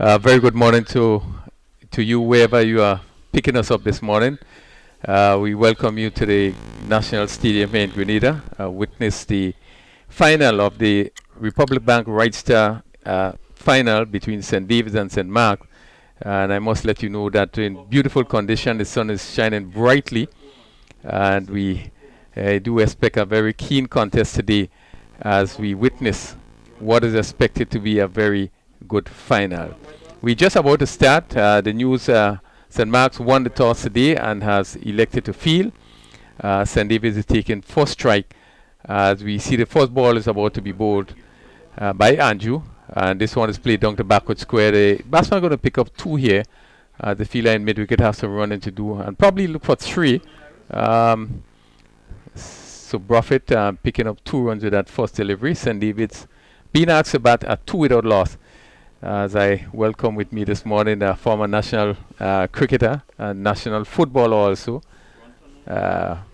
Very good morning to you wherever you are picking us up this morning. We welcome you to the National Stadium here in Grenada. Witness the final of the Republic Bank Rightstart final between St. David's and St. Mark. And I must let you know that in beautiful condition, the sun is shining brightly, and we do expect a very keen contest today as we witness what is expected to be a very good final. We just about to start. The news: St. Mark's won the toss today and has elected to field. St. David's is taking first strike as we see the first ball is about to be bowled by Andrew, and this one is played down to backward square. The batsman going to pick up two here. The fielder in mid wicket has some running to do and probably look for three. So Buffett picking up 2 runs with that first delivery. St. David's being asked to bat at 2 without loss. As I welcome with me this morning a former national cricketer and national footballer also,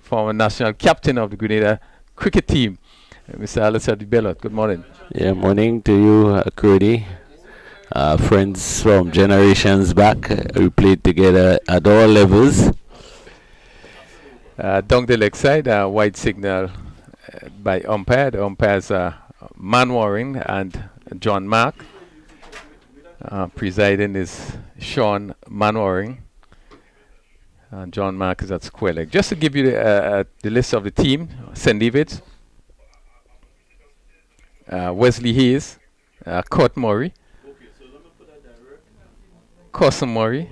former national captain of the Grenada cricket team, Mr. Alistair Dibelot. Good morning. Yeah, morning to you, Cody. Friends from generations back. We played together at all levels. Down the leg side, white signal by umpire. The umpires are Manwaring and John Mark. Presiding is Sean Manwaring. And John Mark is at square leg. Just to give you the list of the team: St. David's, Wesley Hayes, Kurt Murray, Cousin Murray,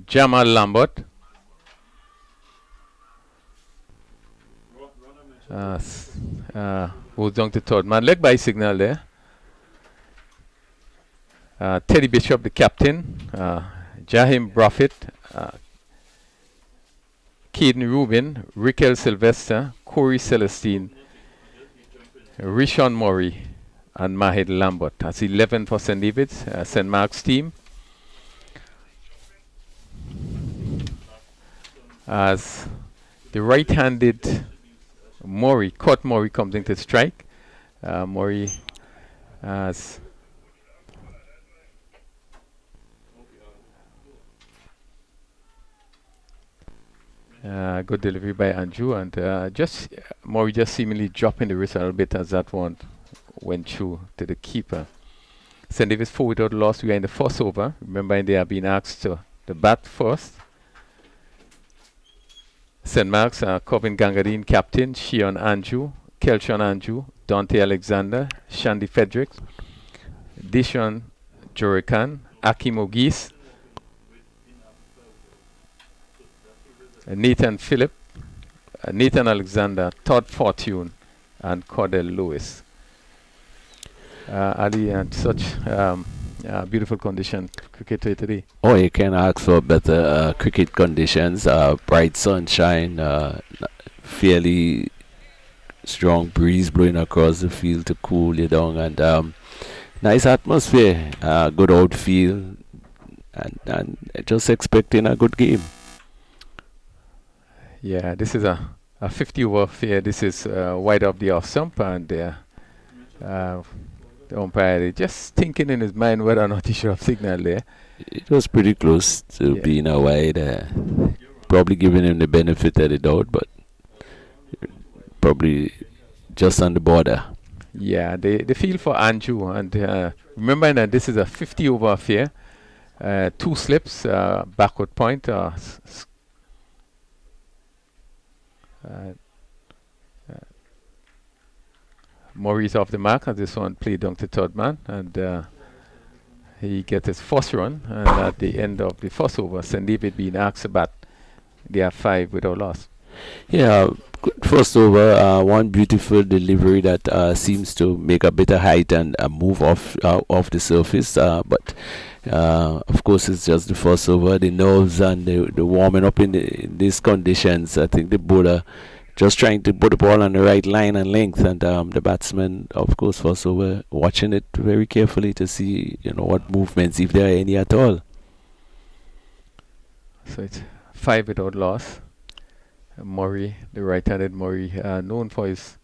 Jamal Lambert, who's down to third man, leg by signal there. Teddy Bishop, the captain, Jahim Buffett, Caden Rubin, Rickel Sylvester, Corey Celestine, Rishon Murray, and Mahid Lambert. That's 11 for St. David's, St. Mark's team. As the right-handed Murray, Kurt Murray comes into strike. Murray has good delivery by Andrew, and Murray just seemingly dropping the wrist a little bit as that one went through to the keeper. St. David's 4 without loss. We are in the first over. Remember, they are being asked to bat first. St. Mark's, Corbin Gangadine, captain, Shion Andrew, Kelshon Andrew, Dante Alexander, Shandy Fredericks, Dishon Jorikan, Akim Ogis, Nathan Phillip, Nathan Alexander, Todd Fortune, and Cordell Lewis. Ali, and such beautiful condition cricket today. Oh, you can ask for better cricket conditions. Bright sunshine, fairly strong breeze blowing across the field to cool you down, and nice atmosphere, good outfield, and just expecting a good game. Yeah, this is a 50 over affair. This is wide of the off stump, and the umpire just thinking in his mind whether or not he should have signaled there. It was pretty close to being a wide, probably giving him the benefit of the doubt, but probably just on the border. Yeah, they feel for Andrew, and remembering that this is a 50 over affair, 2 slips, backward point, Maurice off the mark as this one played down to third man, and he gets his first run, and at the end of the first over, St. David being asked to bat, they are 5 without loss. Yeah, good first over, one beautiful delivery that seems to make a bit of height and move off the surface, but of course it's just the first over. The nerves and the warming up in these conditions, I think the bowler just trying to put the ball on the right line and length, and the batsman, of course, first over, watching it very carefully to see what movements, if there are any at all. So it's 5 without loss. Murray, the right-handed Murray, known for his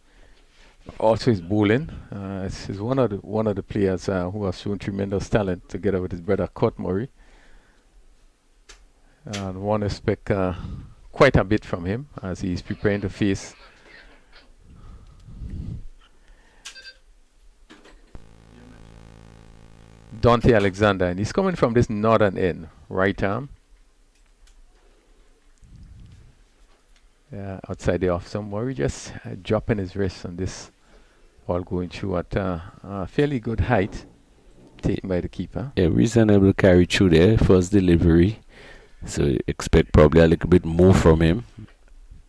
Also his bowling. He's one of the players who has shown tremendous talent together with his brother Court Murray. And one expect quite a bit from him as he's preparing to face Dante Alexander, and he's coming from this northern end, right arm. Outside the off stump. Murray just dropping his wrist on this ball going through at a fairly good height, taken by the keeper. A reasonable carry through there, first delivery. So expect probably a little bit more from him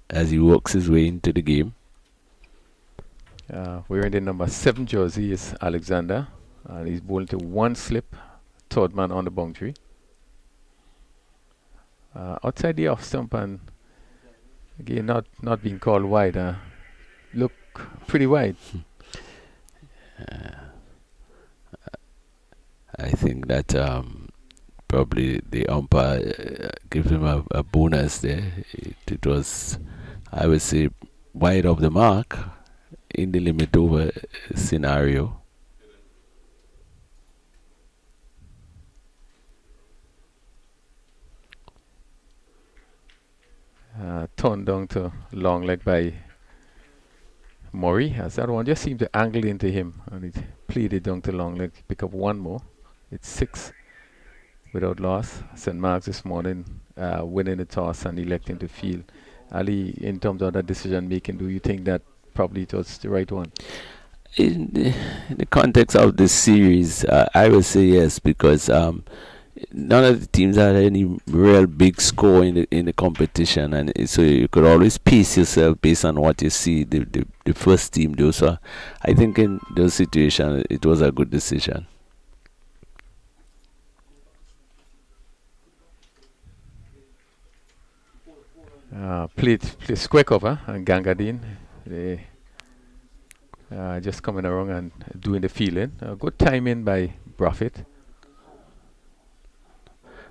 as he works his way into the game. Wearing the number 7 jersey is Alexander, and he's bowling to one slip, third man on the boundary. Outside the off stump, and again not being called wide. Look pretty wide. I think that probably the umpire gives him a bonus there. It was, I would say, wide of the mark in the limit over scenario. Turned down to long leg by Murray, as that one just seemed to angle into him, and it played it down to long leg. Pick up one more. It's 6 without loss. St. Mark's this morning winning the toss and electing to field. Ali, in terms of that decision making, do you think that probably it was the right one? In the context of this series, I would say yes, because none of the teams had any real big score in the competition, and so you could always pace yourself based on what you see the first team do. So I think in those situations it was a good decision. Played square cover and Gangadine. They just coming around and doing the feeling. Good timing by Buffett.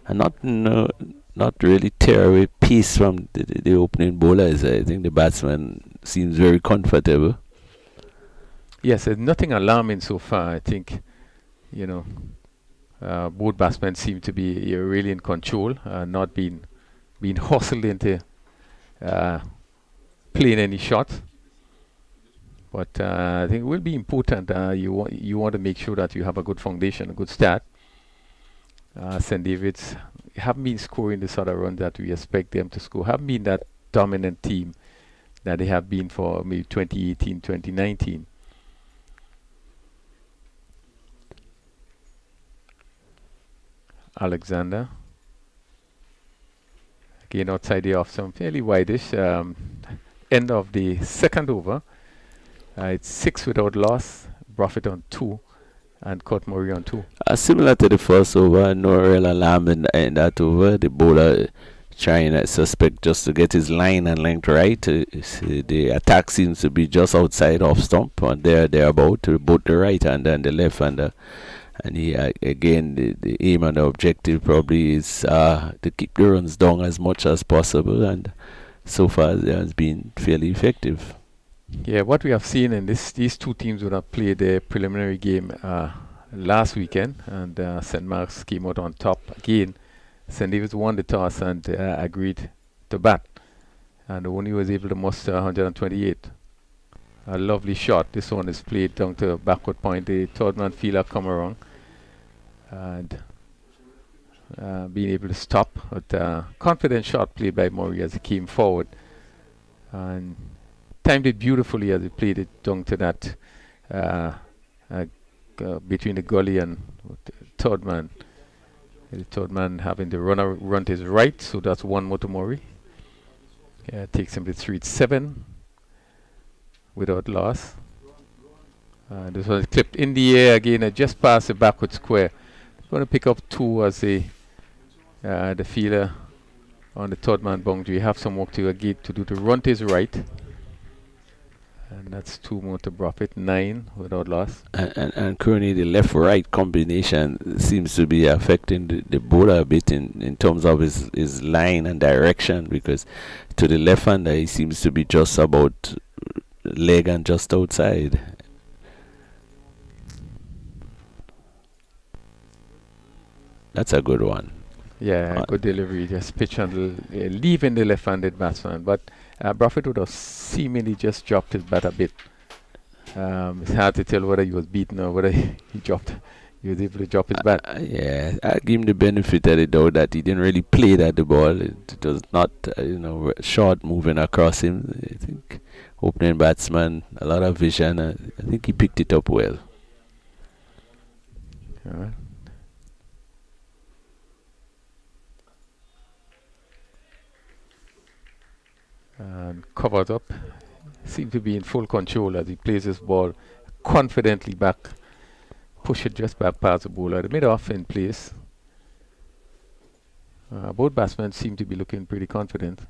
And not really tear away pace from the opening bowlers. I think the batsman seems very comfortable. Yes, there's nothing alarming so far. I think, both batsmen seem to be really in control, not being hustled into playing any shot. But I think it will be important. You want to make sure that you have a good foundation, a good start. St. David's haven't been scoring the sort of run that we expect them to score. Haven't been that dominant team that they have been for maybe 2018, 2019. Alexander. Again outside the off, some fairly wideish. End of the second over. It's 6 without loss. Buffett on 2. And Court Murray on 2. Similar to the first over, no real alarm in that over. The bowler trying to suspect just to get his line and length right. The attack seems to be just outside off stump, and thereabout to both the right hand and the left hander. And he again, the aim and the objective probably is to keep the runs down as much as possible, and so far it has been fairly effective. Yeah, what we have seen in these two teams would have played their preliminary game last weekend, and St. Mark's came out on top again. St. David's won the toss and agreed to bat, and only was able to muster 128. A lovely shot. This one is played down to backward point. The third man fielder come around and being able to stop. But confident shot played by Murray as he came forward and timed it beautifully as he played it down to that between the gully and the third man. The third man having the runner run to his right, so that's one more to Murray. Takes him to 3-7 without loss. This one is clipped in the air again, just past the backward square. Going to pick up 2 as the fielder on the third man boundary. Have some work to do to run to his right. And that's 2 more to Buffett, 9 without loss. And currently the left-right combination seems to be affecting the bowler a bit in terms of his line and direction, because to the left-hander he seems to be just about leg and just outside. That's a good one. Yeah, good delivery. Just pitch on the leaving the left-handed batsman, but Buffett would have seemingly just dropped his bat a bit. It's hard to tell whether he was beaten or whether he dropped. He was able to drop his bat. Yeah, I give him the benefit of the doubt that he didn't really play that the ball. It was not, short moving across him. I think opening batsman, a lot of vision. I think he picked it up well. All right. And covered up. Seemed to be in full control as he plays his ball confidently back. Push it just back past the bowler. The mid-off in place. Both batsmen seem to be looking pretty confident.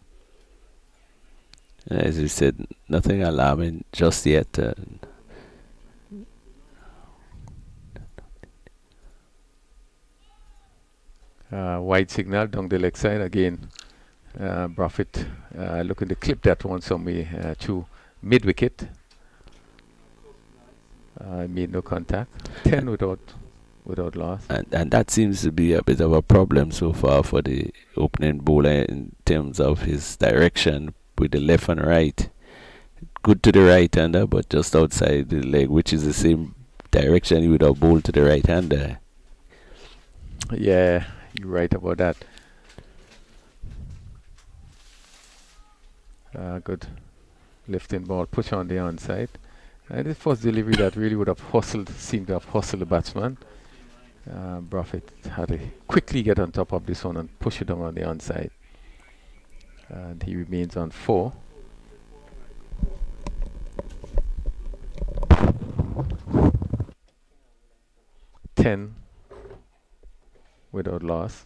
As you said, nothing alarming just yet. Wide signal down the leg side again. Buffett looking to clip that one somewhere to mid-wicket. Made no contact. 10 without loss. And that seems to be a bit of a problem so far for the opening bowler in terms of his direction with the left and right. Good to the right-hander, but just outside the leg, which is the same direction he would have bowled to the right-hander. Yeah, you're right about that. Good lifting ball, push on the onside. And the first delivery that really would have seemed to have hustled the batsman. Buffett had to quickly get on top of this one and push it down on the onside. And he remains on 4. Ten without loss.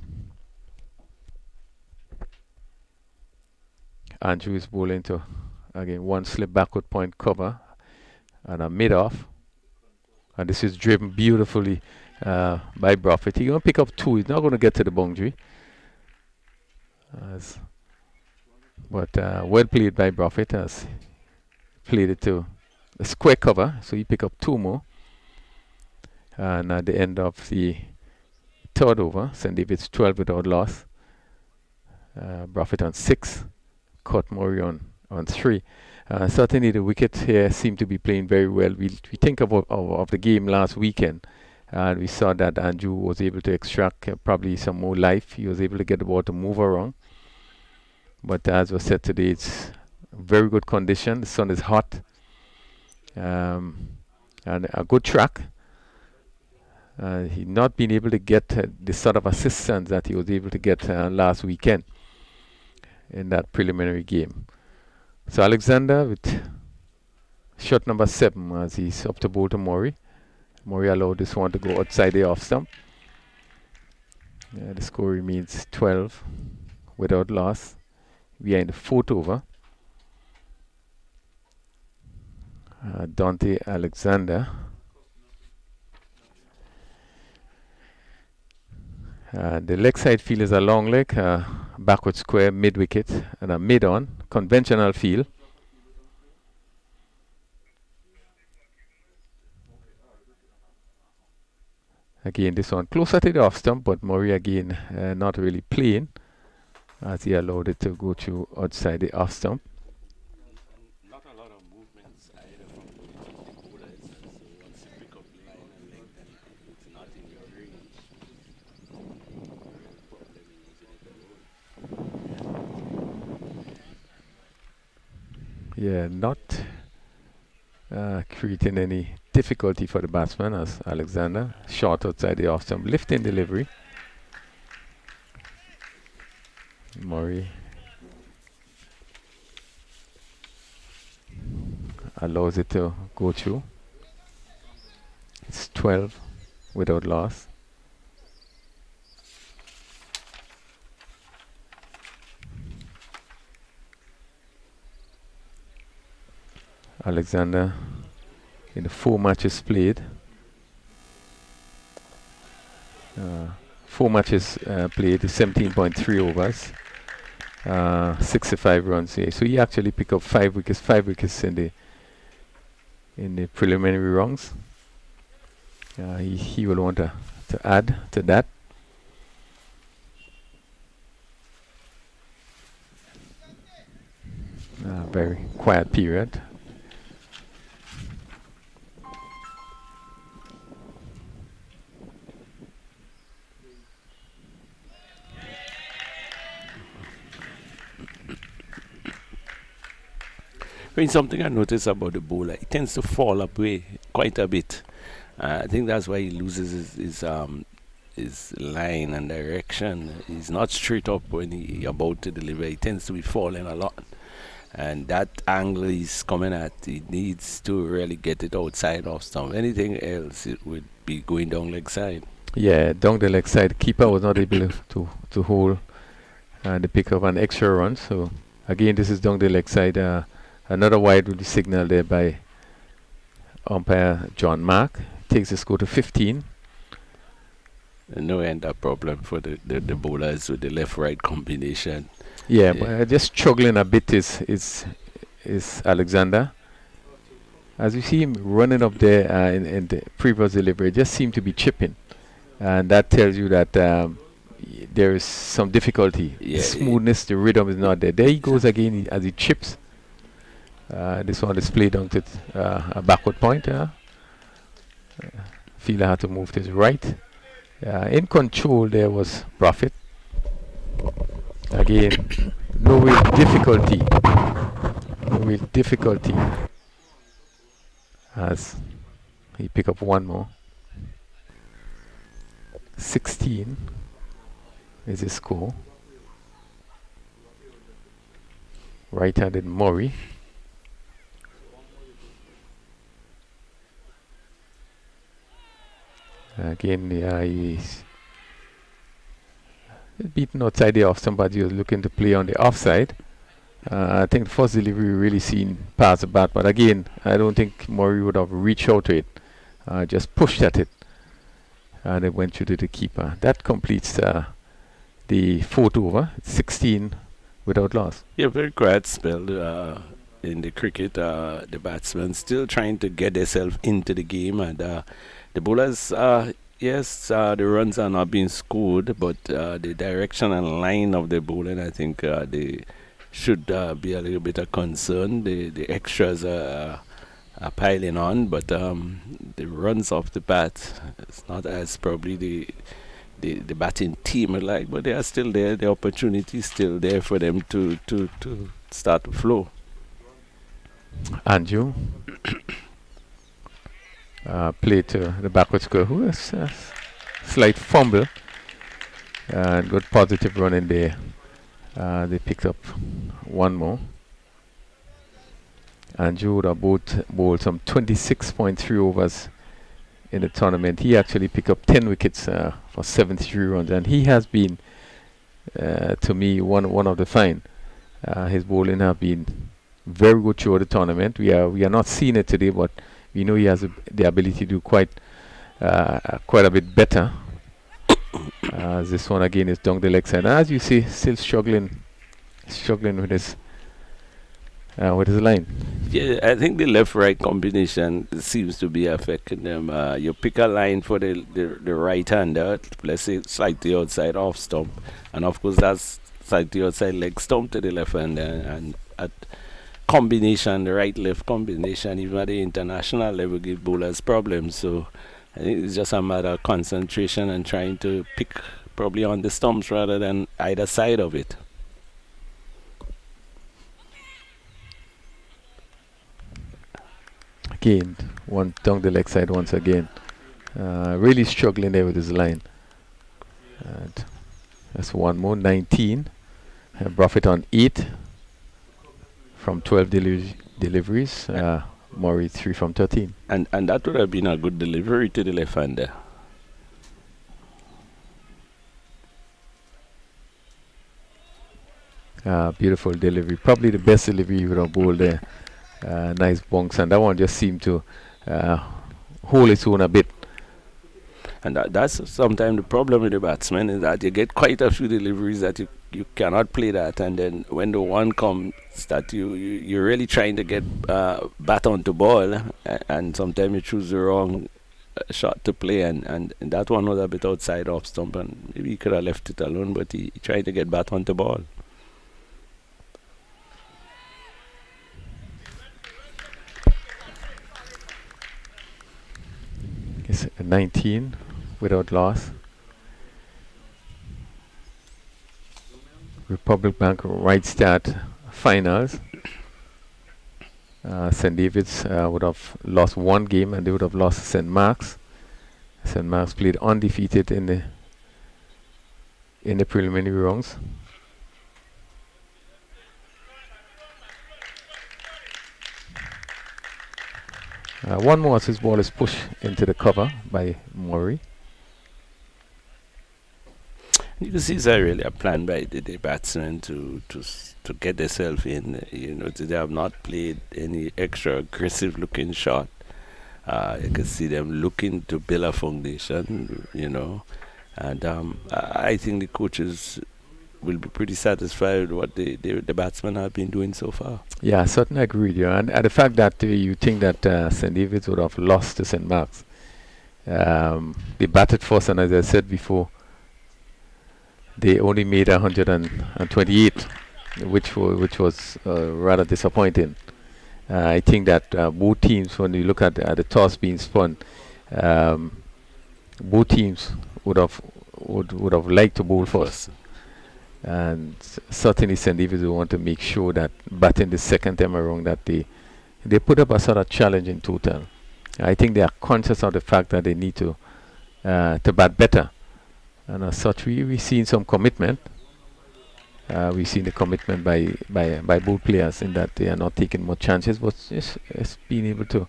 Andrew is bowling to, again, one slip backward point cover and a mid-off. And this is driven beautifully by Buffett. He's going to pick up 2. He's not going to get to the boundary. But well played by Buffett as played it to a square cover. So he pick up 2 more. And at the end of the third over, St. David's 12 without loss. Buffett on 6. Caught Murray on 3. Certainly the wicket here seemed to be playing very well. We think of the game last weekend, and we saw that Andrew was able to extract probably some more life. He was able to get the ball to move around. But as was said today, it's very good condition. The sun is hot, and a good track. He not been able to get the sort of assistance that he was able to get last weekend in that preliminary game. So Alexander with shot number 7 as he's up to bowl to Murray. Murray allowed this one to go outside the off stump. The score remains 12 without loss. We are in the 4th over. Dante Alexander. The leg side field is a long leg, backward square, mid-wicket, and a mid-on, conventional field. Again, this one closer to the off stump, but Murray again not really playing as he allowed it to go through outside the off stump. Not a lot of movements either from the bowlers, so once you pick up the line and leg, then it's not in your range. Yeah, not creating any difficulty for the batsman as Alexander. Short outside the off stump, lifting delivery. Murray allows it to go through. It's 12 without loss. Alexander in the 4 matches played. 4 matches played, 17.3 overs, 65 runs here. So he actually picked up 5 wickets in the in the preliminary rounds. He will want to add to that. Very quiet period. I mean, something I notice about the bowler, he tends to fall away quite a bit. I think that's why he loses his line and direction. He's not straight up when he about to deliver. He tends to be falling a lot. And that angle he's coming at, he needs to really get it outside of stump. Anything else, it would be going down leg side. Yeah, down the leg side. Keeper was not able to hold the pick of an extra run. So again, this is down the leg side. Another wide will be signaled there by umpire John Mark. Takes the score to 15. No end up problem for the bowlers with the left-right combination. Yeah, but just struggling a bit is Alexander. As you see him running up there in the previous delivery, it just seemed to be chipping. And that tells you that there is some difficulty. Yeah, the smoothness, the rhythm is not there. There he goes again as he chips. This one is played down to a backward point. Fielder had to move to his right. In control there was Prophet. Again, no real difficulty. No real difficulty. As he pick up one more. 16 is his score. Right-handed Murray. Again, he's beaten outside the off stump, but he was looking to play on the offside. I think the first delivery really seen past the bat, but again, I don't think Murray would have reached out to it. Just pushed at it, and it went through to the keeper. That completes the fourth over. It's 16 without loss. Yeah, very quiet spell in the cricket. The batsmen still trying to get themselves into the game, and the bowlers, yes, the runs are not being scored, but the direction and line of the bowling, I think they should be a little bit of concern. The extras are piling on, but the runs off the bat, it's not as probably the batting team would like, but they are still there. The opportunity is still there for them to start to flow. Anju. Play to the backward square, who has a slight fumble and good positive run in there. They picked up one more. And Judah both bowled some 26.3 overs in the tournament. He actually picked up 10 wickets for 73 runs, and he has been, to me, one of the fine. His bowling have been very good throughout the tournament. We are not seeing it today, but we know he has the ability to do quite a bit better. This one again is down the leg side. And as you see, still struggling with his line. Yeah, I think the left-right combination seems to be affecting them. You pick a line for the right-hander, let's say slightly outside off stump, and of course that's slightly outside leg stump to the left-hander, and at combination, the right-left combination, even at the international level, give bowlers problems. So I think it's just a matter of concentration and trying to pick probably on the stumps rather than either side of it. Again, one down the leg side once again. Really struggling there with his line. And that's one more, 19. Buffett on 8 from 12 deliveries. Murray 3 from 13. And that would have been a good delivery to the left-hander. Beautiful delivery. Probably the best delivery he would have bowled there. Nice bunks, and that one just seemed to hold its own a bit. And that's sometimes the problem with the batsmen, is that you get quite a few deliveries that you cannot play that, and then when the one comes that you're really trying to get bat onto ball, and sometimes you choose the wrong shot to play, and that one was a bit outside off stump, and maybe he could have left it alone, but he tried to get bat onto ball. It's 19 without loss. Republic Bank Rightstart finals. St. David's would have lost one game and they would have lost to St. Mark's. St. Mark's played undefeated in the preliminary rounds. One more as his ball is pushed into the cover by Murray. You can see it's really a plan by the batsmen to get themselves in. They have not played any extra aggressive looking shot. You can see them looking to build a foundation, and I think the coaches will be pretty satisfied with what the batsmen have been doing so far. Yeah, I certainly agree with you. And the fact that you think that St. David's would have lost to St. Mark's. They batted first, and as I said before, they only made 128, which was rather disappointing. I think that both teams, when you look at the toss being spun, both teams would have liked to bowl first. And certainly St. David's will want to make sure that batting the second time around that they put up a sort of challenge in total. I think they are conscious of the fact that they need to bat better. And as such, we've seen some commitment. We've seen the commitment by both players in that they are not taking much chances, but just being able to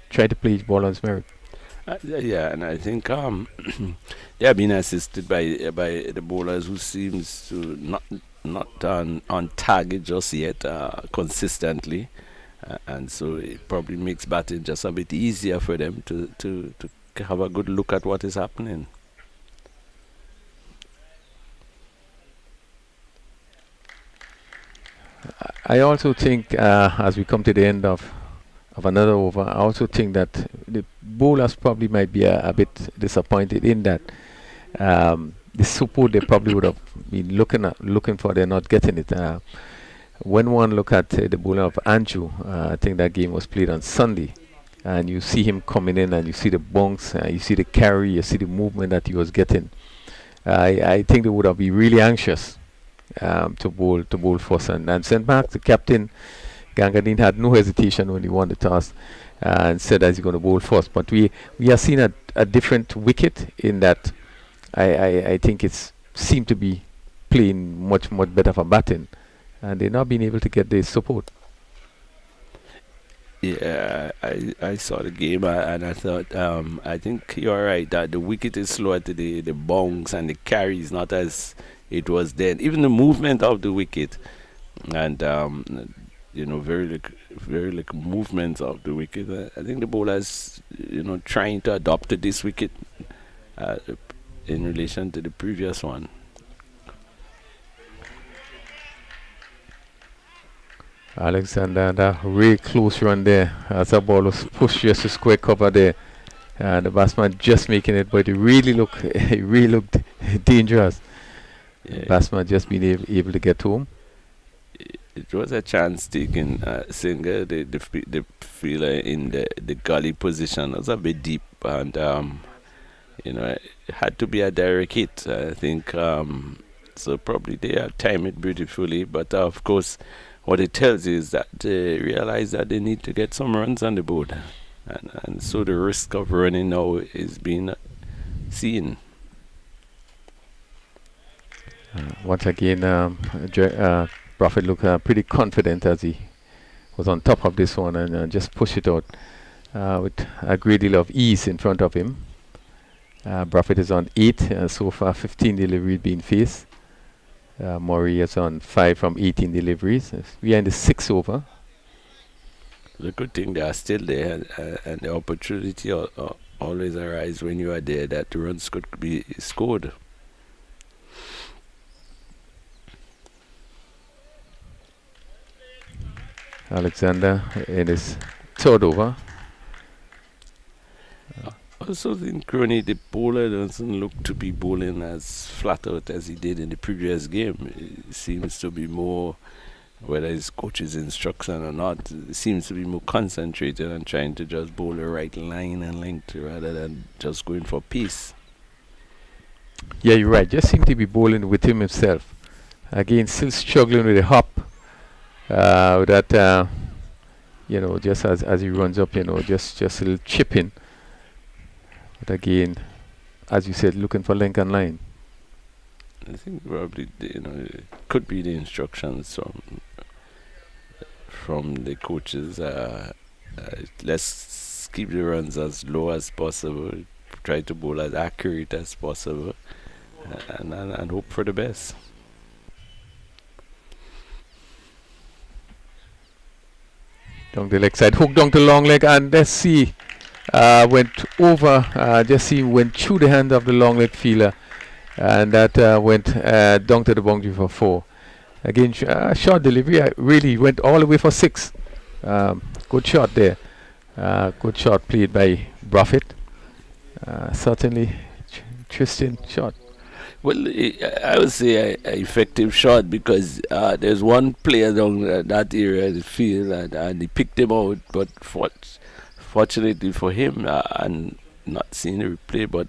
try to play each ball on its merit. Yeah, and I think they have been assisted by the bowlers who seems to not on target just yet consistently, and so it probably makes batting just a bit easier for them to have a good look at what is happening. I also think as we come to the end of another over, I also think that the bowlers probably might be a bit disappointed in that the support they probably would have been looking for, they're not getting it. When one look at the bowler of Anju, I think that game was played on Sunday, and you see him coming in and you see the bunks, you see the carry, you see the movement that he was getting. I think they would have been really anxious to bowl first. And St. Mark, the captain, Gangadin, had no hesitation when he won the toss and said that he's going to bowl first. But we are seeing a different wicket in that I think it's seemed to be playing much better for batting, and they're not being able to get the support. Yeah, I saw the game and I thought I think you're right that the wicket is slower to the bongs and the carry is not as it was then. Even the movement of the wicket and very like movements of the wicket. I think the bowlers trying to adopt to this wicket in relation to the previous one. Alexander, that really close run there as the ball was pushed just to square cover there. The batsman just making it, but it really looked dangerous. Yeah. Batsman just being able to get home. It was a chance taking Singer, the fielder in the gully position was a bit deep, and it had to be a direct hit. I think so. Probably they had timed it beautifully, but of course, what it tells you is that they realize that they need to get some runs on the board, and so the risk of running now is being seen. Once again, Prophet looked pretty confident as he was on top of this one and just pushed it out with a great deal of ease in front of him. Prophet is on 8, so far 15 deliveries being faced. Murray is on 5 from 18 deliveries. We are in the 6th over. The good thing they are still there, and the opportunity always arises when you are there that the runs could be scored. Alexander in his third over. Also think, Ronnie, the bowler doesn't look to be bowling as flat out as he did in the previous game. It seems to be more, whether his coach's instruction or not, it seems to be more concentrated on trying to just bowl the right line and length rather than just going for pace. Yeah, you're right. Just seemed to be bowling with himself. Again, still struggling with the hop. That just as he runs up, just a little chipping. But again, as you said, looking for length and line. I think probably it could be the instructions from the coaches. Let's keep the runs as low as possible. Try to bowl as accurate as possible, and hope for the best. Down the leg side, hook down the long leg, and let's see. Went over, went through the hand of the long leg fielder, and that went down to the boundary for 4. Again, short delivery, really went all the way for 6. Good shot there. Good shot played by Buffett. Certainly, interesting shot. Well, I would say a effective shot because there's one player down that area of the field and he picked him out, but fortunately for him, and not seeing the replay, but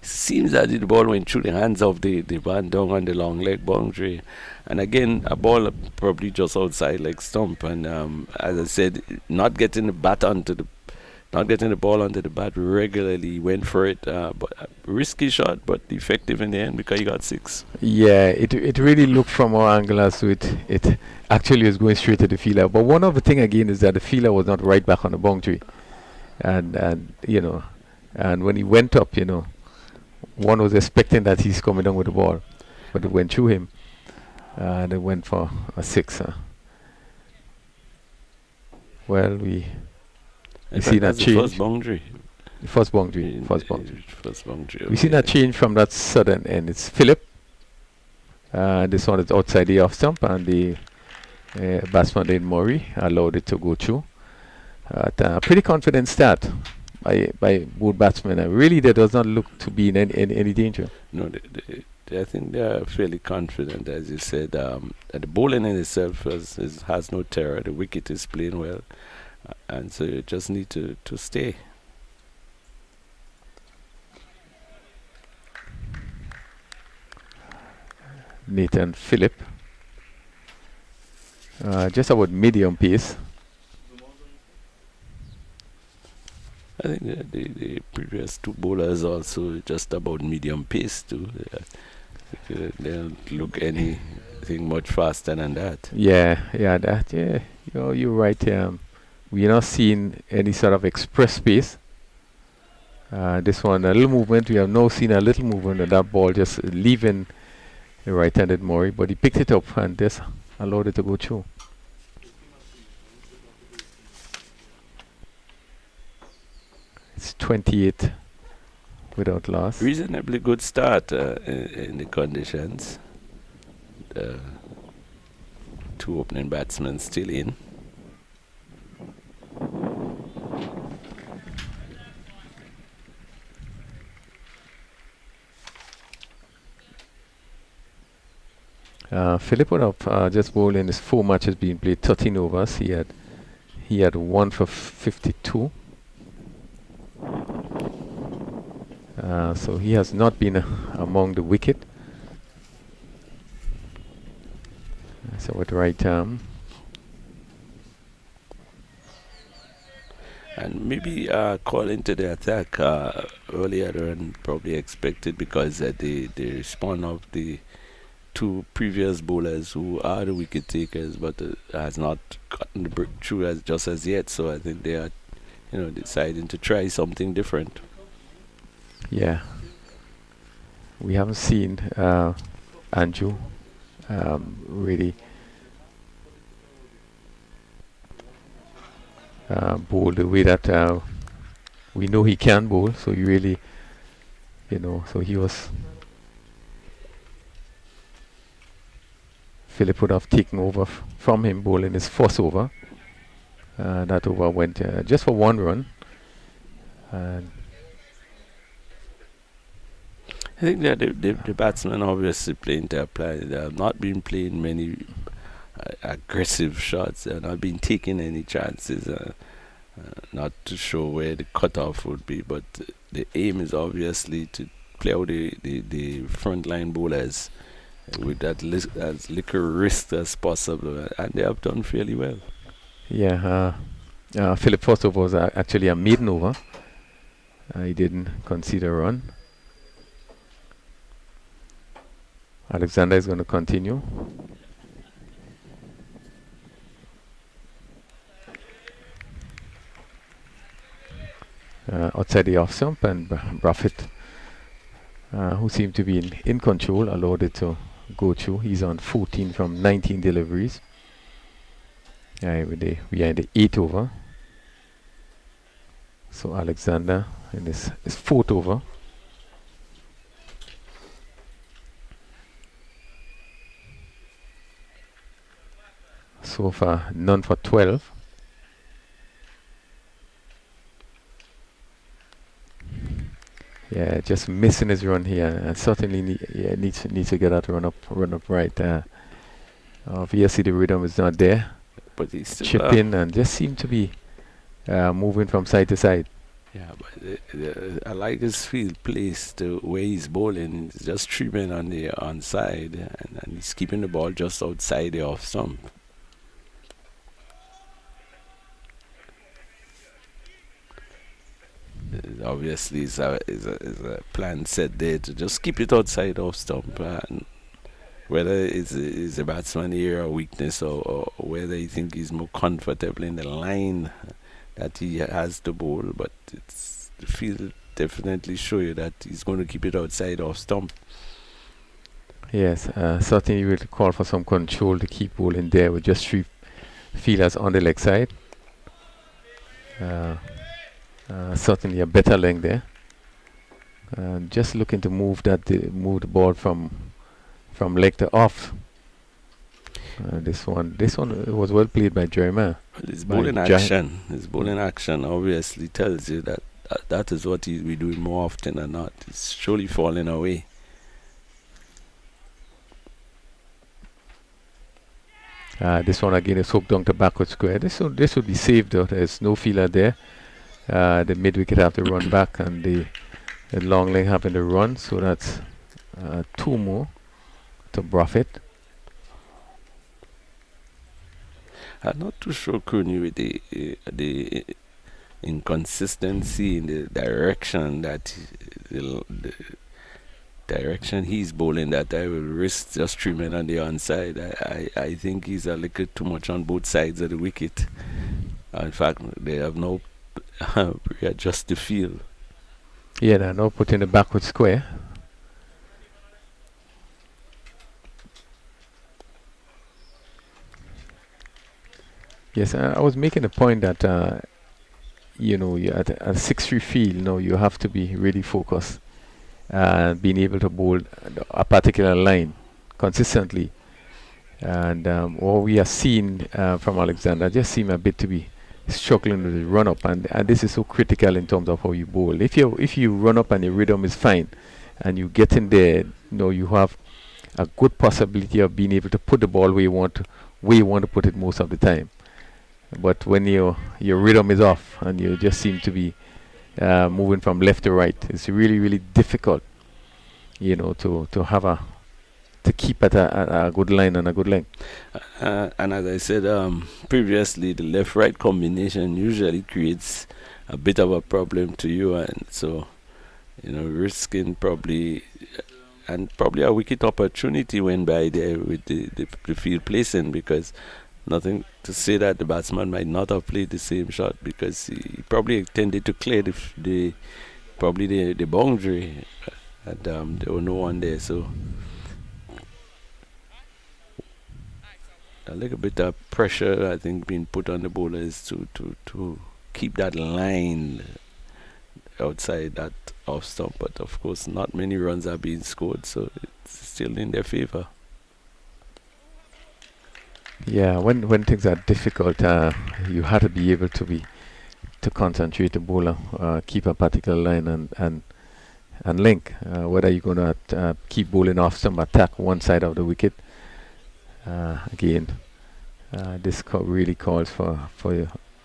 seems that the ball went through the hands of the man down on the long leg boundary. And again, a ball probably just outside leg stump. And as I said, not getting the ball onto the bat regularly, went for it. But a risky shot, but effective in the end because he got 6. Yeah, it really looked from our angle as to it actually was going straight to the fielder. But one of the thing again is that the fielder was not right back on the boundary. And when he went up, one was expecting that he's coming down with the ball, but it went through him, and it went for a 6. Well, we see that change. First boundary. First boundary. We see okay. that change from that sudden end. It's Philip. This one is outside the off stump, and the batsman in Murray allowed it to go through. Pretty confident start by both batsmen. Really, there does not look to be in any danger. No, I think they are fairly confident, as you said. That the bowling in itself has no terror. The wicket is playing well, and so you just need to stay. Nathan Phillip, just about medium pace. I think the previous 2 bowlers also just about medium pace too. They don't look anything much faster than that. Yeah. You're right. We're not seeing any sort of express pace. This one, a little movement. We have now seen a little movement, and that ball just leaving the right-handed Murray, but he picked it up and just allowed it to go through. It's 28 without loss. Reasonably good start in the conditions. 2 opening batsmen still in. Philip would have just bowled in his 4 matches being played, 13 overs. He had 1 for 52. So he has not been among the wicket. So with right arm. And maybe call into the attack earlier than probably expected because the response of the 2 previous bowlers who are the wicket takers but has not gotten the breakthrough as yet. So I think they are deciding to try something different. Yeah. We haven't seen Andrew really bowl the way that we know he can bowl. So he really, so he was. Philip would have taken over from him bowling his first over. That over went just for one run. And I think that the batsmen obviously playing their plan. They have not been playing many aggressive shots. They have not been taking any chances. Not to show where the cutoff would be, but the aim is obviously to play out the frontline bowlers with that as little risk as possible, and they have done fairly well. yeah, Philip first over was actually a maiden over. He didn't concede a run. Alexander is going to continue. Outside the off stump, and Buffett, who seemed to be in control, allowed it to go through. He's on 14 from 19 deliveries. We are in the 8th over. So Alexander in his 4th over. So far, none for 12. Yeah, just missing his run here, and certainly needs to get that run up right. Obviously, the rhythm is not there. But he's still Chip in and just seem to be moving from side to side. Yeah, but I like his field place to where he's bowling. It's just 3 men on the onside, and he's keeping the ball just outside the off stump. Obviously, is a plan set there to just keep it outside off stump. And whether it's a batsman area or weakness, or whether he think he's more comfortable in the line that he has to bowl, but it's the field definitely show you that he's going to keep it outside off stump. Yes, certainly will call for some control to keep bowling there with just 3 fielders on the leg side. Certainly a better length there. Just looking to move the ball from leg to off. This one was well played by Jeremiah. His bowling action obviously tells you that that is what he'll be doing more often than not. It's surely falling away. This one again is hooked down to backward square. This would be saved though. There's no fielder there. The mid wicket have to run back, and the long leg having to run. So that's 2 more to Buffett. I'm not too sure, Cooney, with the inconsistency in the direction that the direction he's bowling, that I will risk just 3 men on the onside. I think he's a little too much on both sides of the wicket. In fact, they have now readjust the field. Yeah, they're now put in the backward square. Yes, I was making a point that you at a 6-3 field, you have to be really focused and being able to bowl a particular line consistently. And what we are seeing from Alexander just seem a bit to be struggling with the run up, and this is so critical in terms of how you bowl. If you run up and your rhythm is fine, and you get in there, you have a good possibility of being able to put the ball where you want to put it most of the time. But when your rhythm is off and you just seem to be moving from left to right, it's really, really difficult, to have to keep at a good line and a good length. And as I said previously, the left-right combination usually creates a bit of a problem to you, and so risking probably a wicket opportunity went by there with the field placing, because nothing to say that the batsman might not have played the same shot, because he probably intended to clear the boundary, and there was no one there, so a little bit of pressure, I think, being put on the bowlers to keep that line outside that off stump. But of course, not many runs are being scored, so it's still in their favor. Yeah, when things are difficult, you have to be able to concentrate the bowler, keep a particular line and link. Whether you're gonna keep bowling off some attack one side of the wicket, again, this really calls for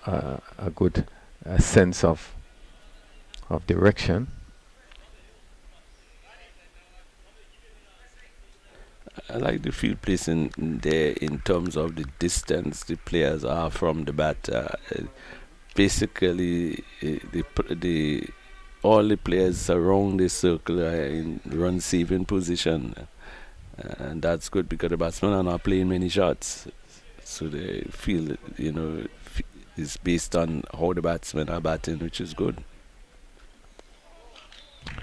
a good sense of direction. I like the field placing there in terms of the distance the players are from the bat. Basically, the all the players around the circle are in run saving position, and that's good because the batsmen are not playing many shots, so they feel is based on how the batsmen are batting, which is good.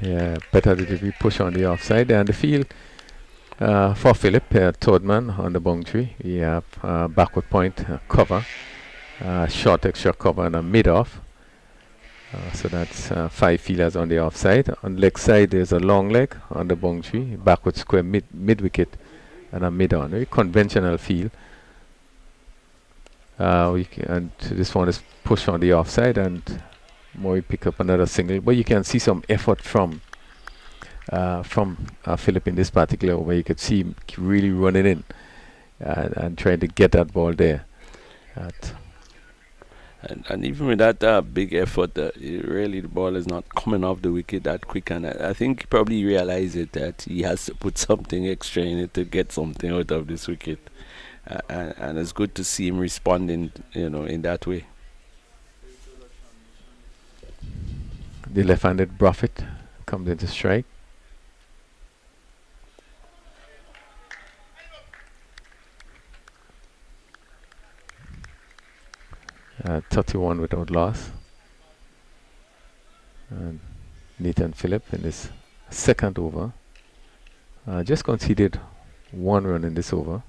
Yeah, better delivery push on the offside and the field for Philip, third man on the boundary. We have backward point cover, short extra cover and a mid off. So that's 5 fielders on the offside. On leg side, there's a long leg on the boundary, backward square mid wicket, and a mid on. Very conventional field. And this one is push on the offside, and Murray pick up another single. But you can see some effort from Philip in this particular over. You could see him really running in and trying to get that ball there. And even with that big effort, really the ball is not coming off the wicket that quick. And I think he probably realized it that he has to put something extra in it to get something out of this wicket. And it's good to see him responding, in that way. The left-handed Buffett comes into strike. 31 without loss. And Nathan Phillip in his second over just conceded 1 run in this over.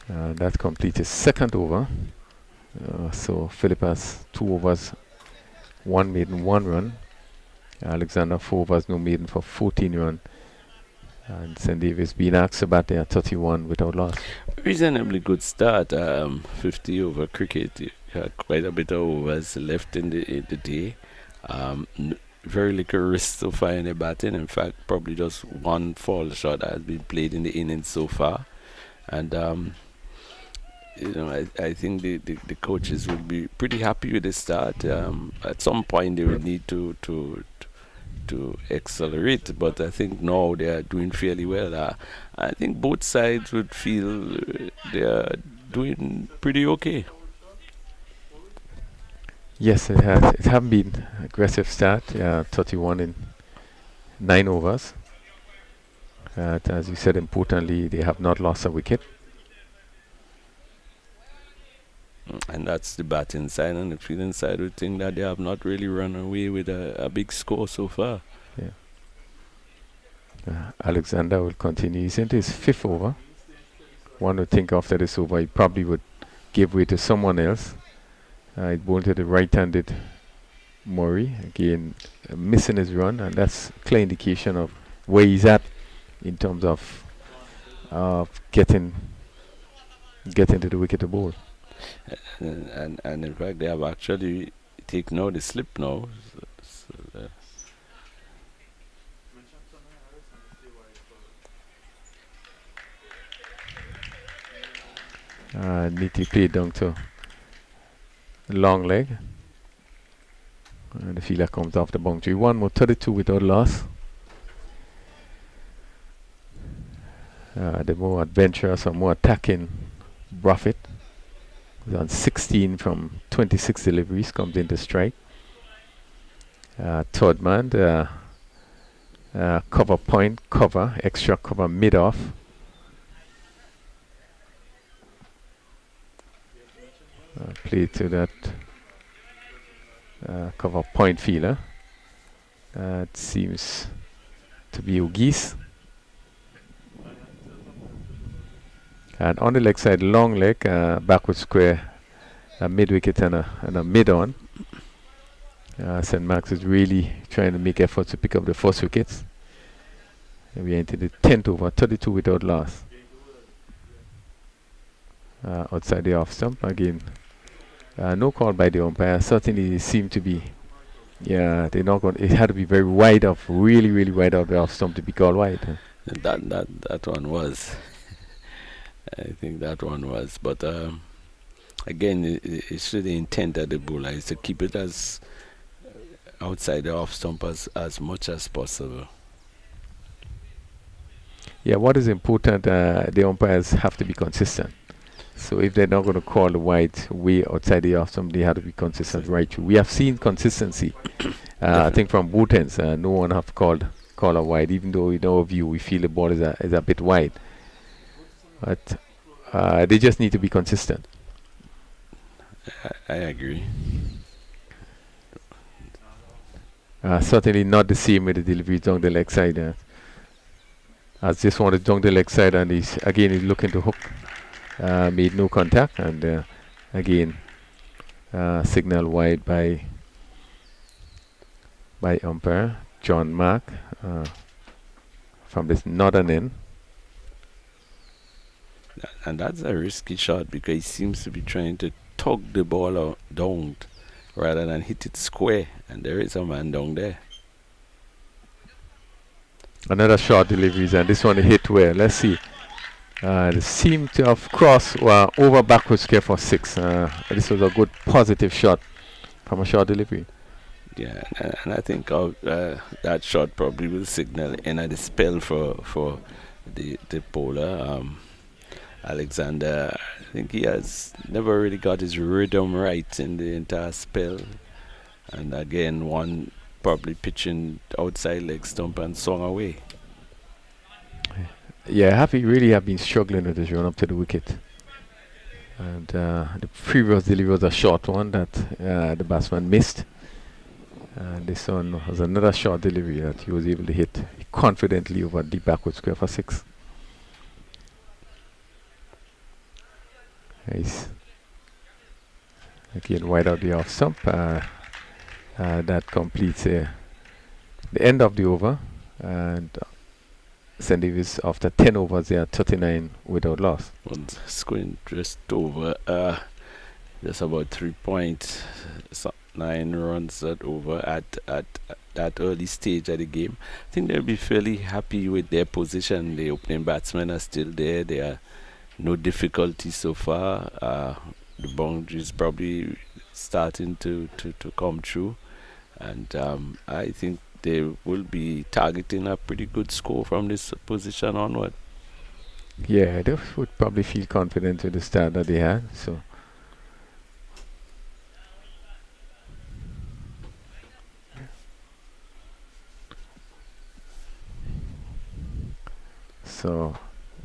That completes his second over. So Phillip has 2 overs, 1 maiden, 1 run. Alexander 4 overs, no maiden for 14 run. And St. Davis being asked to bat there at 31 without loss. Reasonably good start. 50 over cricket. You had quite a bit of overs left in the day. Very little risk so far in the batting. In fact, probably just 1 fall shot has been played in the innings so far. And I think the coaches will be pretty happy with the start. At some point, they will need to accelerate, but I think now they are doing fairly well. I think both sides would feel they are doing pretty okay. Yes, it has. It has been aggressive start. 31 in 9 overs. As you said, importantly, they have not lost a wicket. And that's the batting side, and the fielding side would think that they have not really run away with a big score so far. Yeah. Alexander will continue. He's into his 5th over. One would think after this over, he probably would give way to someone else. He bowled to the right-handed Murray. Again, missing his run, and that's a clear indication of where he's at in terms of getting to the wicket to bowl. And in fact, they have actually taken out the slip now. Neatly played down to long leg. And the fielder comes off the boundary. 1 more 32 without loss. The more adventurous or more attacking Buffett on 16 from 26 deliveries comes into strike. Third man, cover point, cover, extra cover mid off. Play to that cover point fielder. It seems to be Ugis. And on the leg side, long leg, backward square, a mid wicket and a mid on. St. Mark's is really trying to make efforts to pick up the first wickets. And we entered the 10th over, 32 without loss. Outside the off stump again. No call by the umpire. Certainly seemed to be. Yeah, they're not going. It had to be very wide off, really, really wide off the off stump to be called wide. That one was. I think that one was. But again, it's really the intent of the bowler is to keep it as outside the off stump as much as possible. Yeah, what is important? The umpires have to be consistent. So if they're not going to call the wide way outside the off stump, they have to be consistent right through. We have seen consistency. I think from both ends, no one have called a wide, even though in our view we feel the ball is a bit wide. But they just need to be consistent. I agree. Certainly not the same with the delivery down the leg side. As this one is down the leg side, and he's looking to hook. Made no contact, and again signal wide by umpire John Mark from this northern end. And that's a risky shot because he seems to be trying to tug the ball down rather than hit it square, and there is a man down there. Another short deliveries, and this one hit well. Let's see. They seem to have crossed over backwards square for 6. This was a good positive shot from a short delivery. Yeah, and I think that shot probably will signal end of the spell for the bowler. Alexander, I think he has never really got his rhythm right in the entire spell. And again, one probably pitching outside leg stump and swung away. Yeah, really have been struggling with this run up to the wicket. And the previous delivery was a short one that the batsman missed. And this one was another short delivery that he was able to hit confidently over deep backward square for 6. Nice. Again, wide out the off stump. That completes the end of the over. And St. Davis, after 10 overs, they are 39 without loss. One's going just over, just about 3.9 runs at over at that early stage of the game. I think they'll be fairly happy with their position. The opening batsmen are still there. There are no difficulty so far. The boundaries probably starting to come through, and I think they will be targeting a pretty good score from this position onward. Yeah, they would probably feel confident with the start that they had. So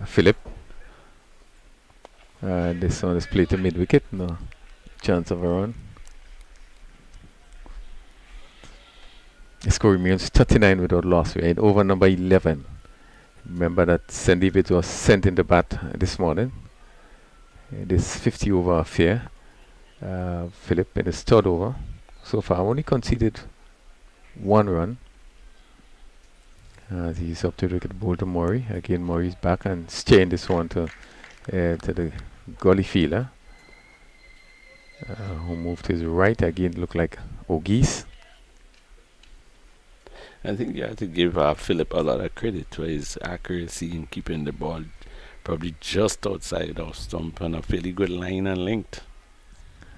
Philip, this one is played to mid wicket. No chance of a run. The score remains 39 without loss. We're in over number 11. Remember that St. David was sent in the bat this morning. This 50 over affair. Philip in his third over. So far only conceded 1 run. He's up to the wicket bowled to Murray. Again, Murray's back and staying this one to the gully fielder. Who moved to his right. Again, looked like O'Geese. I think you have to give Philip a lot of credit for his accuracy in keeping the ball probably just outside of stump on a fairly good line and length.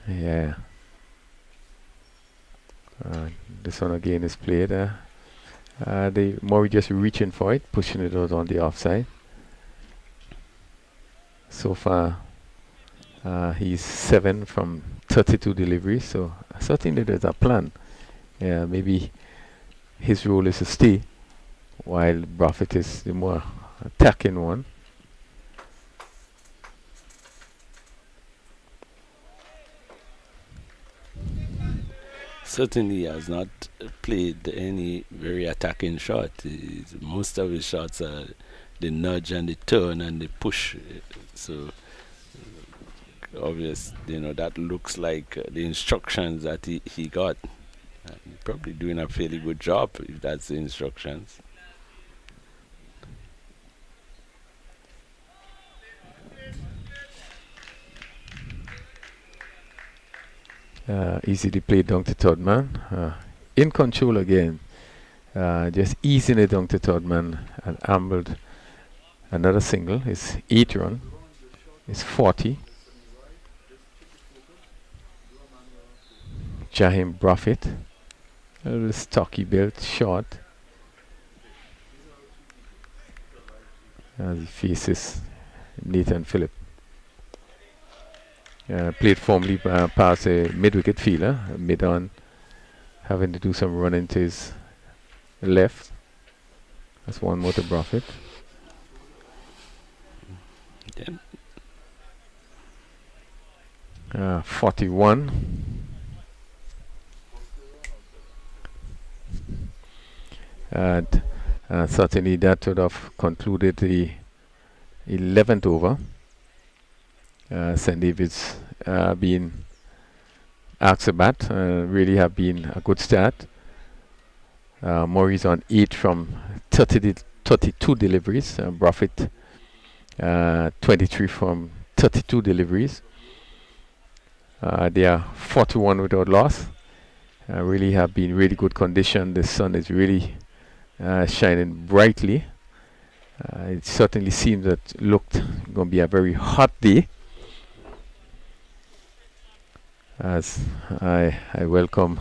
Yeah. This one again is played. Murray just reaching for it, pushing it out on the offside. So far, he's 7 from 32 deliveries. So certainly there's a plan. Yeah, maybe his role is to stay, while Buffett is the more attacking one. Certainly has not played any very attacking shot. Most of his shots are the nudge and the turn and the push. So obvious, that looks like the instructions that he got. Probably doing a fairly good job if that's the instructions. Easily played down to third man. In control again. Just easing it down to third man and ambled another single. It's 8 run. It's 40. Jahim Buffett. A little stocky built, short. As he faces Nathan Phillip. Played formally past a mid-wicket fielder, mid-on, having to do some running to his left. That's one more to Buffett. Yeah. 41. And certainly that would have concluded the 11th over. St. David's being asked to bat, really have been a good start. Murray's on 8 from 32 deliveries. Buffett 23 from 32 deliveries. They are 41 without loss. Really have been really good condition. The sun is really shining brightly. It certainly seems that looked going to be a very hot day. As I welcome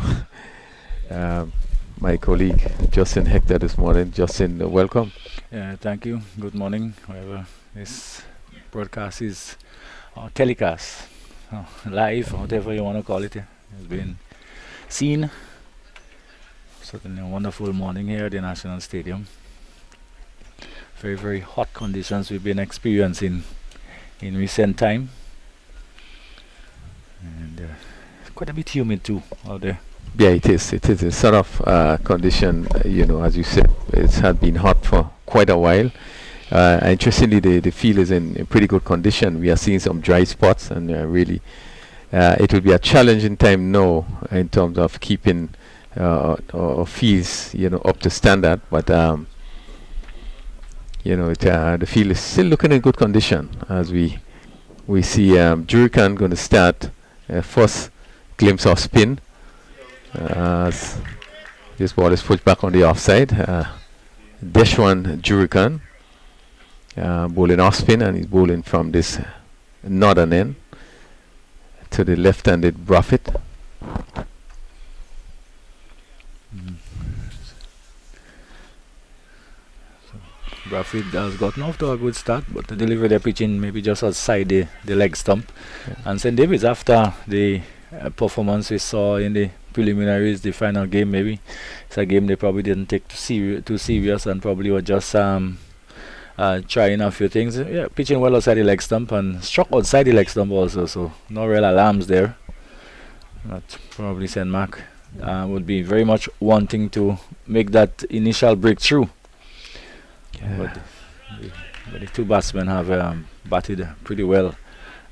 my colleague Justin Hector this morning. Justin, welcome. Yeah, thank you. Good morning, whoever this broadcast is, or telecast, live, whatever you want to call it. It's been seen. Certainly a wonderful morning here at the National Stadium. Very, very hot conditions we've been experiencing in recent time. And quite a bit humid too out there. Yeah, it is. It is a sort of condition, as you said, it's had been hot for quite a while. Interestingly, the field is in pretty good condition. We are seeing some dry spots, and really, it will be a challenging time now in terms of keeping our fields, up to standard. But the field is still looking in good condition as we see Jurikan going to start first glimpse of spin. As this ball is pushed back on the offside. Deshwan Jurikan bowling off spin, and he's bowling from this northern end to the left-handed Buffett. Buffett has gotten off to a good start, but the delivery they're pitching maybe just outside the leg stump. Yeah. And St. David's, after the performance we saw in the preliminaries, the final game, maybe it's a game they probably didn't take too serious and probably were just trying a few things. Yeah, pitching well outside the leg stump and struck outside the leg stump also, so no real alarms there. But probably St. Mark would be very much wanting to make that initial breakthrough. Yeah. But the two batsmen have batted pretty well,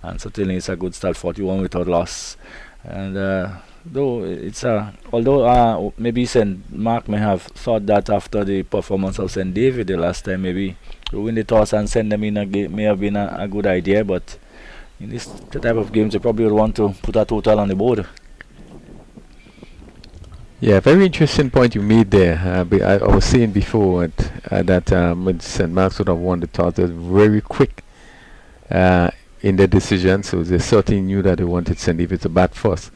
and certainly it's a good start, 41 without loss. And although maybe St. Mark may have thought that after the performance of St. David the last time, maybe to win the toss and send them in a game may have been a good idea, but in this type of games they probably would want to put a total on the board. Yeah, very interesting point you made there. I was saying before that when St. Mark's would have won the toss, they were very quick in their decision, so they certainly knew that they wanted St. David to bat first.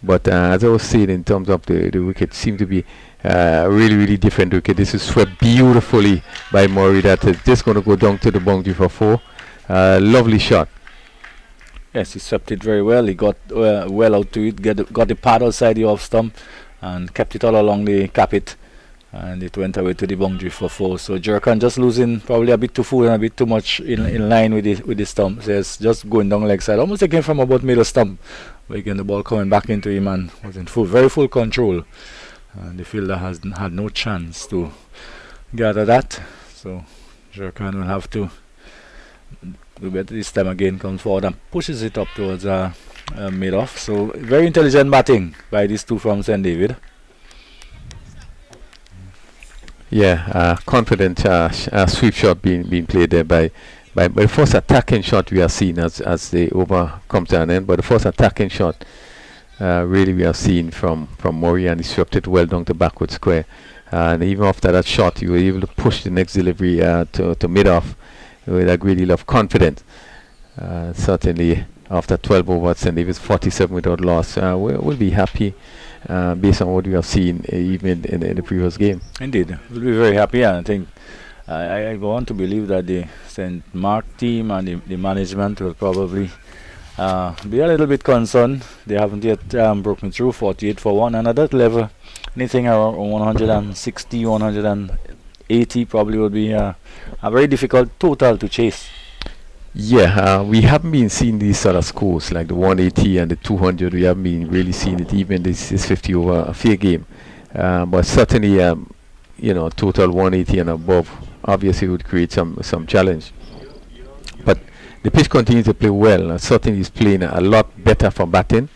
But as I was saying, in terms of the wicket, seemed to be really, really different wicket. This is swept beautifully by Murray. That is just going to go down to the boundary for 4. Lovely shot. Yes, he swept it very well. He got well out to it, got the pad outside the off stump, and kept it all along the capit, and it went away to the boundary for 4. So Jurkan just losing probably a bit too full and a bit too much in line with the stump. So it's just going down leg side, almost again from about middle stump. But again, the ball coming back into him and was in very full control. And the fielder has had no chance to gather that. So Jurkan will have to do better this time again, comes forward and pushes it up towards mid-off. So very intelligent batting by these two from St. David. Yeah, confident sweep shot being played there by the first attacking shot we have seen as the over comes to an end. But the first attacking shot really we have seen from Murray, and he swept it well down to backward square. And even after that shot, you were able to push the next delivery to mid-off with a great deal of confidence. Certainly, after 12 overs, St. David's 47 without loss, we'll be happy based on what we have seen even in the previous game. Indeed, we'll be very happy, and I think I want to believe that the St. Mark team and the management will probably be a little bit concerned. They haven't yet broken through 48 for 1, and at that level, anything around 160, 180 probably would be a very difficult total to chase. Yeah, we haven't been seeing these sort of scores like the 180 and the 200. We haven't been really seeing it, even this 50 over a fair game. But certainly, total 180 and above obviously would create some challenge. But the pitch continues to play well. Certainly, is playing a lot better for batting.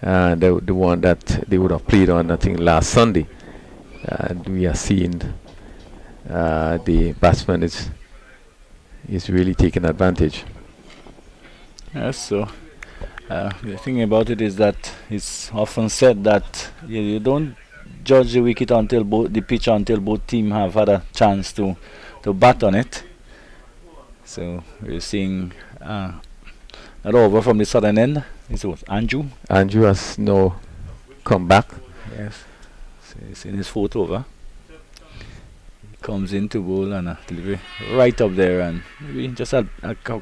The one that they would have played on, I think, last Sunday. And we are seeing the batsman is really taking advantage. Yes, so the thing about it is that it's often said that you don't judge the wicket until the pitch until both teams have had a chance to bat on it. So we're seeing another over from the southern end. It was Andrew. Andrew has now come back. Yes, so it's in his fourth over. Comes into bowl and a delivery right up there, and maybe just a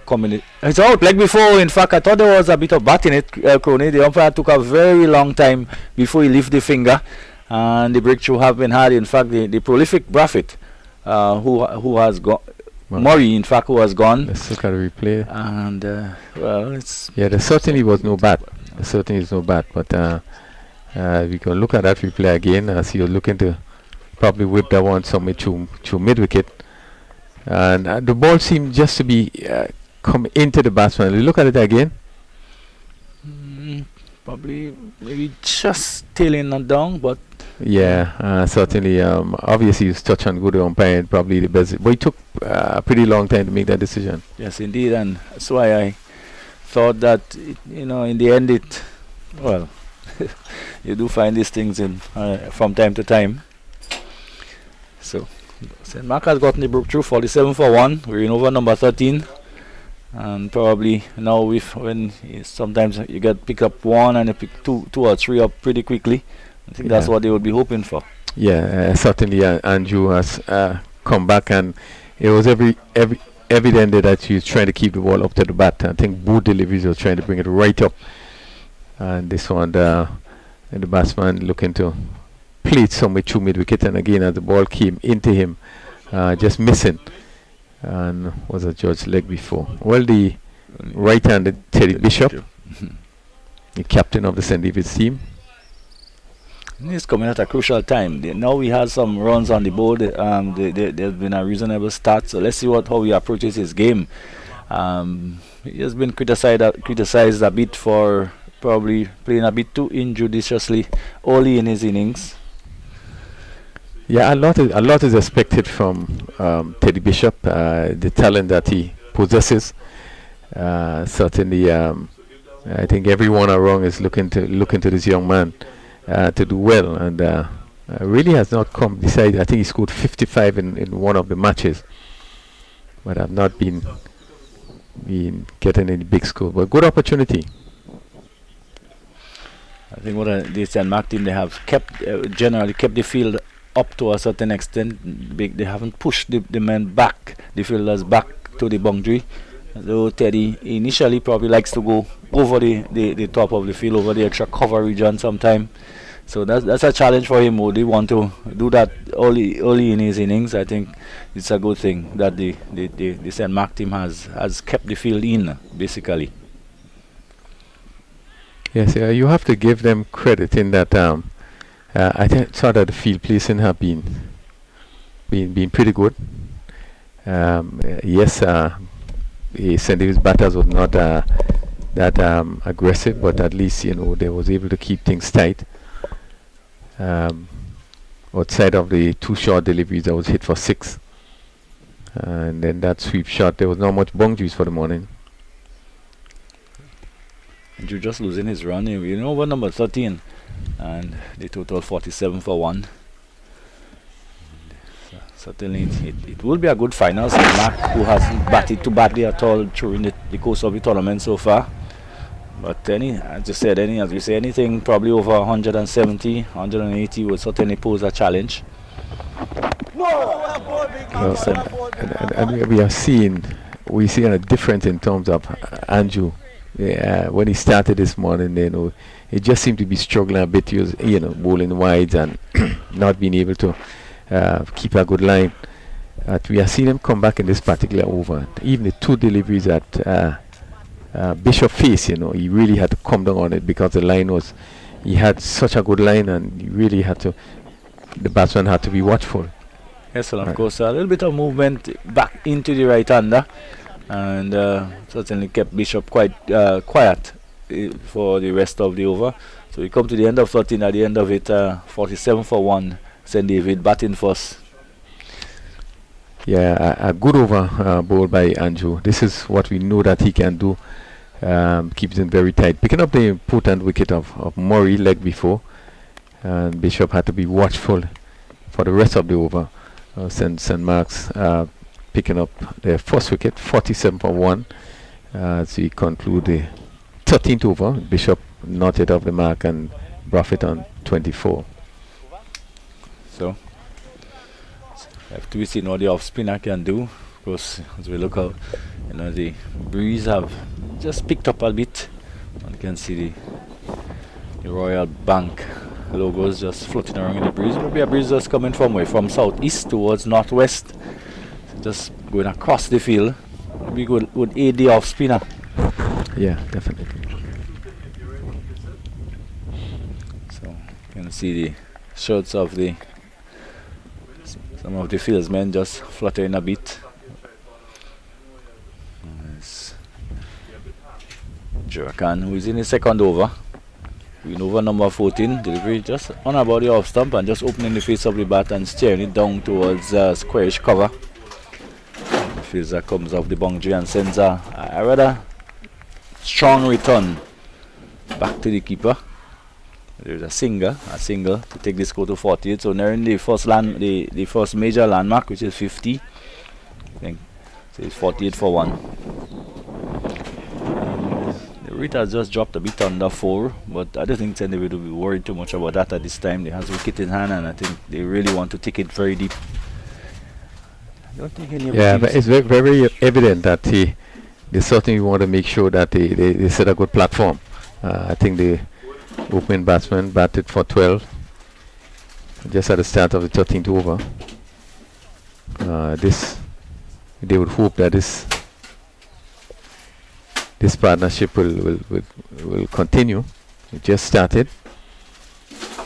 comment. It's out like before. In fact, I thought there was a bit of bat in it, Crony. The umpire took a very long time before he lifted the finger, and the breakthrough have been had. In fact, the prolific Braffett, who has gone, Murray, in fact, who has gone. Let's look at the replay. And well, it's there certainly was no bat. There certainly is no bat, but we can look at that replay again as you're looking to probably whip that one somewhere to mid wicket, and the ball seemed just to be come into the batsman. We look at it again. Probably maybe just tailing that down, but yeah, certainly. Obviously, it's touch and go to umpire, probably the best. But it took a pretty long time to make that decision. Yes, indeed, and that's why I thought that in the end you do find these things in from time to time. So St. Mark has gotten the breakthrough 47 for 1. We're in over number 13, and probably now when sometimes you get pick up one and you pick two or three up pretty quickly. I think that's what they would be hoping for. Yeah, certainly. Andrew has come back, and it was evident that he was trying to keep the ball up to the bat. I think both deliveries were trying to bring it right up, and this one the batsman looking to played somewhere to mid wicket, and again as the ball came into him, just missing, and was a George leg before. Well, the right-handed Teddy Bishop, the captain of the St. David's team. He's coming at a crucial time. Now we have some runs on the board. There's been a reasonable start, so let's see how he approaches his game. He has been criticized a bit for probably playing a bit too injudiciously early in his innings. Yeah, a lot is expected from Teddy Bishop, the talent that he possesses. Certainly, I think everyone around is looking to this young man to do well, and really has not come beside. I think he scored 55 in one of the matches, but have not been getting any big score. But good opportunity. I think what the St. Mark team, they have generally kept the field up to a certain extent. They haven't pushed the men back, the fielders back to the boundary. Though Teddy initially probably likes to go over the top of the field, over the extra cover region sometime. So that's a challenge for him. Would he want to do that early in his innings? I think it's a good thing that the St. Mark team has kept the field in, basically. Yes, you have to give them credit in that. I thought that the field placing have been pretty good. Yes, St. David's batters was not that aggressive, but at least they was able to keep things tight. outside of the 2 short deliveries that was hit for 6. And then that sweep shot, there was not much boundaries for the morning. And you're just losing his run. You know, over number 13. And the total 47 for 1. Certainly, it will be a good final. So Mark, who hasn't batted too badly at all during the course of the tournament so far. But as we say, anything probably over 170, 180 would certainly pose a challenge. And we see a difference in terms of Andrew. When he started this morning, he just seemed to be struggling a bit. He was, bowling wides and not being able to keep a good line. We are seeing him come back in this particular over. Even the 2 deliveries that Bishop faced, he really had to come down on it because the line he had such a good line, and the batsman had to be watchful. Yes, and of course, a little bit of movement back into the right-hander, and certainly kept Bishop quite quiet for the rest of the over. So we come to the end of 13. At the end of it, 47 for 1. St. David batting first. Yeah, a good over bowled by Andrew. This is what we know that he can do. Keeps him very tight. Picking up the important wicket of Murray leg before. And Bishop had to be watchful for the rest of the over. St. Mark's picking up their first wicket, 47 for 1. As we conclude the 13th over, Bishop not yet off the mark and Buffett on 24. So, have to be seen what the off spinner can do. Of course, as we look out, the breeze have just picked up a bit. You can see the Royal Bank logos just floating around in the breeze. Maybe a breeze just coming from where? From southeast towards northwest. So just going across the field. Maybe would aid the off spinner. Yeah, definitely. So you can see the shirts of some of the fieldsmen just fluttering a bit. Jurakan, who is in his second over. In over number 14, delivery just on about the off stump and just opening the face of the bat and steering it down towards squarish cover. The fielder comes off the boundary and sends a rather strong return back to the keeper. There's a single to take the score to 48. So nearing the first major landmark, which is 50. I think so. It's 48 for 1. The rate has just dropped a bit under 4, but I don't think they will be worried too much about that at this time. They have wicket in hand, and I think they really want to take it very deep. I don't think any of but it's very, very evident that they certainly want to make sure that they set a good platform. I think the opening batsman batted for 12 just at the start of the 13th over. They would hope that this partnership will continue. It just started,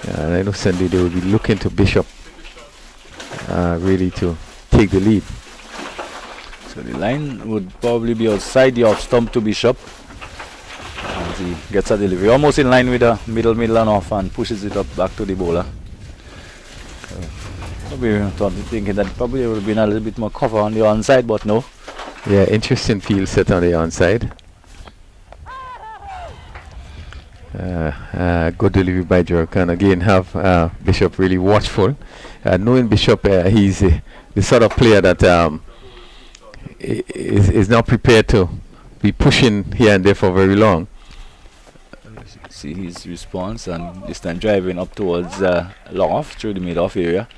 and I know Sunday they will be looking to Bishop really to take the lead. So the line would probably be outside the off stump to Bishop. As he gets a delivery almost in line with the middle and off and pushes it up back to the bowler. Probably thinking that probably would have been a little bit more cover on the onside, but no. Yeah, interesting field set on the onside. Good delivery by Jurakan. Again, have Bishop really watchful. Knowing Bishop, he's the sort of player that is not prepared to be pushing here and there for very long. See his response, and this time driving up towards long off through the mid-off area.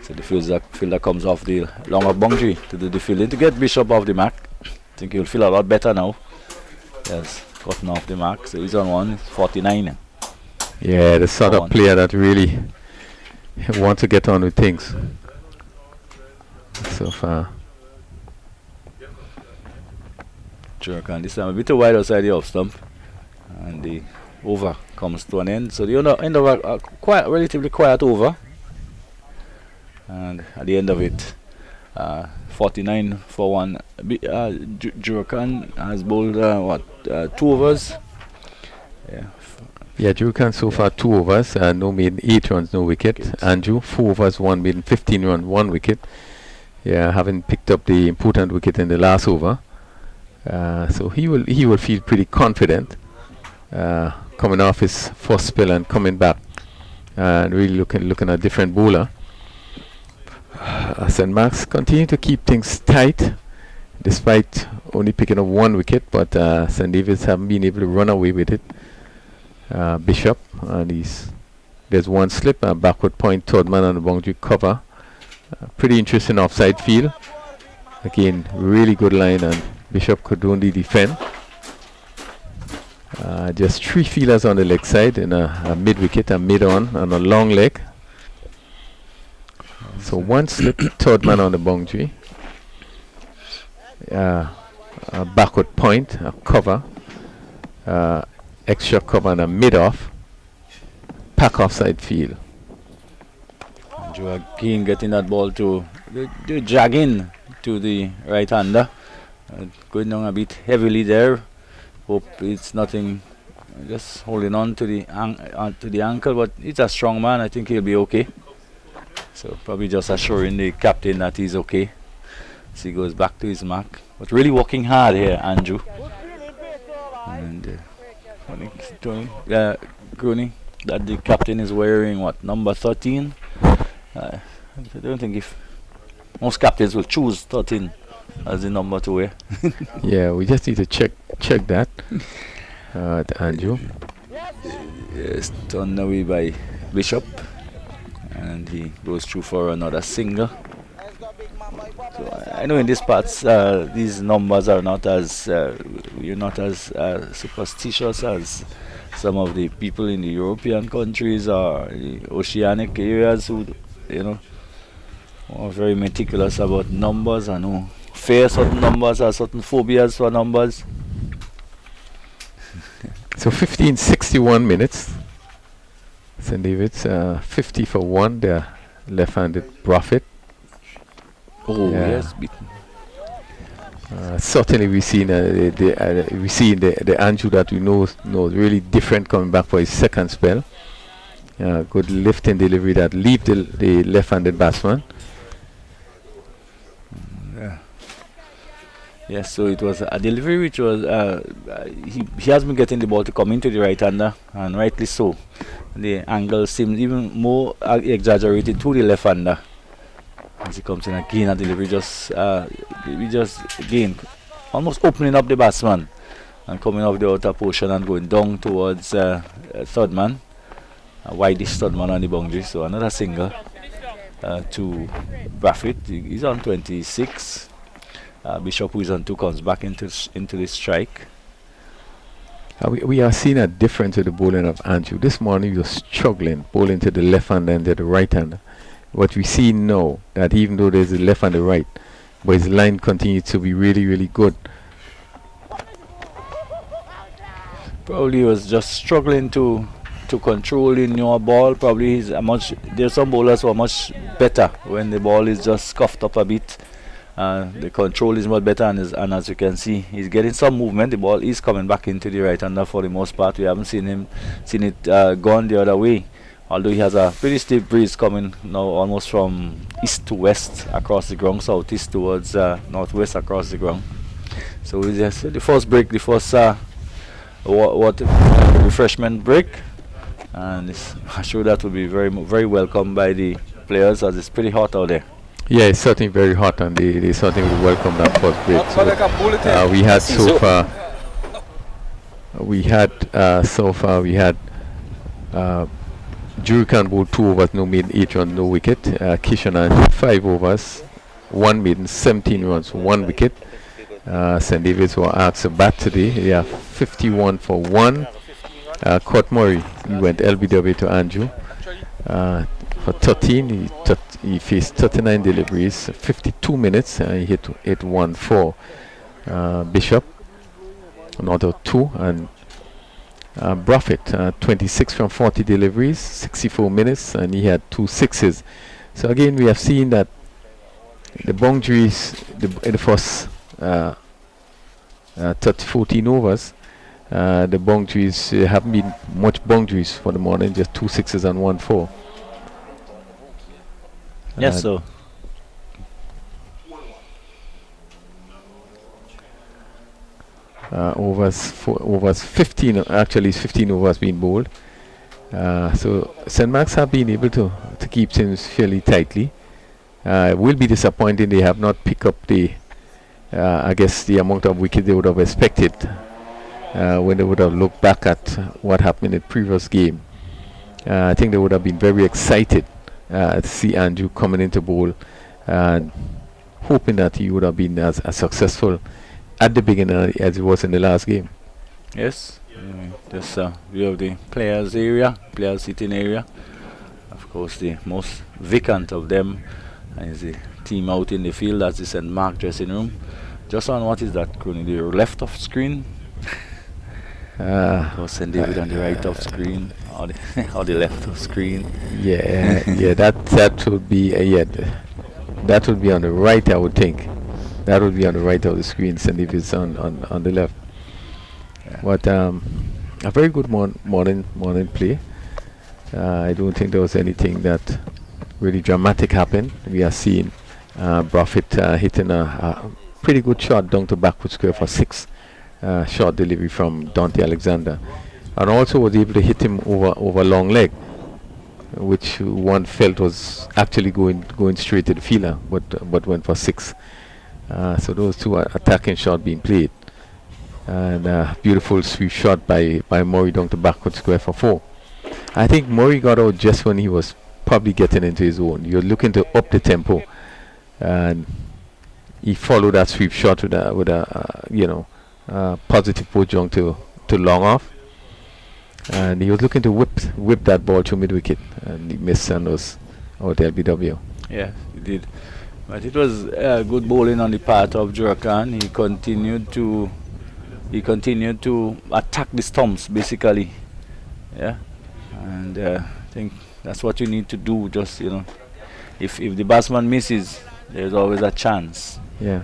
So the fielder comes off the long off boundary to do the fielding to get Bishop off the mark. I think he'll feel a lot better now. Yes, gotten off the mark, so he's on 149. Yeah, the sort of player that really want to get on with things. So far. Jurakan this time a bit wide outside the off stump, and the over comes to an end. So the end of a relatively quiet over, and at the end of it, 49 for 1. Jurakan has bowled 2 overs. Yeah, Yeah, Jurkan so far 2 overs, no maiden, 8 runs, no wicket. Andrew 4 overs, 1 maiden, 15 runs, 1 wicket. Yeah, having picked up the important wicket in the last over. So he will feel pretty confident coming off his first spell and coming back and really looking at different bowler. St. Mark's continue to keep things tight despite only picking up 1 wicket, but St. David's haven't been able to run away with it. Bishop, and there's 1 slip, backward point, third man on the boundary cover. Pretty interesting offside field. Again, really good line, and Bishop could only defend. Just 3 fielders on the leg side in a mid wicket, a mid on, and a long leg. So 1 slip, third man on the boundary. A backward point, a cover, extra cover, and a mid off. Pack offside field. Andrew again getting that ball to the dragging to the right hander. Going down a bit heavily there. Hope it's nothing. Just holding on to the ankle, but it's a strong man. I think he'll be okay. So probably just assuring the captain that he's okay. So he goes back to his mark. But really working hard here, Andrew. And Grooney, that the captain is wearing what, number 13? I don't think if most captains will choose 13 as the number to wear. Yeah, we just need to check that. Andrew. Yes, turned away by Bishop, and he goes through for another single. So I know in these parts these numbers are not as you're not as superstitious as some of the people in the European countries or the oceanic areas who, are very meticulous about numbers and who fear certain numbers or certain phobias for numbers. So 61 minutes. St. David's 50 for 1. They're left-handed Prophet. Oh Yeah. yes, beaten. Certainly we seen the Andrew that we know really different coming back for his second spell. Good lifting delivery that leave the left-handed batsman. Yes, so it was a delivery which was he has been getting the ball to come into the right hander, and rightly so. The angle seemed even more exaggerated to the left hander. As he comes in again, a delivery just again almost opening up the batsman and coming off the outer portion and going down towards third man, a widest third man on the boundary. So another single to Braffett. He's on 26. Bishop, who is on 2, comes back into the strike. We are seeing a difference in the bowling of Andrew. This morning he was struggling bowling to the left hander and to the right hander. What we see now, that even though there's the left and the right, but his line continues to be really, really good. Probably was just struggling to control in your ball. Probably there's some bowlers who are much better when the ball is just scuffed up a bit. The control is much better, and as you can see, he's getting some movement. The ball is coming back into the right hander for the most part. We haven't seen it gone the other way. Although he has a pretty stiff breeze coming now almost from east to west across the ground, southeast towards northwest across the ground. So we just the first break, the first refreshment break, and I'm sure that will be very welcome by the players as it's pretty hot out there. Yeah, it's certainly very hot, and they certainly will welcome that first break. So, we had Jurikan bowled 2 overs, no maiden, 8 runs, no wicket. Kishan 5 overs, 1 maiden, 17 runs, 1 wicket. St. David's were asked to bat today. They are 51 for 1. Court Murray, he went LBW to Andrew. For 13, he faced 39 deliveries, 52 minutes, and he hit 1 for Bishop, another 2, and Braffett, 26 from 40 deliveries, 64 minutes, and he had 2 sixes. So again, we have seen that the boundaries in the first 14 overs, The boundaries haven't been much boundaries for the morning, just 2 6s and 1 4. Yes, so overs 15, actually 15 overs being bowled. So St. Mark's have been able to keep things fairly tightly. It will be disappointing they have not picked up the, I guess, the amount of wickets they would have expected when they would have looked back at what happened in the previous game. I think they would have been very excited to see Andrew coming into bowl and hoping that he would have been as successful at the beginning as he was in the last game. yes, just we have the players sitting area. Of course, the most vacant of them is the team out in the field. That's the St. Mark dressing room. Just on what is that, Crony? The left of screen. Or St. David on the right of screen, or the left of screen. Yeah, that would be that would be on the right, I would think. That would be on the right of the screen, St. David's on the left. Yeah. But a very good morning play. I don't think there was anything that really dramatic happened. We are seeing Buffett hitting a pretty good shot down to backward square for 6. Short delivery from Dante Alexander, and also was able to hit him over long leg, which one felt was actually going straight to the fielder, but went for 6. So those two are attacking shot being played, and beautiful sweep shot by Murray down to backward square for 4. I think Murray got out just when he was probably getting into his own. You're looking to up the tempo, and he followed that sweep shot with a positive push down to long off, and he was looking to whip that ball to mid wicket, and he missed and was out LBW. Yeah, he did. But it was good bowling on the part of Jurkan. He continued to attack the stumps basically. Yeah, and I think that's what you need to do. Just if the batsman misses, there's always a chance. Yeah.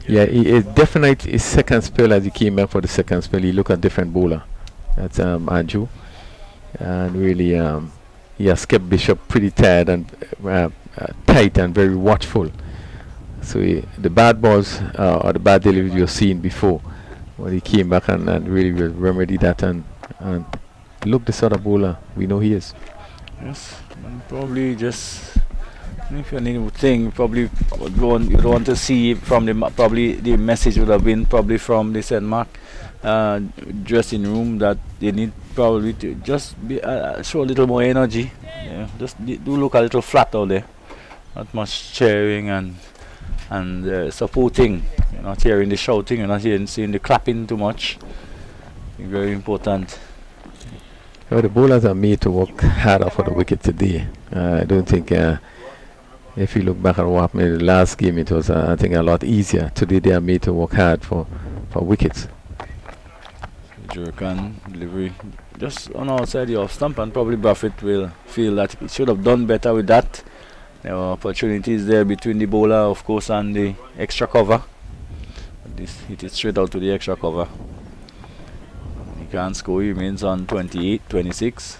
Yeah, he definitely his second spell, as he came back for the second spell, he looked a different bowler. That's Andrew, and really he has kept Bishop pretty tired and tight and very watchful. So the bad balls or the bad delivery you've seen before, when he came back and really will remedy that and look the sort of bowler we know he is. Yes, and probably just. If you need thing, probably you'd want to see from probably the message would have been probably from the St. Mark dressing room that they need probably to just show a little more energy. Yeah, just do look a little flat out there, not much cheering and supporting. You're not hearing the shouting, you're not seeing the clapping too much. I think very important. Well, the bowlers are made to work harder for the wicket today. I don't think. If you look back at what happened in the last game, it was, I think, a lot easier. Today they are made to work hard for wickets. Jurkan delivery just on outside the off stump, and probably Buffett will feel that he should have done better with that. There were opportunities there between the bowler, of course, and the extra cover. But this hit it straight out to the extra cover. He can't score, he remains on 28, 26.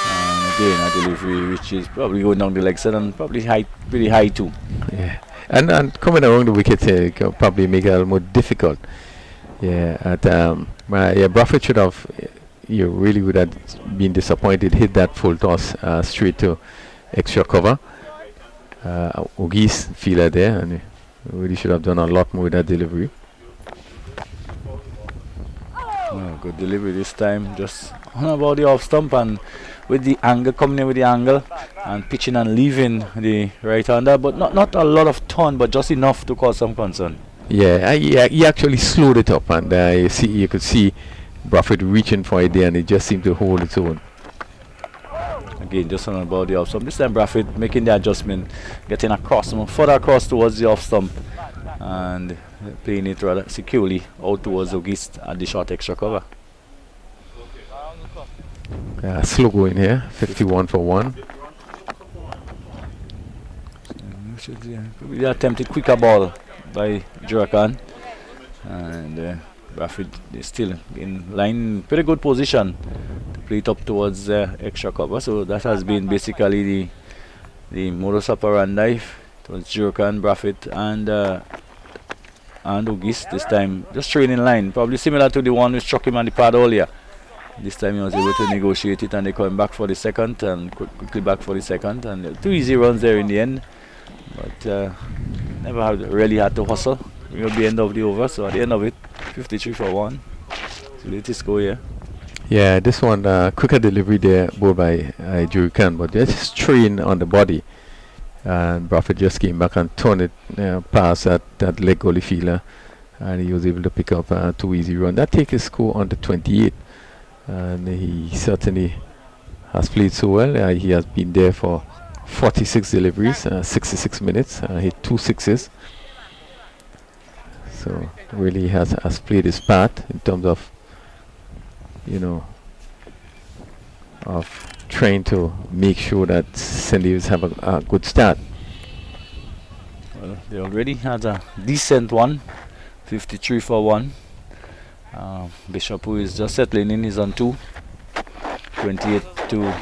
And again, a delivery which is probably going down the leg side and probably pretty high too. Yeah, and coming around the wicket can probably make it a little more difficult. Yeah, Buffett should have. You really would have been disappointed. Hit that full toss straight to extra cover. Ogis fielder there, and really should have done a lot more with that delivery. Oh, good delivery this time, just on about the off stump and with the angle, coming in with the angle and pitching and leaving the right hander, but not a lot of turn, but just enough to cause some concern. Yeah, he actually slowed it up, and you could see Buffett reaching for it there, and it just seemed to hold its own. Again, just on about the off stump. This time Buffett making the adjustment, getting across, further across towards the off stump, and playing it rather securely out towards Ogist at the short extra cover. Slow going here, 51 for 1. Probably attempted quicker ball by Jurakan, and Bradford is still in line, pretty good position to play it up towards the extra cover. So that has been basically the modus operandi. It was Jurkan, Bradford, and Ugis this time, just throwing in line, probably similar to the one we struck him on the pad earlier. This time he was able to negotiate it, and they coming back for the second, and quickly back for the second, and 2 easy runs there in the end. But never really had to hustle. We got the end of the over, so at the end of it, 53 for 1. So latest score here. Yeah, this one quicker delivery there, bowled by Jurikan, but just train on the body. And Bradford just came back and turned it past that leg goalie fielder, and he was able to pick up 2 easy run. That takes his score on to 28, and he certainly has played so well. He has been there for 46 deliveries, 66 minutes, hit 2 sixes. So really has played his part in terms of, of trying to make sure that St. David's have a good start. Well, they already had a decent one, 53 for 1. Bishop, who is just settling in, is on 2. 28 to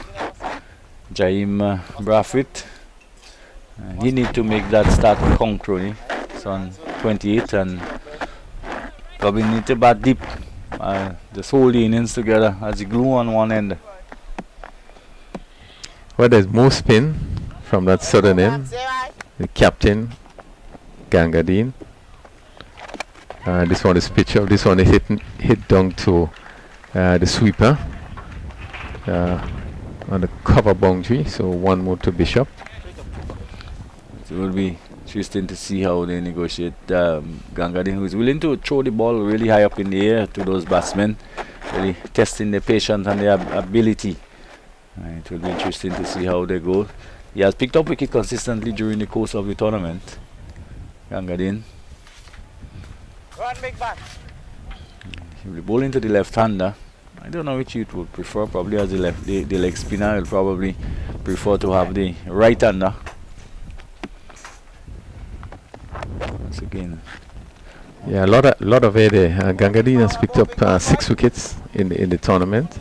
Jaim Bradford. He need to make that start with Concrony. It's on 28, and probably need to bat deep. Just hold the innings together as the glue on one end. Well, there's more spin from that southern end. The captain, Gangadine. This one is pitch up. This one is hit down to the sweeper on the cover boundary. So 1 more to Bishop. So it will be interesting to see how they negotiate. Gangadine, who is willing to throw the ball really high up in the air to those batsmen, really testing their patience and their ability. It will be interesting to see how they go. He has picked up wicket consistently during the course of the tournament. Gangadine. Run, big bat. He will be bowling to the left-hander. I don't know which he would prefer. Probably as the leg spinner, will probably prefer to have the right-hander. Once again. Yeah, a lot of air there. Gangadine has picked up 6 wickets in the tournament.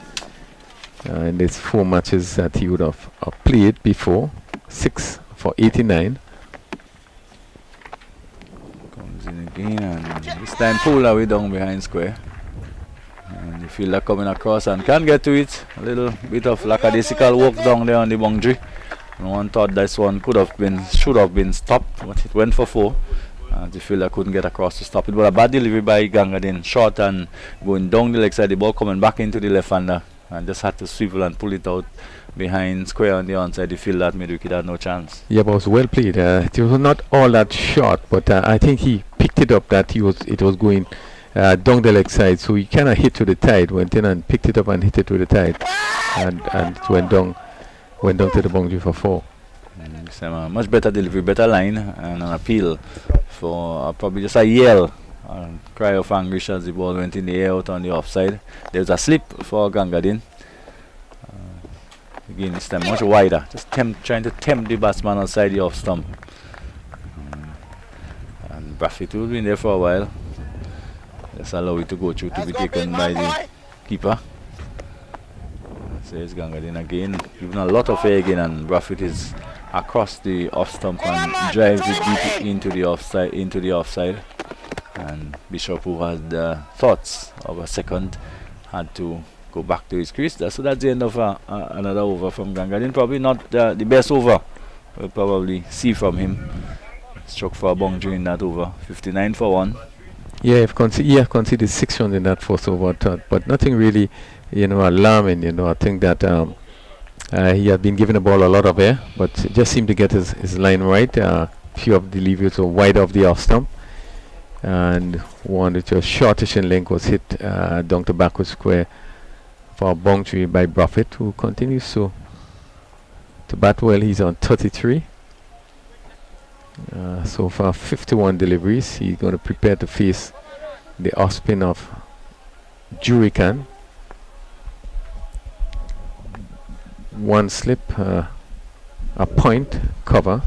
In these 4 matches that he would have played before, 6 for 89. Comes in again, and this time pull away down behind square. And the fielder coming across and can't get to it. A little bit of lackadaisical work down there on the boundary. And one thought this one should have been stopped, but it went for 4. The fielder couldn't get across to stop it. But a bad delivery by Gangadine, short and going down the leg side. The ball coming back into the left-hander, and just had to swivel and pull it out behind square on the onside. The field that made wicket had no chance. Yeah, but it was well played. It was not all that short, but I think he picked it up that it was going down the leg side, so he kind of hit to the tide, went in and picked it up and hit it to the tide, and it went down to the boundary for 4. Much better delivery, better line, and an appeal for probably just a yell, cry of anguish as the ball went in the air out on the offside. There was a slip for Gangadine. Again, this time much wider, just trying to tempt the batsman outside the off stump. And Bradford will be in there for a while. Just allow it to go through to be taken by the keeper. Says Gangadine again, giving a lot of air again, and Bradford is across the off stump and drives it deep into the offside. And Bishop, who had thoughts of a second, had to go back to his crease. So that's the end of another over from Gangadine. Probably not the best over we'll probably see from him. Struck for a boundary in that over. 59 for 1. Yeah, he have conceded 6 runs in that first over, but nothing really, alarming. I think that he had been giving the ball a lot of air, but just seemed to get his line right. Few of the deliveries were wide off the off stump, and one which was shortish in length was hit down to backward square for a boundary by Bradford, who continues to bat well. He's on 33. So far 51 deliveries. He's going to prepare to face the off spin of Jurikan. One slip, a point cover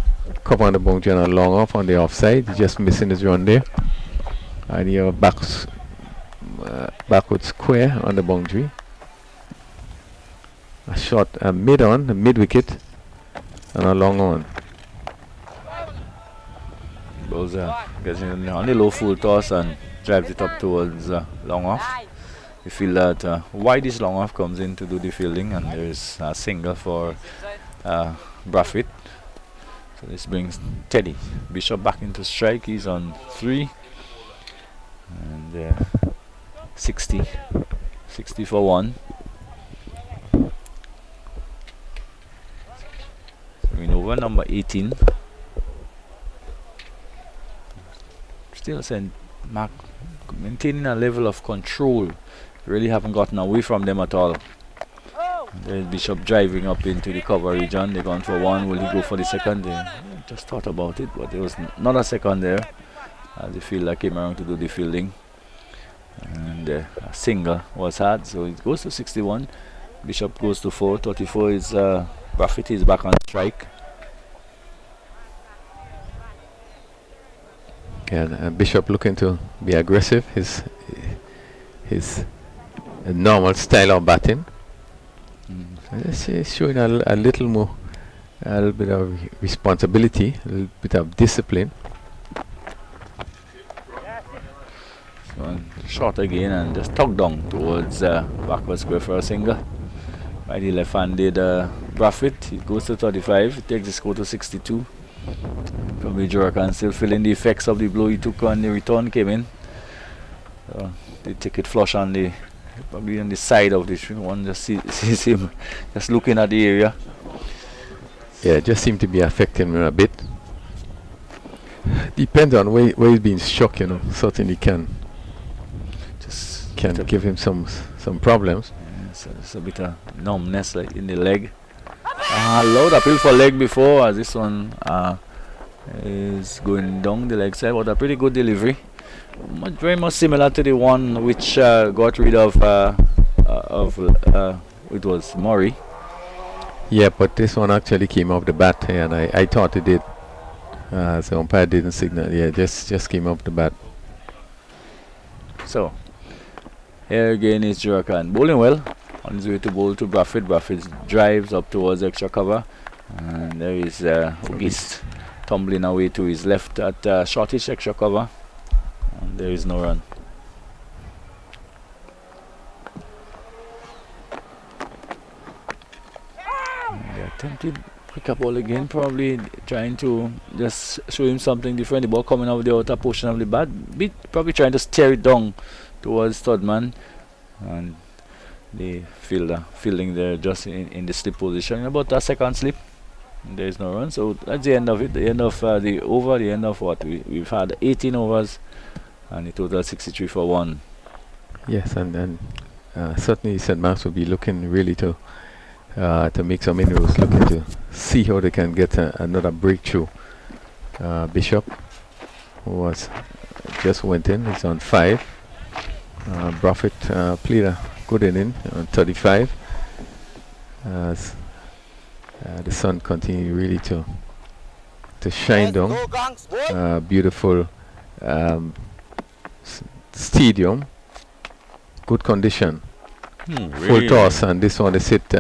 on the boundary and a long off on the offside. He's just missing his run there. And he have backward square on the boundary. A shot, a mid wicket, and a long on. Goes gets in on the low full toss and drives it up towards long off. We feel that widest long off comes in to do the fielding, and there is a single for Braffit. So this brings Teddy Bishop back into strike. He's on 3 and 60 for 1. So in over number 18. Still saying Mark maintaining a level of control. Really haven't gotten away from them at all. There's Bishop driving up into the cover region. They're going for 1. Will he go for the second? They just thought about it, but there was not a second there. As the fielder came around to do the fielding. And a single was had, so it goes to 61. Bishop goes to 4. 34 is Braffit is back on strike. And Bishop looking to be aggressive. His normal style of batting. He's showing a little more, a little bit of responsibility, a little bit of discipline. So short again and just tugged down towards backward square for a single. By the left-handed Braffit, it goes to 35. It takes the score to 62. Probably Jurakan still feeling the effects of the blow he took on the return came in. They take it flush on the probably on the side of this one. Just sees him just looking at the area. Yeah, it just seemed to be affecting him a bit. Depends on where he's being struck, you know. Certainly can give him some problems. Yeah, so it's a bit of numbness like in the leg. Loud appeal for leg before, as this one is going down the leg side. But a pretty good delivery. Very much similar to the one which got rid of it was Murray. Yeah, but this one actually came off the bat, and I thought it did. So umpire didn't signal. Yeah, just came off the bat. So here again is Jurakan bowling well on his way to bowl to Braffit. Braffit drives up towards extra cover, and there is August tumbling away to his left at shortish extra cover, and there is no run. They attempted pick up ball again, probably trying to just show him something different. The ball coming out of the outer portion of the bat, probably trying to steer it down towards Studman, and the fielder fielding there just in the slip position, about a second slip. There is no run, so that's the end of it. The end of the over. The end of what we've had 18 overs, and the total 63 for 1. Yes, and certainly St. Mark's will be looking really to make some inroads, looking to see how they can get another breakthrough. Bishop, who was just went in, is on 5. Braffit played a good inning on 35. As the sun continued really to shine down. Beautiful stadium, good condition. Full toss, and this one is hit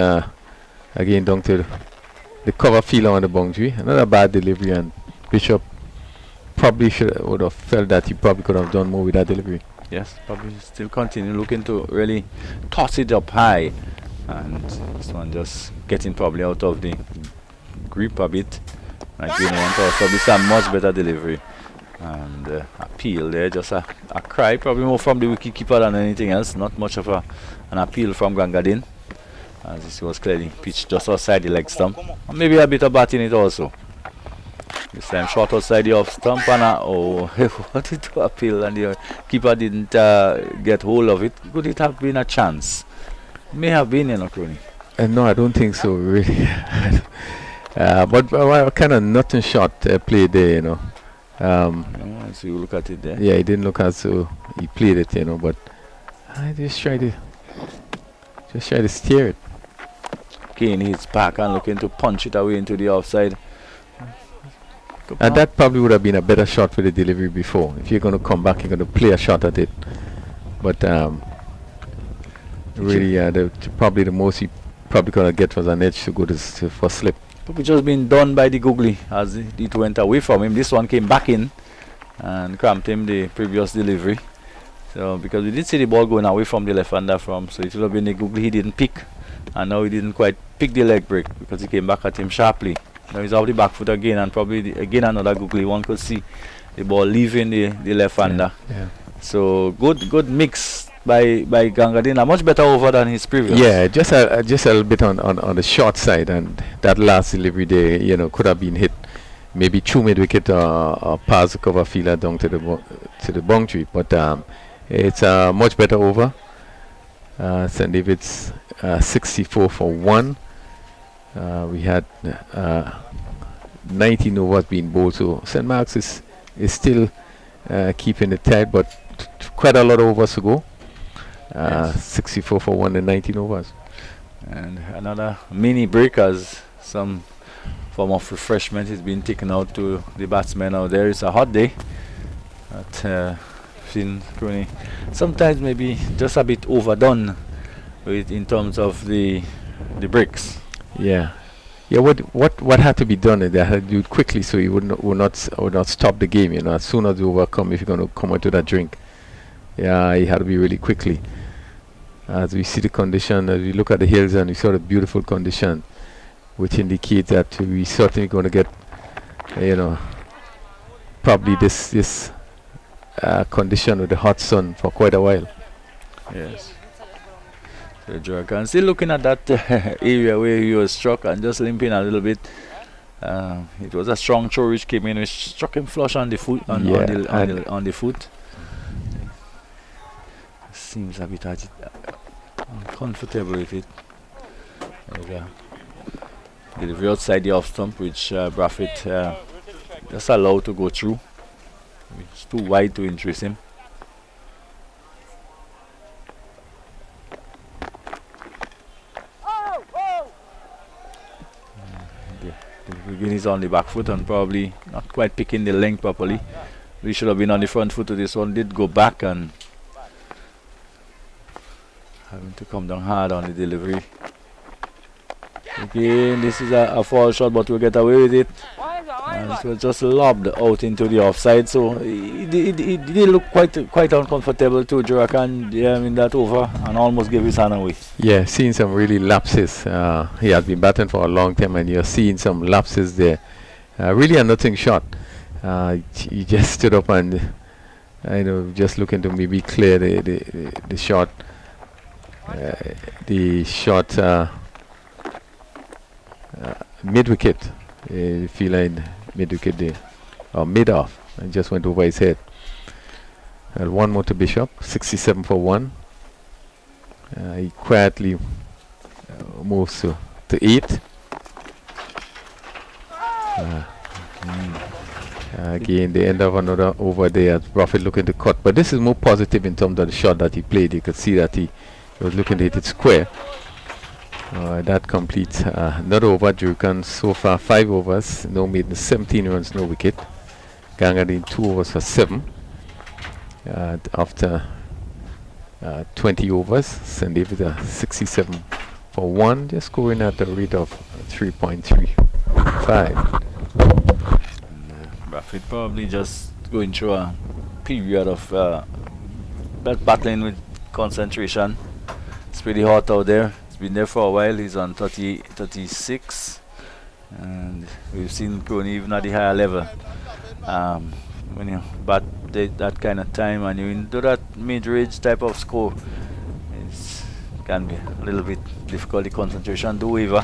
again down to the cover fielder on the boundary. Another bad delivery, and Bishop probably would have felt that he probably could have done more with that delivery. Yes, probably still continue looking to really toss it up high, and this one just getting probably out of the grip a bit. Like one toss, probably some much better delivery, and appeal there, just a cry, probably more from the wicketkeeper than anything else. Not much of an appeal from Gangadin, as this was clearly pitched just outside the leg stump, and maybe a bit of bat in it also. This time short outside the off stump, and wanted to appeal, and the keeper didn't get hold of it. Could it have been a chance? May have been, you know, Crony. No, I don't think so, really. But kind of nothing shot played there, you know. So you look at it there. Yeah, he didn't look as though he played it, you know. But I just try to steer it. Kane hits back and looking to punch it away into the offside. And that probably would have been a better shot for the delivery before. If you're going to come back, you're going to play a shot at it. But really, probably the most he probably gonna get was an edge to go to for slip. Which just been done by the googly as it went away from him. This one came back in and cramped him the previous delivery. So because we did see the ball going away from the left-hander so it would have been the googly he didn't pick, and now he didn't quite pick the leg break because he came back at him sharply. Now he's off the back foot again, and probably again another googly. One could see the ball leaving the left-hander. Yeah. So good mix by Gangadin. A much better over than his previous. Yeah, just a little bit on the short side, and that last delivery there, could have been hit maybe through mid-wicket or past the cover fielder down to the boundary. But it's a much better over. St. David's 64 for 1. We had 19 overs being bowled, so St. Mark's is still keeping it tight, but quite a lot of overs to go. 64 for 1 and 19 overs. And another mini break as some form of refreshment is being taken out to the batsmen out there. It's a hot day. But sometimes maybe just a bit overdone in terms of the breaks. Yeah. What had to be done? They had to do it quickly so you would not stop the game. As soon as you overcome, if you're going to come into that drink, it had to be really quickly. As we see the condition, as we look at the hills and we saw the beautiful condition, which indicates that we certainly going to get, probably this condition with the hot sun for quite a while. Yes. So Jurakan still looking at that area where he was struck and just limping a little bit. It was a strong throw which came in, which struck him flush on the foot. On the foot. Seems a bit uncomfortable with it. Delivery outside the off stump, which Braffett just allowed to go through. It's too wide to interest him. The is on the back foot and probably not quite picking the length properly. We should have been on the front foot. This one did go back and having to come down hard on the delivery. Again, this is a foul shot, but we'll get away with it. And it was just lobbed out into the offside, so it did look quite uncomfortable to Jurakan in that over and almost gave his hand away. Yeah, seeing some really lapses. He has been batting for a long time, and you're seeing some lapses there. Really a nothing shot. He just stood up and just looking to maybe clear the shot. The shot mid-wicket, feline mid-wicket there, or mid-off, and just went over his head. And one more to Bishop, 67 for 1. He quietly moves to 8. Again, the end of another over there. Prophet looking to cut, but this is more positive in terms of the shot that he played. You could see that he was looking to hit it square. That completes another over. Jurakan so far 5 overs, no maiden, 17 runs, no wicket. Gangadin 2 overs for 7. After 20 overs, St. David 67 for 1, just going at a rate of 3.35. Braffett probably just going through a period of battling with concentration. It's pretty hot out there. Been there for a while. He's on 36, and we've seen Crony even at the higher level. When you bat that kind of time and you into that mid-range type of score, it can be a little bit difficult. The concentration do waver.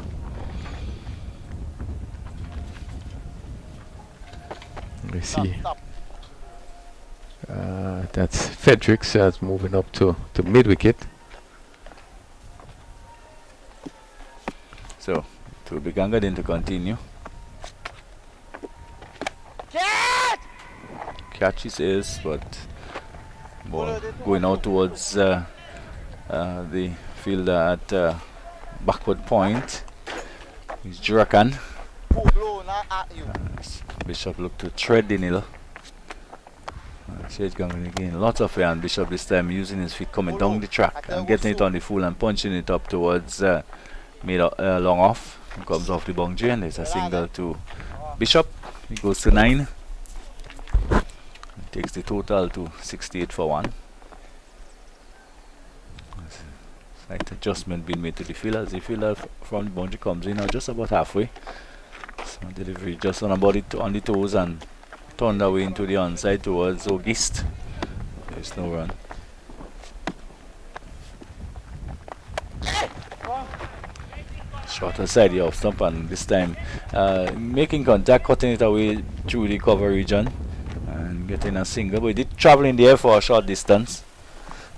Let's see. That's Fredericks that's moving up to mid-wicket. So, it will be Gangadin to continue. Catch his ace, but ball going out towards the fielder at backward point. It's Jurakan. Bishop looked to tread the nil. Straight going again. Lots of play on Bishop this time, using his feet coming down the track and getting it on the full and punching it up towards long off. He comes off the boundary and there's a single to Bishop. He goes to 9. Takes the total to 68 for 1. Slight adjustment being made to the field as the fielder from the boundary comes in now just about halfway. So delivery just on about on the toes and turned away into the onside towards August. There's no run. Shorter side of stump and this time making contact, cutting it away through the cover region and getting a single. But he did travel in the air for a short distance,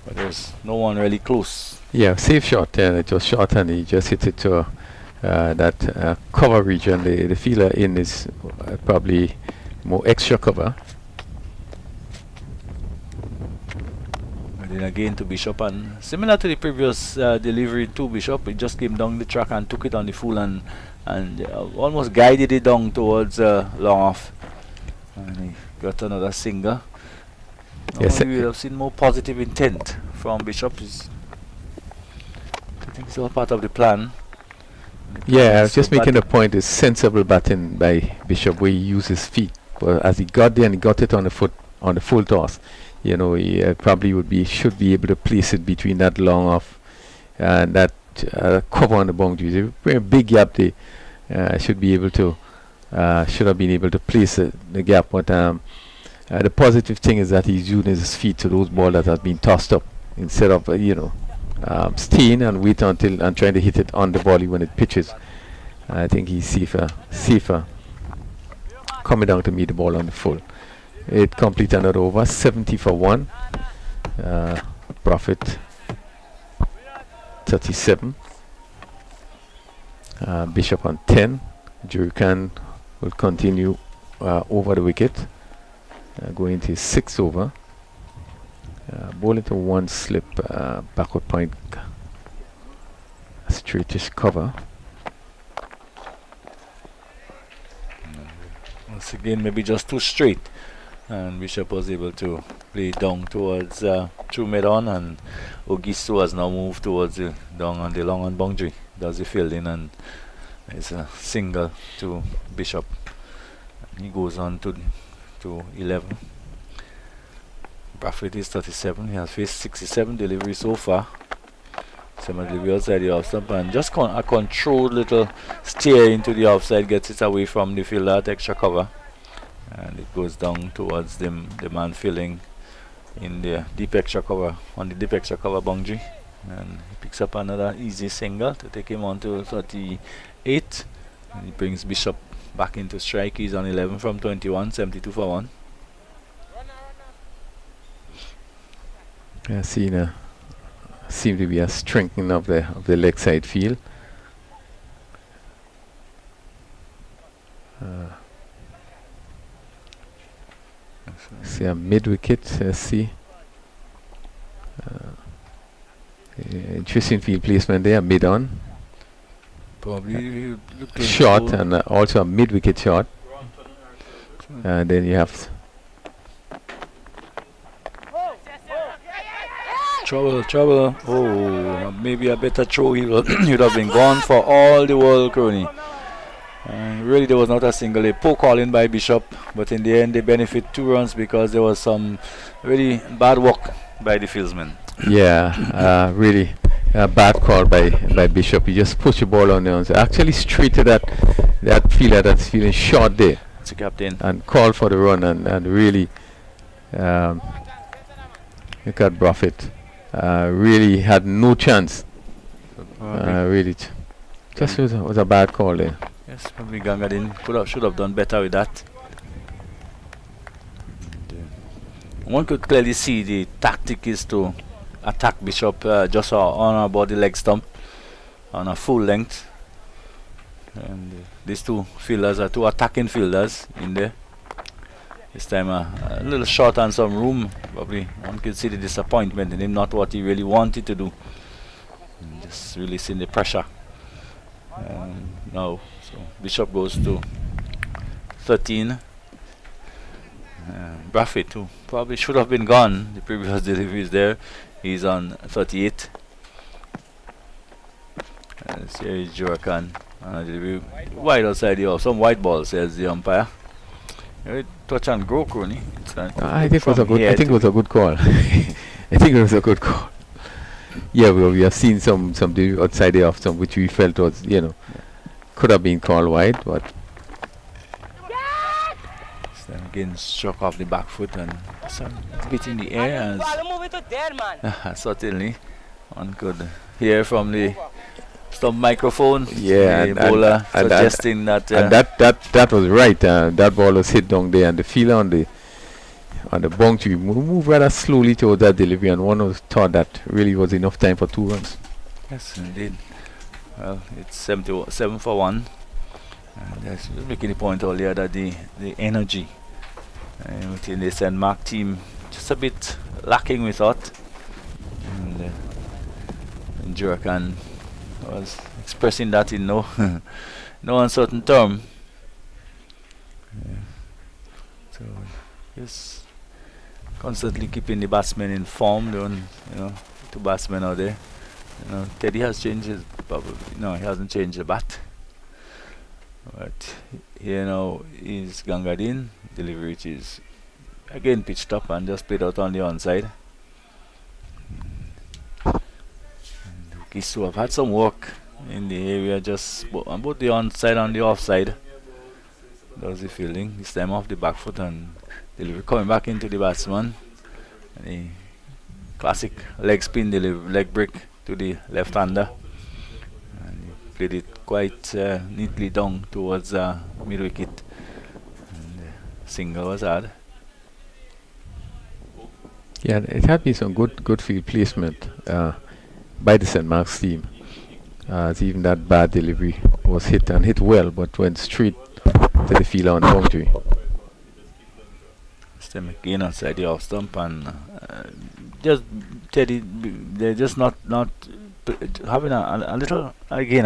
but there's no one really close. Yeah, safe shot. It was short and he just hit it to that cover region. The fielder in is probably more extra cover. And then again to Bishop, and similar to the previous delivery to Bishop, he just came down the track and took it on the full and almost guided it down towards long off. And he got another single. Yes, we have seen more positive intent from Bishop. I think it's all part of the plan. Yeah, I was just making a point. It's sensible batting by Bishop where he used his feet. But as he got there and he got it on the full toss, you know, he probably should be able to place it between that long off and that cover on the boundary. A big gap there. Should have been able to place the gap. But the positive thing is that he's using his feet to those balls that have been tossed up instead of staying and wait until and trying to hit it on the volley when it pitches. I think he's safer coming down to meet the ball on the full. It complete another over, 70 for 1. Profit 37. Bishop on 10. Jurican will continue over the wicket, going to 6 over. Ball into 1 slip, backward point, straightish cover. Once again, maybe just too straight, and Bishop was able to play down towards through mid-on, and Ogisto has now moved towards down on the long on boundary. Does the fielding, and it's a single to Bishop. And he goes on to 11. Bradford is 37. He has faced 67 deliveries so far. Some delivery outside the off stump, and just a controlled little steer into the offside gets it away from the fielder at extra cover, and it goes down towards the man filling in the deep extra cover on the deep extra cover boundary, and he picks up another easy single to take him on to 38, and he brings Bishop back into strike. He's on 11 from 21, 72 for 1. Seem to be a strengthening of the leg side field. See a mid wicket. See interesting field placement there. Mid on Probably shot and also a mid wicket shot. And then you have trouble. Oh, maybe a better throw. He would have been gone for all the world, Crony. Really, there was not a single poke call in by Bishop, but in the end, they benefit 2 runs because there was some really bad work by the fieldsman. Yeah, really bad call by Bishop. He just pushed the ball on the onside. Actually, straight to that fielder that's feeling short there. It's a captain. And called for the run and really look at Buffett. Really had no chance. Really, just was a bad call there. Yes, probably Gangadin should have done better with that. One could clearly see the tactic is to attack Bishop just on about the leg stump on a full length. And these two fielders are two attacking fielders in there. This time a little short and some room. Probably one could see the disappointment in him, not what he really wanted to do. And just releasing the pressure. Now, so Bishop goes to 13. Bradford too. probably should have been gone. The previous delivery is there. He's on 38. Here is Jurakan. Wide outside the off. Some white ball, says the umpire. Touch and go, Crony. I think it was a good. I think it was a good call. I think it was a good call. Yeah, we have seen some outside the off, some which we felt was, could have been called wide, but then again struck off the back foot and some bit in the air. Certainly, one could hear from the stump microphone. Yeah, the bowler suggesting that. And that was right. That ball was hit down there, and the fielder on the boundary moved rather slowly towards that delivery, and one was thought that really was enough time for 2 runs. Yes, indeed. Well, it's 7 for 1. And just making the point earlier that the energy within the St. Mark team just a bit lacking, we thought. And Jurakan was expressing that in no uncertain term. So just constantly keeping the batsmen informed on, two batsmen out there. Teddy has changed his, probably, he hasn't changed the bat. But here now is Gangadin, delivery which is again pitched up and just played out on the onside. Kisu have had some work in the area just on both the onside and the offside. Does the fielding, this time off the back foot and delivery coming back into the batsman. And the classic leg spin delivery, leg break to the left-hander. And he played it quite neatly down towards mid-wicket. And single was had. Yeah, it had been some good field placement by the St. Mark's team. Even that bad delivery was hit and hit well, but went straight to the fielder on the boundary. Stem again outside the off stump, and just Teddy, they're just not having a little again.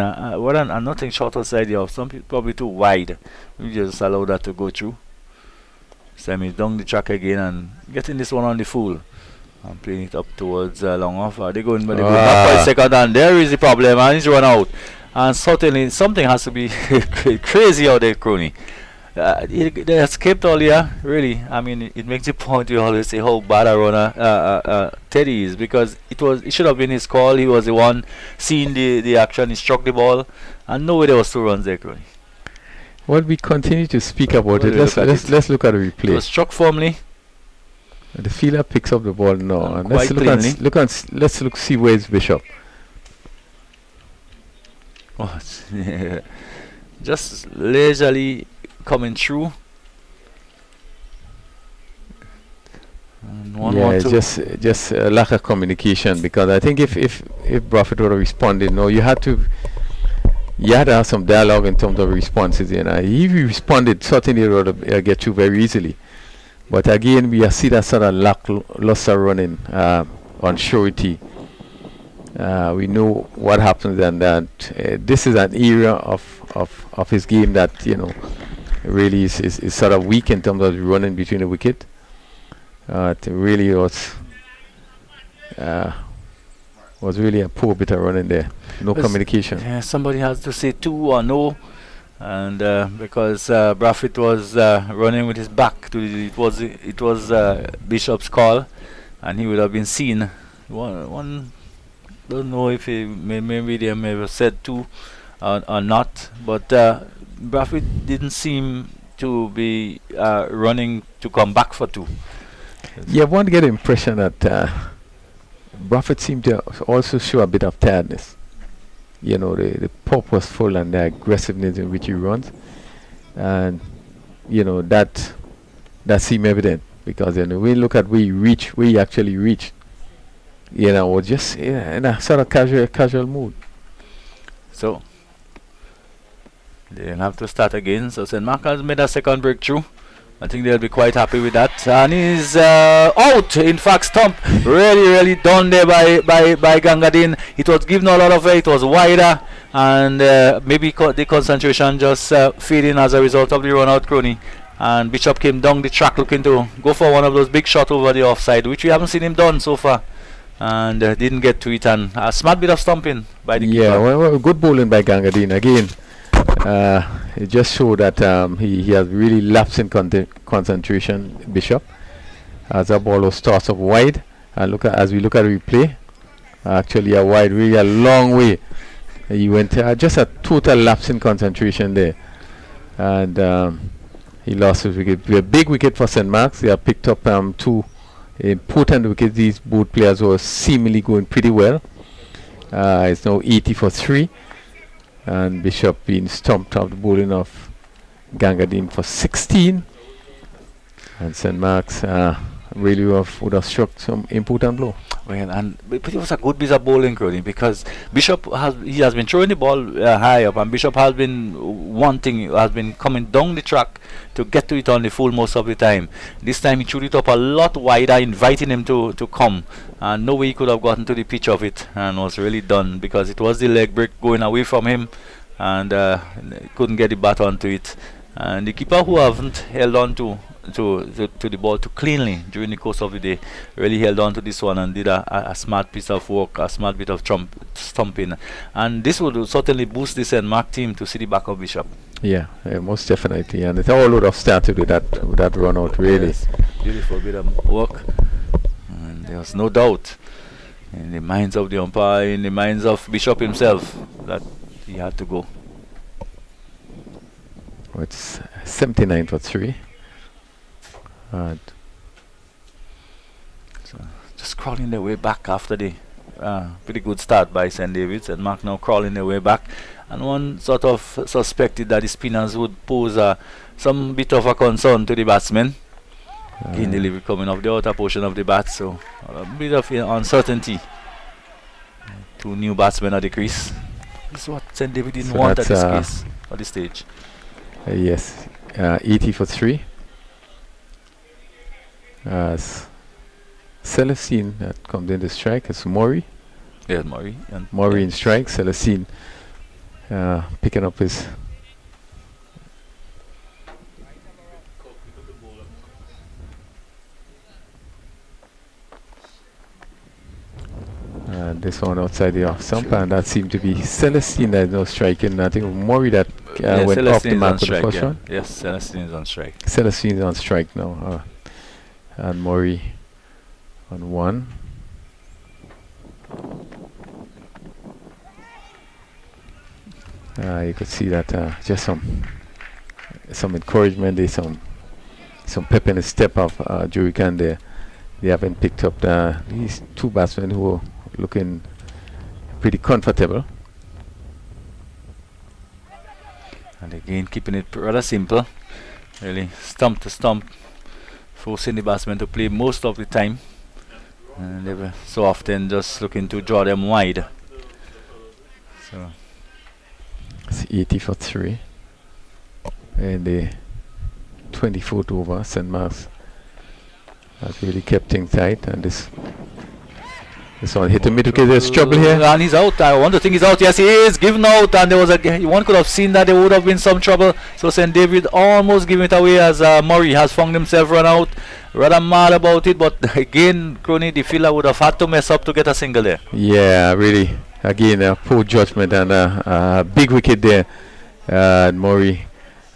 Nothing short outside the off stump, probably too wide. We just allow that to go through. Stem is down the track again and getting this one on the full. I'm playing it up towards long off. They going, but they going back for a second, and there is the problem, and he's run out. And certainly something has to be crazy out there, Crony. They escaped earlier, really. I mean, it makes the point we always say how bad a runner Teddy is, because it should have been his call. He was the one seeing the action. He struck the ball, and no way there was 2 runs there, Crony. Well, we continue to speak about it. Let's look at the replay. It was struck firmly. The fielder picks up the ball now, and let's see where is Bishop. Just leisurely coming through. And just a lack of communication, because I think if Buffett would have responded, you had to have some dialogue in terms of responses. If he responded, certainly it would have get through very easily. But again, we see that sort of lackluster running on surety. We know what happens, and that this is an area of his game that really is sort of weak in terms of running between the wicket. It really was really a poor bit of running there. No communication. Yeah, somebody has to say 2 or no. And because Braffett was running with his back to it was Bishop's call, and he would have been seen. One don't know if maybe they may have said 2 or not, but Braffett didn't seem to be running to come back for 2. Yeah, one get the impression that Braffett seemed to also show a bit of tiredness. The purposeful and the aggressiveness in which he runs, and that seemed evident, because we look at where he actually reached, was just in a sort of casual mood. So they'll have to start again. So St. Mark has made a second breakthrough. I think they'll be quite happy with that. And he's out. In fact, stump really done there by Gangadin. It was given a lot of it. It was wider, and maybe the concentration just fading as a result of the run out, Crony. and Bishop came down the track looking to go for one of those big shots over the offside, which we haven't seen him done so far, and didn't get to it, and a smart bit of stumping by the Yeah, keeper. well, good bowling by Gangadine again. It just showed that he has really lapsed in concentration, Bishop, as a ball was tossed up wide. And as we look at replay, actually a wide, really a long way. He went just a total lapse in concentration there, and he lost his wicket. A big wicket for St. Mark's. They have picked up 2 important wickets. These both players were seemingly going pretty well. It's now 80 for 3, and Bishop being stumped off the bowling of Gangadine for 16, and St. Mark's really would have struck some important blow. Well, but it was a good piece of bowling, Crony, because Bishop has been throwing the ball high up, and Bishop has been coming down the track to get to it on the full most of the time. This time he threw it up a lot wider, inviting him to come, and no way he could have gotten to the pitch of it, and was really done because it was the leg break going away from him, and couldn't get the bat onto it. And the keeper, who haven't held on to the ball too cleanly during the course of the day, really held on to this one and did a smart piece of work, a smart bit of stumping, and this would certainly boost the St. Mark team to see the back of Bishop. Yeah, most definitely, and it all would have started with that run out, really. Yes, beautiful bit of work, and there was no doubt in the minds of the umpire, in the minds of Bishop himself, that he had to go. It's 79 for 3. So just crawling their way back after the pretty good start by St. David's, and Mark now crawling their way back, and one sort of suspected that the spinners would pose some bit of a concern to the batsmen. Again, delivery coming off the outer portion of the bat, so a bit of uncertainty. 2 new batsmen at the crease. This is what St. David didn't want at this case, at this stage. Yes, 80 for 3. Celestine that comes in the strike. It's Maury. Yeah, Maury. And Maury in strike. Celestine picking up his. This one outside the off stump, and that seemed to be Celestine that is now striking. I think Maury that went off the mark with the first one. Yes, Celestine is on strike. Celestine is on strike now, and Maury on 1. You could see that just some encouragement, there's some pep in the step of Jurican there. They haven't picked up these 2 batsmen who are looking pretty comfortable. And again, keeping it rather simple, really stump to stump, forcing the batsmen to play most of the time, and they were so often just looking to draw them wide. So it's 80 for 3, and the 24th over. St. Mark's has really kept things tight, and this one hit the middle. Okay, there's trouble here. And he's out. I want to think he's out. Yes, he is given out, and there was one could have seen that there would have been some trouble. So St. David almost giving it away as Murray has found himself run out. Rather mad about it, but again, Crony, the fielder would have had to mess up to get a single there. Yeah, really. Again, poor judgment and a big wicket there. Murray,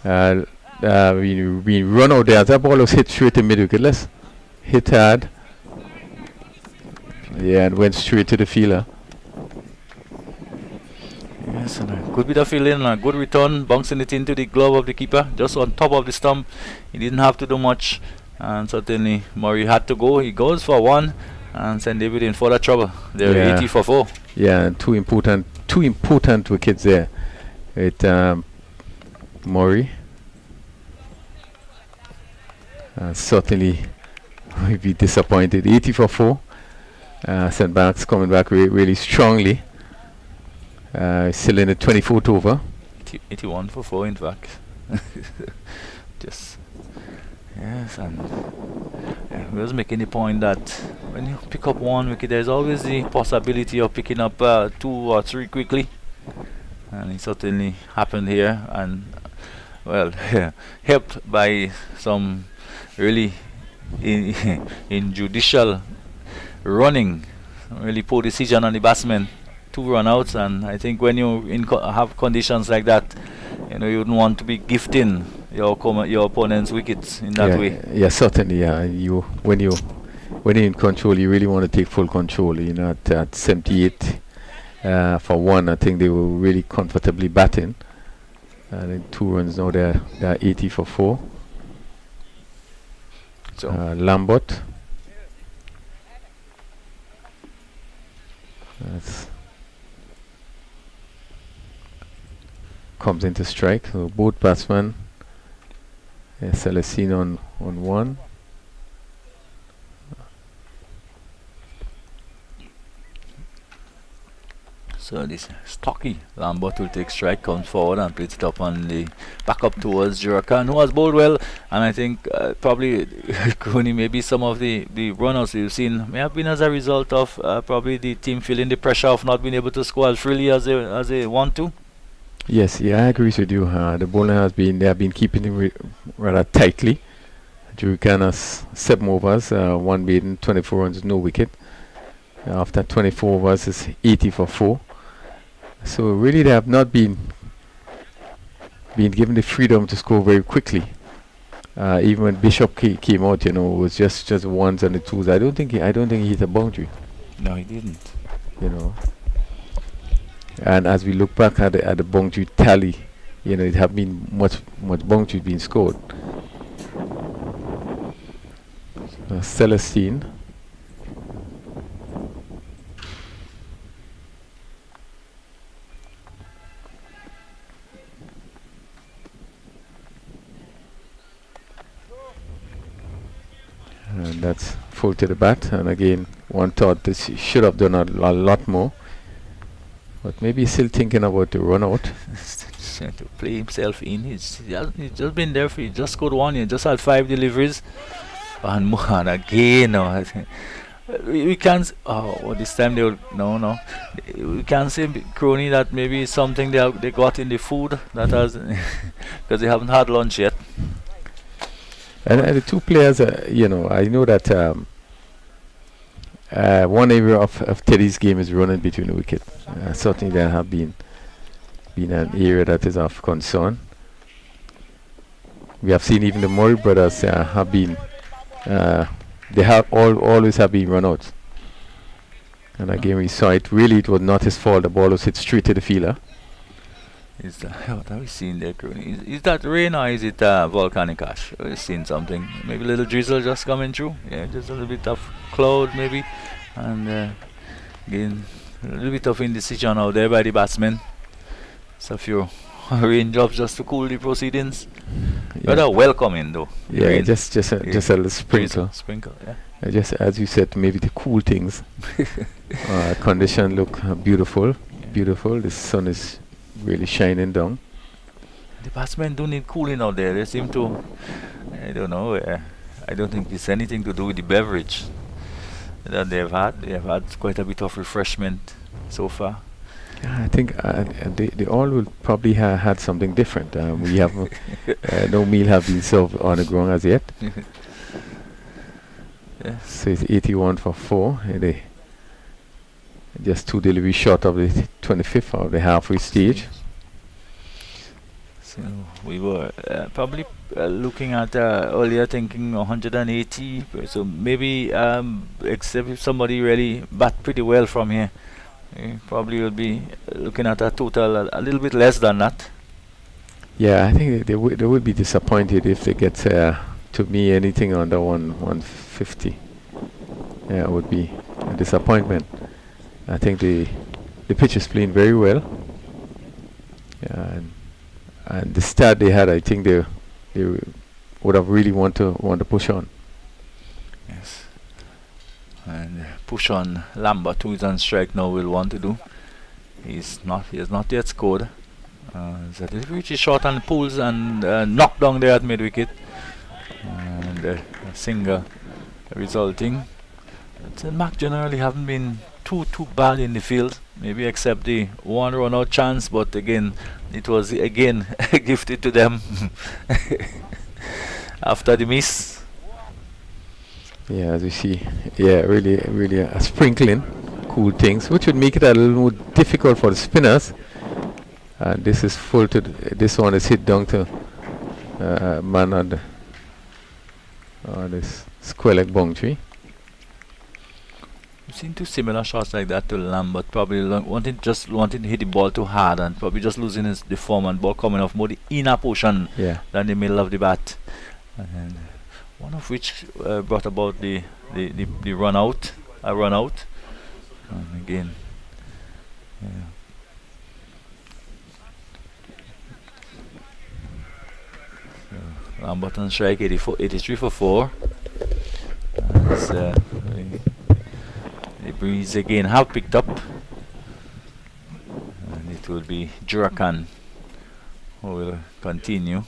we run out there. That ball was hit straight in mid wicket. Let's hit hard. Yeah, and went straight to the fielder. Yes, and a good bit of fielding and a good return, bouncing it into the glove of the keeper, just on top of the stump. He didn't have to do much, and certainly Murray had to go. He goes for 1, and St. David in further trouble. They're 80 for 4. Yeah, and two important wickets there with Murray. Certainly will be disappointed. 80 for 4. St. Mark's coming back really strongly. Still in the 24th over. 81 for 4, in fact. Just yes, and we was making the point that when you pick up 1 wicket, there's always the possibility of picking up 2 or 3 quickly, and it certainly happened here. And well, helped by some really injudicial running, really poor decision on the batsman. 2 run outs, and I think when you have conditions like that, you wouldn't want to be gifting your opponent's wickets in that way. Yeah, certainly. Yeah, when you're in control, you really want to take full control. At 78 for 1, I think they were really comfortably batting. And in 2 runs now, they're 80 for 4. So Lambert. Comes into strike. So both batsmen. Celestine on 1. So this stocky Lambert will take strike, comes forward and plays it up on the back up towards Jurakan, who has bowled well. And I think probably Crony, maybe some of the runners we've seen may have been as a result of probably the team feeling the pressure of not being able to score as freely as they want to. Yes, I agree with you. The bowler they have been keeping it rather tightly. Jurakan has 7 overs, 1 maiden, 24 runs, no wicket. After 24 overs, it's 80 for 4. So really, they have not been given the freedom to score very quickly. Even when Bishop came out, it was just 1s and the 2s. I don't think he hit a boundary. No, he didn't. And as we look back at the boundary tally, it have been much boundary being scored. Celestine. And that's full to the bat. And again, one thought this should have done a lot more. But maybe he's still thinking about the run out. To play himself in. He's just been there he just scored 1. He just had 5 deliveries. And again, no. We can't. This time they will. No. We can't say, Crony, that maybe it's something they got in the food that has. Because they haven't had lunch yet. And the 2 players, I know that one area of Teddy's game is running between the wicket. Certainly there have been an area that is of concern. We have seen even the Murray brothers have been, they have always have been run out. And again we saw it, really it was not his fault, the ball was hit straight to the fielder. What have we seen there, Crony? Is that rain or is it volcanic ash? We've seen something. Maybe a little drizzle just coming through. Yeah, just a little bit of cloud maybe. And again, a little bit of indecision out there by the batsmen. So a few raindrops just to cool the proceedings. But welcoming though. Yeah, rain. just a little sprinkle. Sprinkle, yeah. Just as you said, maybe to cool things. Condition look beautiful. Yeah. Beautiful. The sun is really shining down. The batsmen do need cooling out there. They seem to, I don't know. I don't think it's anything to do with the beverage that they've had. They have had quite a bit of refreshment so far. Yeah, I think they all will probably had something different. We have no meal have been served on the ground as yet. Yeah. So it's 81 for 4. They just 2 deliveries short of the 25th of the halfway stage. So we were probably looking at earlier thinking 180. So maybe except if somebody really bat pretty well from here, probably will be looking at a total a little bit less than that. Yeah, I think they would be disappointed if they get to me anything under 150. Yeah, it would be a disappointment. I think the pitch is playing very well. Yeah, and the start they had, I think they would have really want to push on. Yes. And push on. Lambert, who is on strike now, will want to do. He has not yet scored. So the reach is short and pulls and knocked down there at mid wicket. And a single resulting. Mac generally haven't been too bad in the field, maybe except the one run out chance, but again it was again gifted to them after the miss. Yeah, as you see, yeah, really a sprinkling, cool things, which would make it a little more difficult for the spinners. And this is full to this one is hit down to man on the this square leg boundary. We've seen two similar shots like that to Lamb, but probably wanting to hit the ball too hard and probably just losing the form and ball coming off more the inner portion than the middle of the bat. And one of which brought about the run out, and again, Lambert on strike, 83 for 4. As, the breeze again have picked up, and it will be Jurakan who will continue.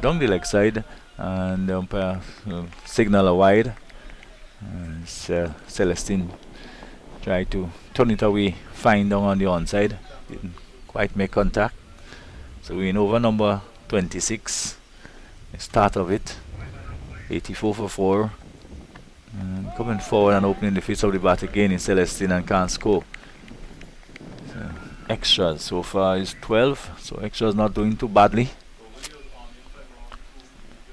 Down the leg side, and the umpire signal a wide. Celestine try to turn it away, fine down on the onside, didn't quite make contact. So we in over number 26, the start of it, 84 for 4. And coming forward and opening the face of the bat again in Celestine and can't score. So extras so far is 12, so extras not doing too badly.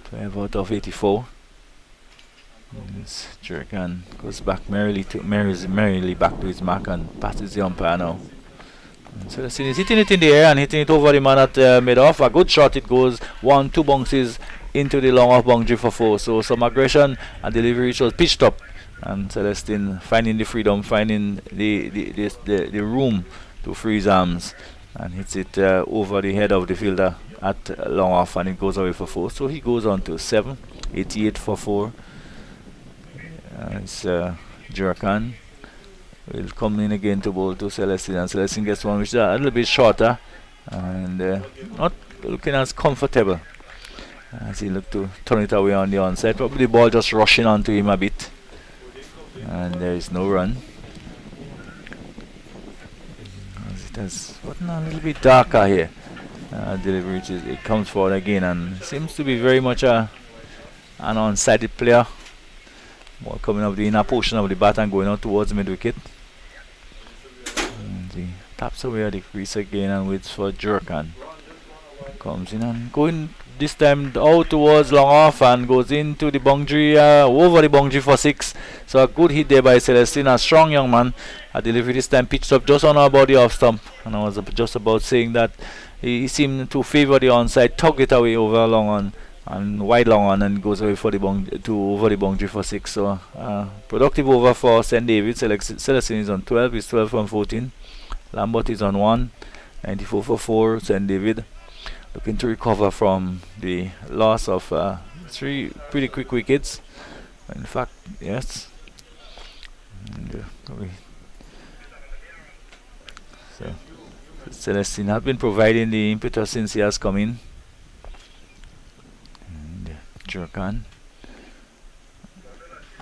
12 out of 84. Jurakan goes back merrily back to his mark and passes the umpire now. Celestine is hitting it in the air and hitting it over the man at mid-off. A good shot it goes, 1-2 bounces into the long off boundary for 4. So some aggression and delivery which was pitched up, and Celestine finding the freedom, finding the room to free his arms, and hits it over the head of the fielder at long off, and it goes away for 4. So he goes on to 7, 88 for 4. It's Jurakan will come in again to bowl to Celestine, and Celestine gets one which is a little bit shorter and not looking as comfortable as he looked to turn it away on the onside. Probably the ball just rushing onto him a bit, and there is no run. As it has gotten a little bit darker here. Delivery, it comes forward again and seems to be very much an onside player. Ball coming up the inner portion of the bat and going out towards mid wicket. And he taps away at the crease again and waits for Jurakan. Comes in and going this time out towards long off and goes into the boundary, over the boundary for 6. So a good hit there by Celestine, a strong young man. A delivery this time pitched up just on our body off stump, and I was just about saying that he seemed to favour the onside, tugged it away over long on and wide long on, and goes away for the over the boundary for 6. So productive over for St. David. Celestine is on 12, he's 12 from 14. Lambert is on 1, 94 for 4. St. David looking to recover from the loss of 3 pretty quick wickets. In fact, yes. And, so Celestine has been providing the impetus since he has come in. Jurakan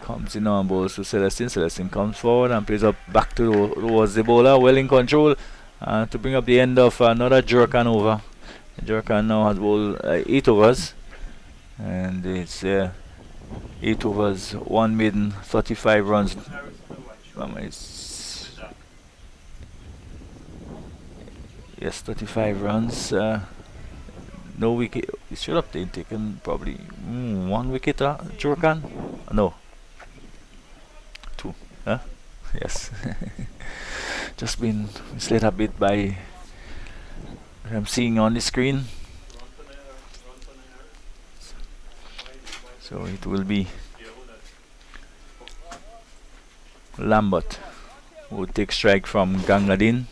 comes in on balls to Celestine. Celestine comes forward and plays up back towards the bowler, well in control, to bring up the end of another Jurakan over. Jurakan now has bowled 8 overs, and it's 8 overs, 1 maiden, 35 runs. Yes, 35 runs. No wicket. He should have taken probably 1 wicket. Jurakan? No. 2. Huh? Yes. Just been misled a bit by what I'm seeing on the screen. So it will be Lambert who will take strike from Gangadin.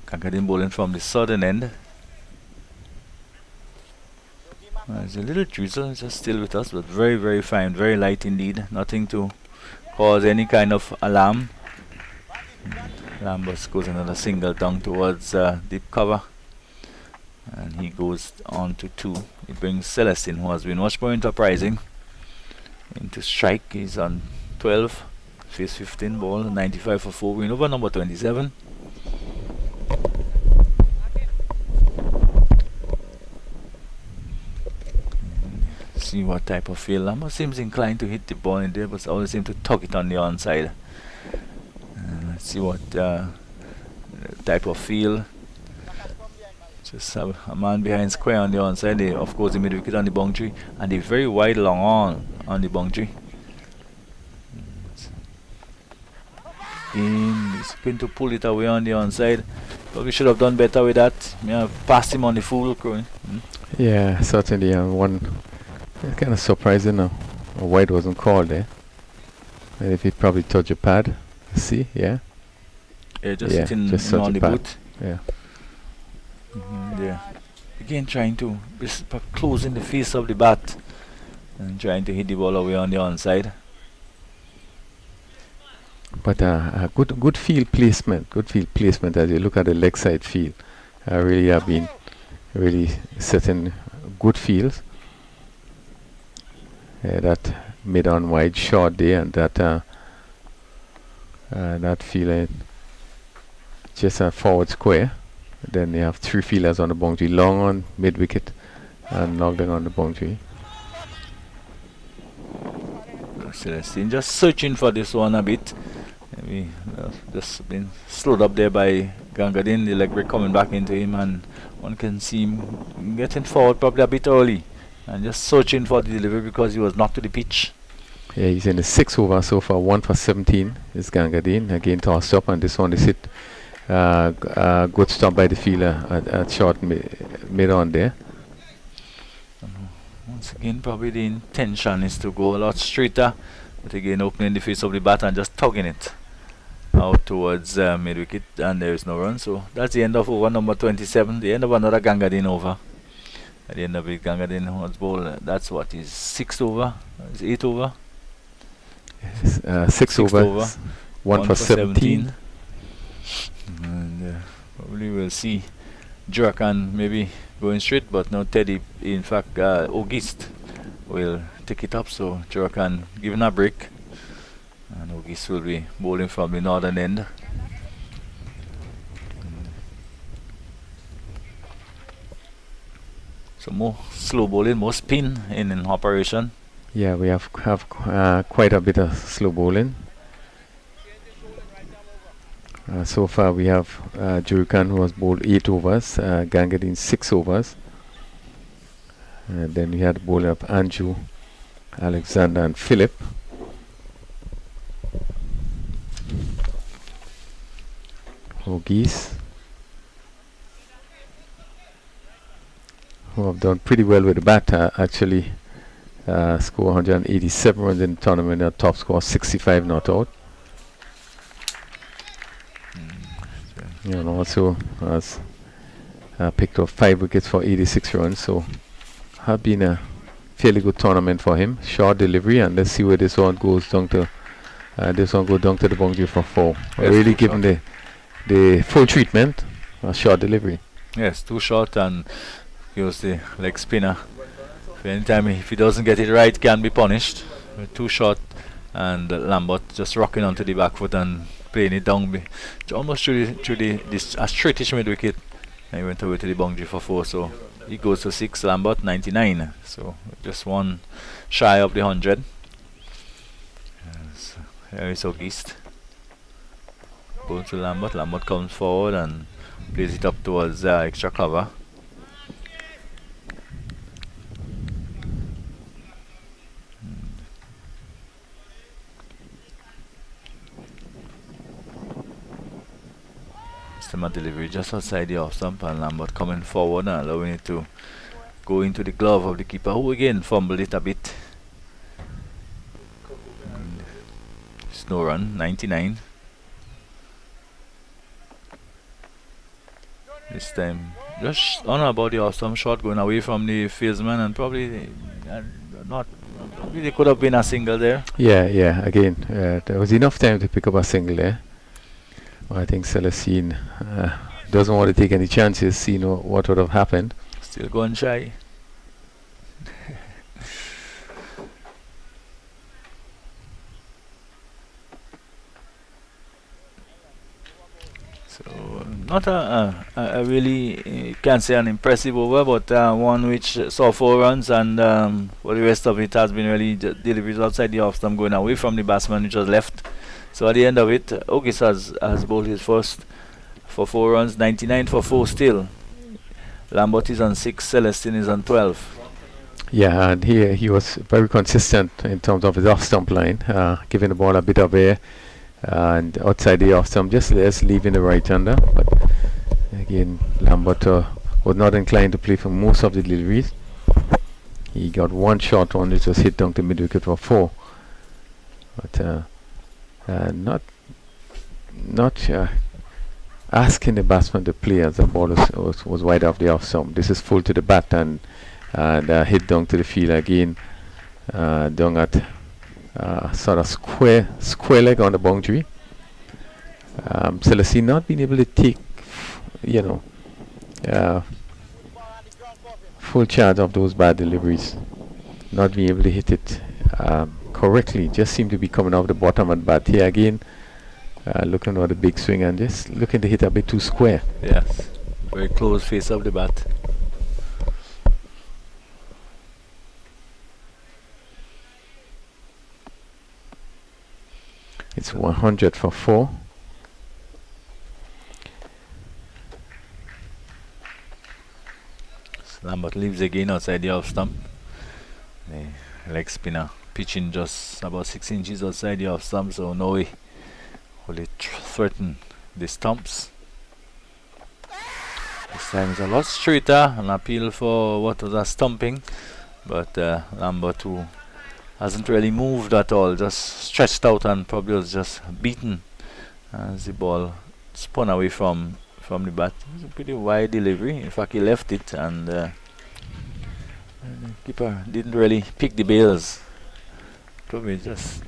Gangadin bowling from the southern end. There's a little drizzle just still with us, but very, very fine, very light indeed. Nothing to cause any kind of alarm. Lambert goes another single down towards deep cover, and he goes on to 2. He brings Celestine, who has been much more enterprising, into strike. He's on 12, face 15 ball, 95 for 4, win over number 27. See what type of feel. Lambert seems inclined to hit the ball in there, but always seem to tug it on the onside. Let's see what type of feel. Just have a man behind square on the onside. They, of course, the mid wicket on the boundary, and the very wide long on the boundary. He's going to pull it away on the onside. Probably should have done better with that. May have passed him on the full. Yeah, certainly. One kind of surprising. A wide wasn't called there. And if he probably touched a pad, see, yeah. Yeah, just hitting on the boot. Yeah. Yeah. Again, trying to closing the face of the bat and trying to hit the ball away on the onside. But a good field placement. Good field placement as you look at the leg side field. Really have been really setting good fields. That mid on wide shot there, and that field just a forward square. Then you have 3 fielders on the boundary, long on mid wicket and Nogling on the boundary. Celestine just searching for this one a bit. Maybe just been slowed up there by Gangadin. The leg break coming back into him, and one can see him getting forward probably a bit early and just searching for the delivery because he was not to the pitch. Yeah, he's in the 6th over so far. 1 for 17 is Gangadin. Again tossed up, and this one is hit. Good stop by the fielder at short mid on there. Once again, probably the intention is to go a lot straighter, but again opening the face of the bat and just tugging it out towards mid wicket, and there is no run. So that's the end of over number 27, the end of another Gangadin over. At the end of it, Gangadin was bowled. That's what is 6th over, is 8th over. Yes, 6th over, 1 for 17. And probably we'll see Jurakan maybe going straight, but no Teddy. In fact, August will take it up, so Jurakan giving a break, and August will be bowling from the northern end. So more slow bowling, more spin in operation. Yeah, we have quite a bit of slow bowling. So far we have Jurakan, who has bowled 8 overs, Gangadin 6 overs. Then we had bowling up Anju, Alexander and Philip. Ogis, who have done pretty well with the bat, actually score 187 runs in the tournament, their top score 65 not out. And also has picked up 5 wickets for 86 runs, so have been a fairly good tournament for him. Short delivery, and let's see where this one goes down to. This one goes down to the boundary for 4. Yes, really given the full treatment. A short delivery. Yes, too short, and he was the leg spinner. Anytime if he doesn't get it right, can be punished. Too short, and Lambert just rocking onto the back foot and playing it down almost through this a straightish mid wicket, and he went away to the boundary for 4. So he goes to 6. Lambert 99. So just one shy of the 100. Yes, here is August. Goes to Lambert. Lambert comes forward and plays it up towards extra cover. Delivery just outside the off stump, and Lambert coming forward and allowing it to go into the glove of the keeper, who again fumbled it a bit. And it's no run, 99. This time just on about the off stump shot, going away from the fieldsman, and probably not really could have been a single there. Yeah, again, there was enough time to pick up a single there. I think Celestine doesn't want to take any chances, seeing what would have happened. Still going shy. So not a really can't say an impressive over, but one which saw 4 runs, and for the rest of it has been really deliveries outside the off stump, going away from the batsman which was left. So at the end of it, Ogis has bowled his first for 4 runs, 99 for 4 still. Lambert is on 6, Celestine is on 12. Yeah, and he was very consistent in terms of his off stump line, giving the ball a bit of air, and outside the off stump, just leaving the right hander. But again, Lambert was not inclined to play for most of the deliveries. He got one shot on which was hit down to mid wicket for 4. But not asking the batsman to play as the ball was wide off the off stump. This is full to the bat and hit down to the field again, down at sort of square leg on the boundary. Celestine not being able to take, full charge of those bad deliveries, not being able to hit it correctly, just seemed to be coming off the bottom and bat. Here again, looking at the big swing and just looking to hit a bit too square. Yes, very close face of the bat. It's 100 for 4. Lambert leaves again outside the off stump. The leg spinner pitching just about 6 inches outside the off stump, so no way will it threaten the stumps. This time it's a lot straighter, an appeal for what was a stumping, but Lambert, who hasn't really moved at all, just stretched out and probably was just beaten as the ball spun away from the bat. It was a pretty wide delivery. In fact, he left it, and the keeper didn't really pick the bails. Probably just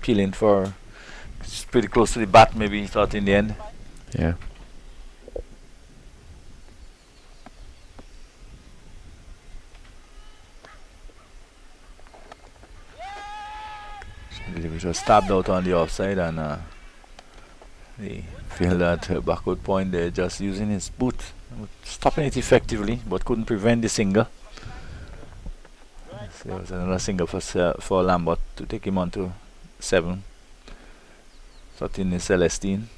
peeling for, it's pretty close to the bat, maybe he thought in the end. Yeah. It was stabbed out on the offside, and they feel that backward point there, just using his boot, stopping it effectively, but couldn't prevent the single. So there was another single for Lambert to take him on to 7. 13 is Celestine.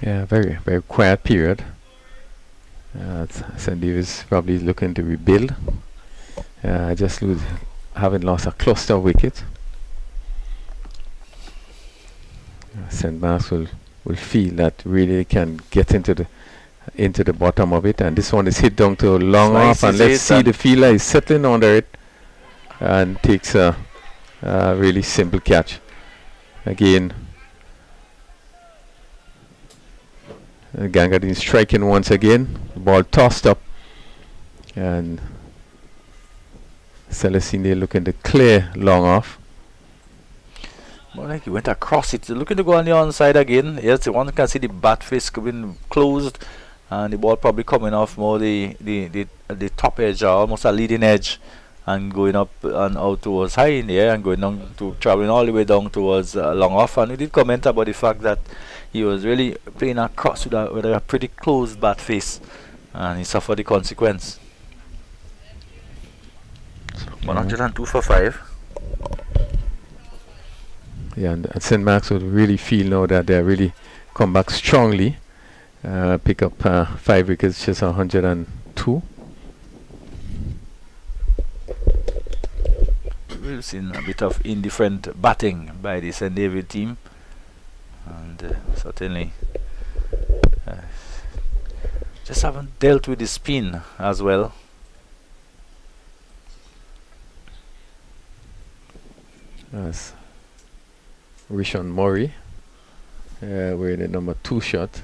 Yeah, very, very quiet period. St. Davis probably looking to rebuild. Having lost a cluster of wickets. St. Mark's will feel that really they can get into the bottom of it, and this one is hit down to long off, and let's see, the fielder is settling under it and takes a really simple catch. Again, Gangadin striking once again, the ball tossed up, and Celestine looking to clear long off. More like he went across it, looking to go on the onside again. Yes, one can see the bat face being closed, and the ball probably coming off more the top edge, or almost a leading edge, and going up and out towards high in the air, and going down to traveling all the way down towards long off. And we did comment about the fact that he was really playing across with a pretty closed bat face, and he suffered the consequence. 102 for 5. Yeah, and St. Mark's would really feel now that they really come back strongly, pick up 5 wickets, just 102. We've seen a bit of indifferent batting by the St. David team, and certainly just haven't dealt with the spin as well. As Rishon Murray wearing the number 2 shot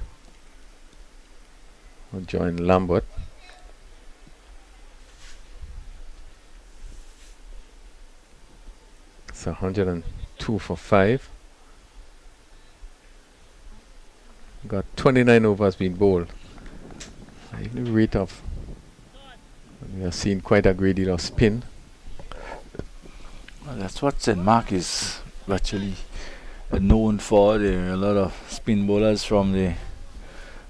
will join Lambert. It's 102 for 5. got 29 overs being bowled. Even the rate of, we are seeing quite a great deal of spin. Well, that's what St. Mark is actually known for. There are a lot of spin bowlers from the,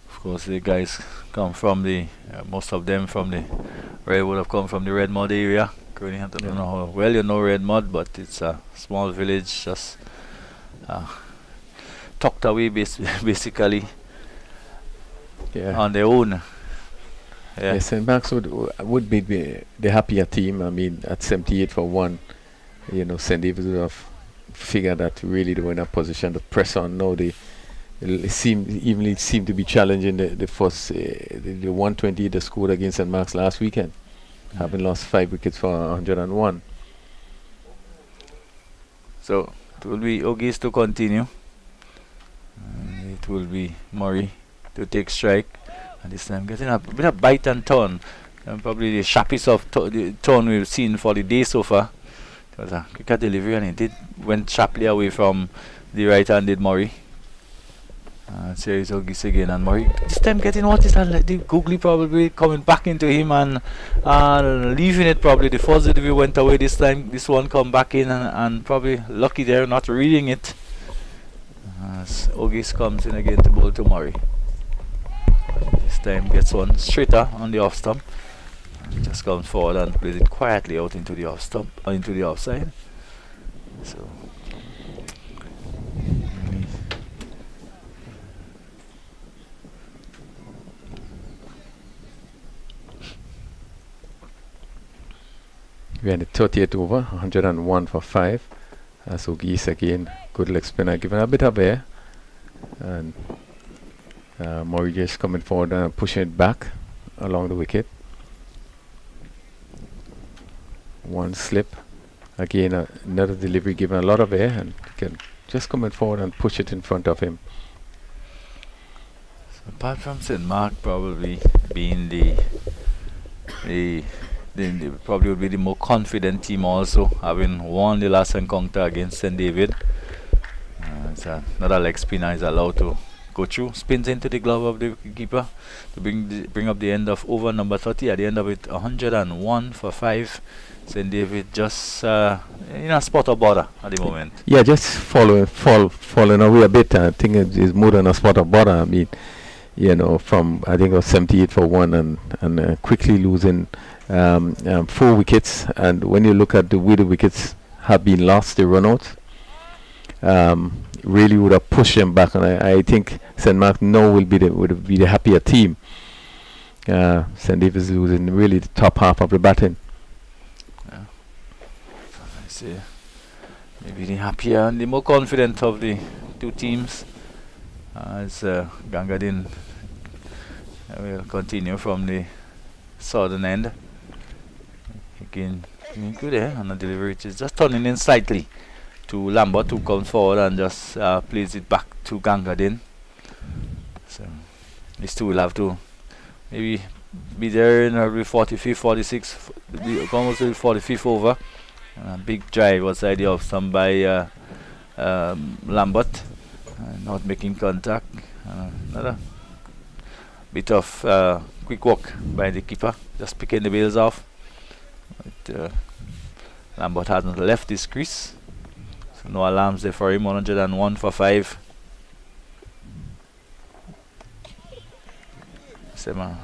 of course, the guys come from the, most of them from the, would have come from the Red Mud area. I don't know how well you know Red Mud, but it's a small village just tucked away basically on their own. Yes, and Max would be the happier team. I mean, at 78 for 1, you know, St. David's would have figured that really they were in a position to press on. No, it seemed to be challenging the first, the 120 they scored against St. Mark's last weekend, having lost 5 wickets for 101. So it will be Ogis to continue. And it will be Murray to take strike. And this time getting a bit of bite and turn. Probably the sharpest of the turn we've seen for the day so far. It was a quicker delivery and it went sharply away from the right-handed Murray. And so it's Ogis again, and Murray this time getting what is that? The googly probably coming back into him and leaving it probably. The first delivery went away this time. This one come back in and probably lucky there not reading it. As Ogis comes in again to bowl to Murray. This time gets one straighter on the off stump. Just comes forward and plays it quietly out into the off stump, into the offside. So we had the 38th over, 101 for 5. So Geese again, good leg spinner, giving a bit of air. And Murray just coming forward and pushing it back along the wicket. One slip. Again, another delivery given a lot of air and can just coming forward and push it in front of him. So apart from St. Mark probably being the probably would be the more confident team also, having won the last encounter against St. David. So another leg spinner is allowed to go through, spins into the glove of the keeper to bring up the end of over number 30. At the end of it, 101 for 5. St. David just in a spot of bother at the moment. Yeah, just falling away a bit. I think it is more than a spot of bother. I mean, you know, from I think it was 78 for 1 and quickly losing 4 wickets. And when you look at the way the wickets have been lost, the run out, really would have pushed them back. And I think St. Mark now would be the happier team. St. Davis losing really the top half of the batting. I see. Maybe the happier and the more confident of the two teams. As Gangadin will continue from the southern end. Again, good on the delivery. It is just turning in slightly to Lambert, who comes forward and just plays it back to Gangadin. So these two will have to maybe be there in every 45th, 46th, almost the 45th over. Big drive outside the off stump by Lambert. Not making contact. Another bit of quick walk by the keeper, just picking the bails off. But, Lambert hasn't left his crease, so no alarms there for him. 101 for 5.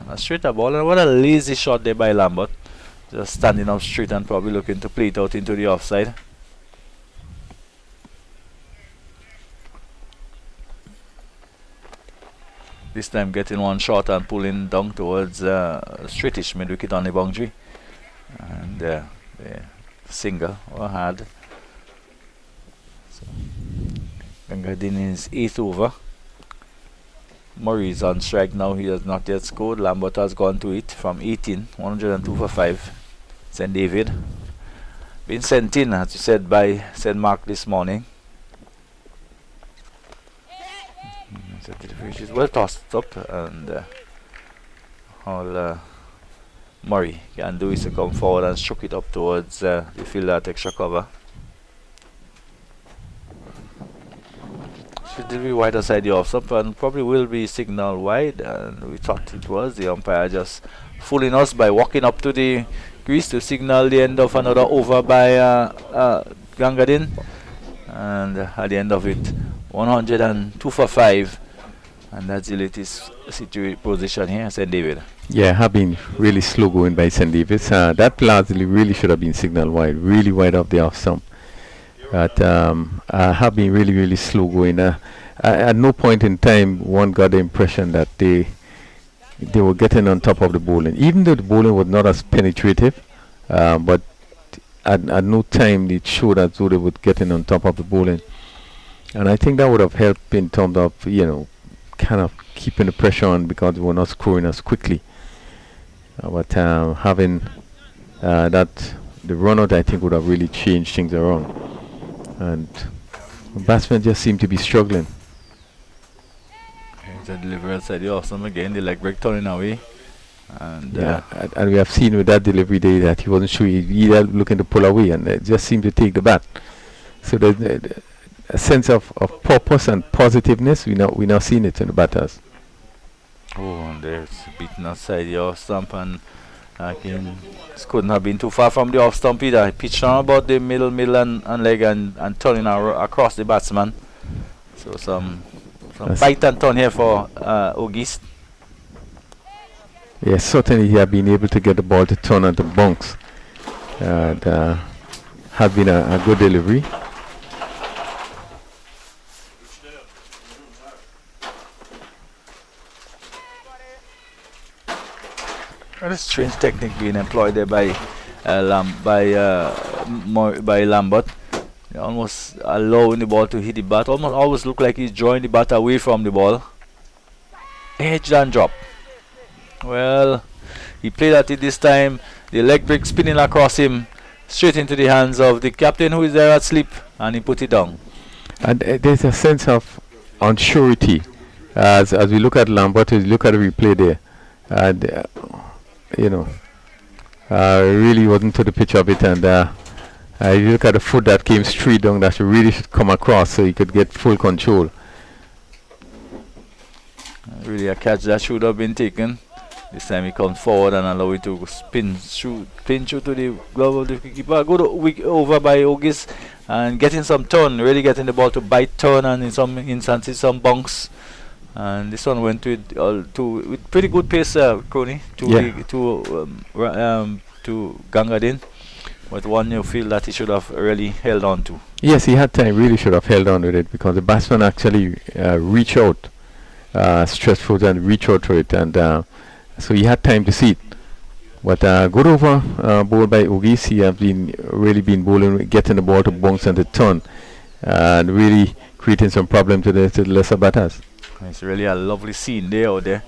A straighter ball, and what a lazy shot there by Lambert. Just standing up straight and probably looking to play it out into the offside. This time getting one shot and pulling down towards straightish mid wicket on the boundary. And the single or hard. So Gangadin is 8th over. Murray is on strike now. He has not yet scored. Lambert has gone to it from 18. 102 for 5. St. David been sent in, as you said, by St. Mark this morning. So the is well tossed up, and all Murray can do is to come forward and stroke it up towards the fielder at extra cover. Should be wide aside the off stump and probably will be signal wide, and we thought it was. The umpire just fooling us by walking up to the crease to signal the end of another over by Gangadin, and at the end of it 102 for 5, and that's the latest position here, St. David. Yeah, have been really slow going by St. David's. That largely really should have been signal wide, really wide off the off stump. But have been really, really slow going. At no point in time one got the impression that they were getting on top of the bowling, even though the bowling was not as penetrative. But at no time it showed as though they were getting on top of the bowling. And I think that would have helped in terms of, kind of keeping the pressure on, because they were not scoring as quickly. But having that, the run out, I think would have really changed things around. And the batsmen just seem to be struggling. The delivery outside the off stump again, the leg break turning away. And and we have seen with that delivery day that he wasn't sure, he either looking to pull away, and it just seemed to take the bat. So there's a sense of purpose and positiveness. We now seen it in the batters. Oh, and there's beaten outside the off stump, and again, this couldn't have been too far from the off stump either. He pitched on about the middle and leg, and turning across the batsman. So some bite and turn here for Ogis. Yes, certainly he had been able to get the ball to turn onto bunks. And had been a good delivery. A strange technique being employed there by Lambert. Almost allowing the ball to hit the bat. Always look like he's drawing the bat away from the ball. Edged and drop. Well, he played at it this time. The leg break spinning across him, straight into the hands of the captain, who is there at sleep, and he put it down. And there's a sense of unsurety as we look at Lambert, as we look at the replay there. And really wasn't to the pitch of it, and you look at the foot that came straight down, that really should come across so he could get full control. Really a catch that should have been taken. This time he comes forward and allow it to spin through to the glove of the keeper. Good over by Ogis, and getting some turn, really getting the ball to bite, turn, and in some instances some bunks. And this one went with pretty good pace, Crony, to Gangadin. But one you feel that he should have really held on to. Yes, he had time, really should have held on with it, because the batsman actually reached out, stretched forward and reached out for it, and so he had time to see it. But good over bowled by Ogis. He has really been bowling, getting the ball to bounce and to turn, and really creating some problem to the lesser batters. It's really a lovely scene there out there.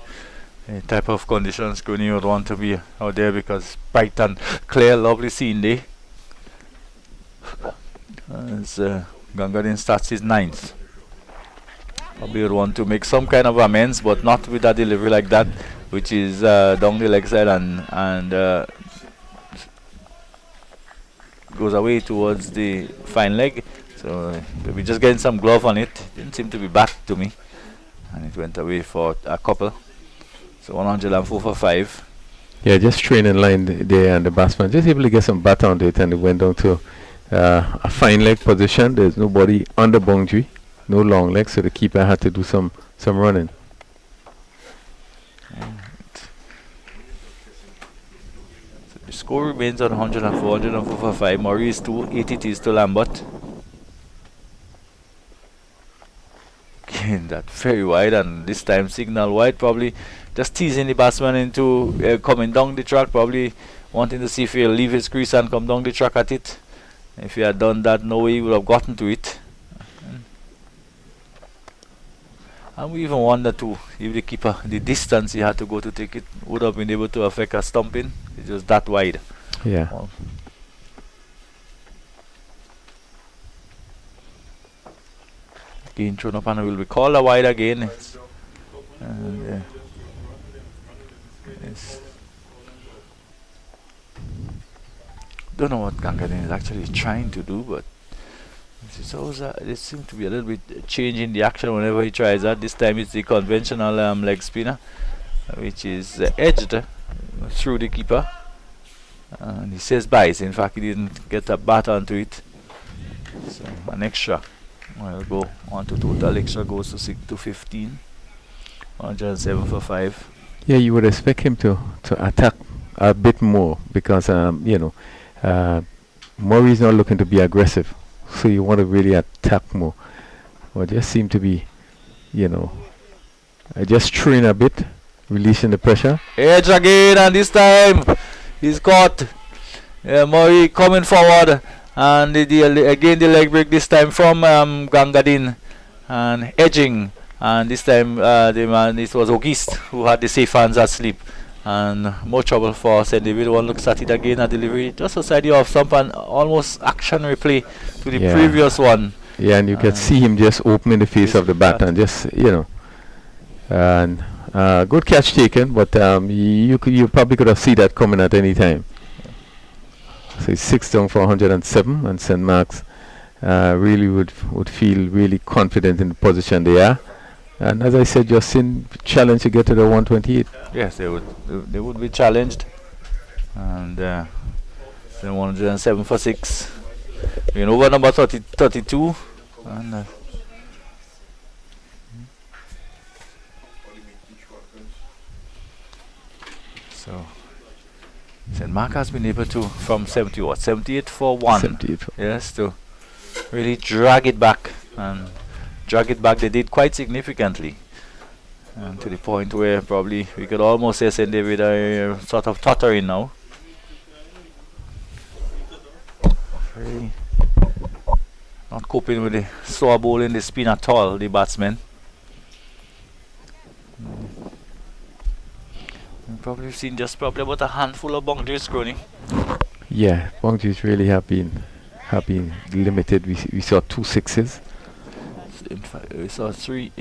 The type of conditions Cooney would want to be out there, because bright and clear, lovely scene there. As Gangadin starts his 9th. Probably would want to make some kind of amends, but not with a delivery like that, which is down the leg side and goes away towards the fine leg. So we're just getting some glove on it. Didn't seem to be back to me, and it went away for a couple. So 104 for 5. Yeah, just training line there, and the batsman just able to get some bat on it, and it went down to a fine leg position. There's nobody on the boundary, no long leg, so the keeper had to do some running. So the score remains on 104 for 5. Maurice 2, 80 is to Lambert. Again, that very wide, and this time signal wide, probably just teasing the batsman into coming down the track, probably wanting to see if he'll leave his crease and come down the track at it. If he had done that, no way he would have gotten to it. And we even wonder too, if the keeper, the distance he had to go to take it, would have been able to affect a stumping. It's just that wide. Yeah. Well, again thrown up, and will be called a wide again. And yes. Don't know what Gangadin is actually trying to do, but it There seems to be a little bit change in the action whenever he tries that. This time it's the conventional leg spinner, which is edged through the keeper. And he says bites. In fact, he didn't get a bat onto it. So an extra will go on to total. Extra goes to 15. 107 for 5. Yeah, you would expect him to attack a bit more because Murray's not looking to be aggressive, so you want to really attack more. Or just seem to be, just train a bit, releasing the pressure. Edge again, and this time he's caught. Murray coming forward, and again the leg break this time from Gangadin, and edging. And this time it was August who had the safe hands asleep, and more trouble for St. David. One looks at it again, at delivery just outside the off stump, and almost action replay to the previous one. Yeah, and you can see him just opening the face of the bat and just and good catch taken, but you probably could have seen that coming at any time. So he's 6 down for 107, and St. Mark's really would feel really confident in the position they are. And as I said, Justin, challenge to get to the 128. Yes, they would be challenged. And then 107 for 6. Over number 32. And so St. Mark has been able to, from 78 for 1. 78. Yes, to really drag it back. And drag it back, they did quite significantly, and to the point where probably we could almost say St. David are sort of tottering now. Really not coping with the slow ball in the spin at all, the batsmen. We've probably seen just probably about a handful of boundaries, Crony. Yeah, boundaries really have been limited. We saw 2 sixes. In fact, we saw 3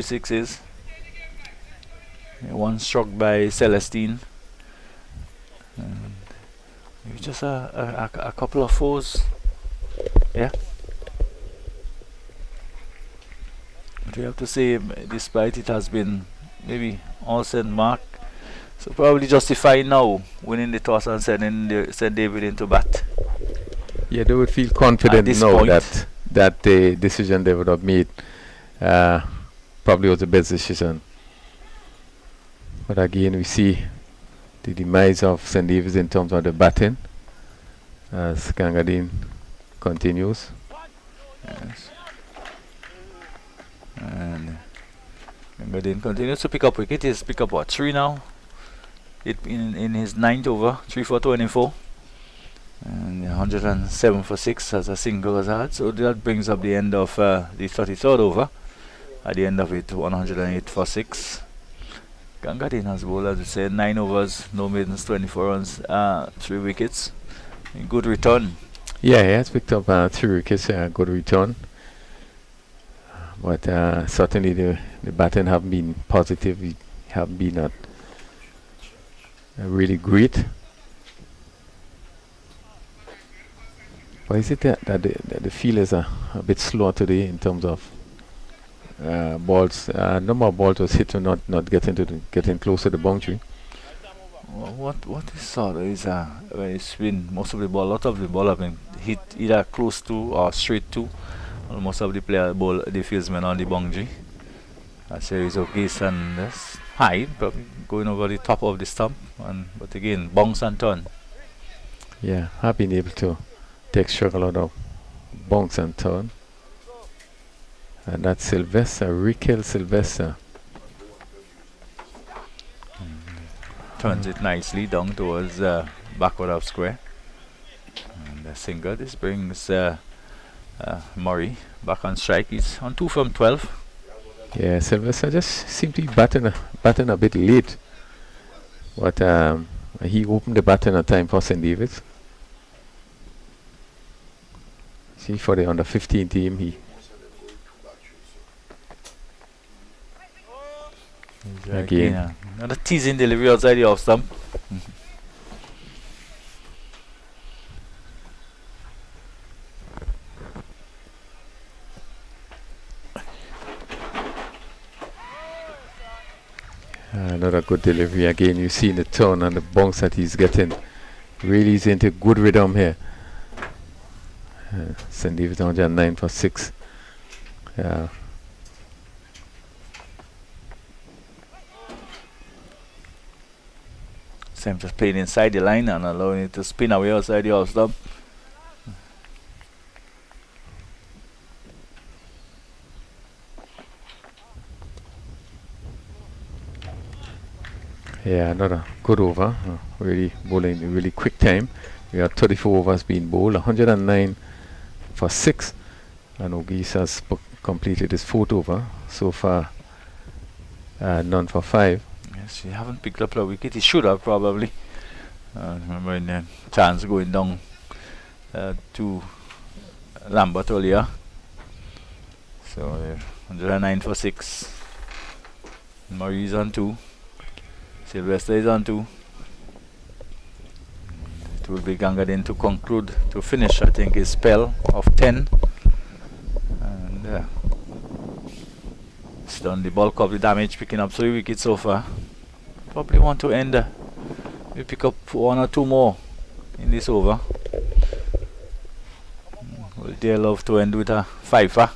sixes. One struck by Celestine. Just a couple of fours. Yeah. But we have to say, despite it has been maybe all St. Mark, so probably justified now winning the toss and sending St. David into bat. Yeah, they would feel confident now point. that the decision they would have made probably was the best decision. But again, we see the demise of St. David's in terms of the batting as Gangadin continues. Yes. And Gangadin continues to pick up wicket. He's picked up 3 now. In his 9th over, 3 for 24. And 107 for 6 as a single as that. So that brings up the end of the 33rd over. At the end of it, 108 for 6. Gangadin has bowled, as we said, 9 overs, no maidens, 24 runs, 3 wickets. A good return. Yeah, he has picked up 3 wickets, good return. But certainly the batting haven't been positive. We haven't been really great. Why is it that the fielders are a bit slow today in terms of balls? Number of balls was hit to not getting close to the boundary. What is sort of is when it's been most of the ball, a lot of the ball have been hit either close to or straight to. Most of the the fieldsmen on the boundary. A series of geese and that's high, probably going over the top of the stump, but again bounce and turn. Yeah, I've been able to take struggle out of bounce and turn. And that's Sylvester, Rikel Sylvester. Turns it nicely down towards backward of square. And a single. This brings Murray back on strike. He's on 2 from 12. Yeah, Sylvester just seemed to be batting a bit late. But he opened the batting at time for St. David's. See, for the under 15 team, he again. Another teasing delivery outside the off stump. Another good delivery again. You see in the turn and the bounce that he's getting. Really is into good rhythm here. St. David's 109 for 6. Sam just playing inside the line and allowing it to spin away outside the off stump. Yeah, another good over. Really bowling in really quick time. We have 34 overs being bowled, 109 for 6. And Ogis has completed his 4th over. So far, none for 5. Yes, he haven't picked up a wicket. He should have probably. Remember in the chance going down to Lambert earlier. So 109 for 6. Murray's on 2. Sylvester is on 2. It will be Gangadin to conclude, to finish, I think, his spell of 10. And it's done the bulk of the damage, picking up 3 wickets so far. Probably want to end, we pick up 1 or 2 more in this over. Will they love to end with a 5-er?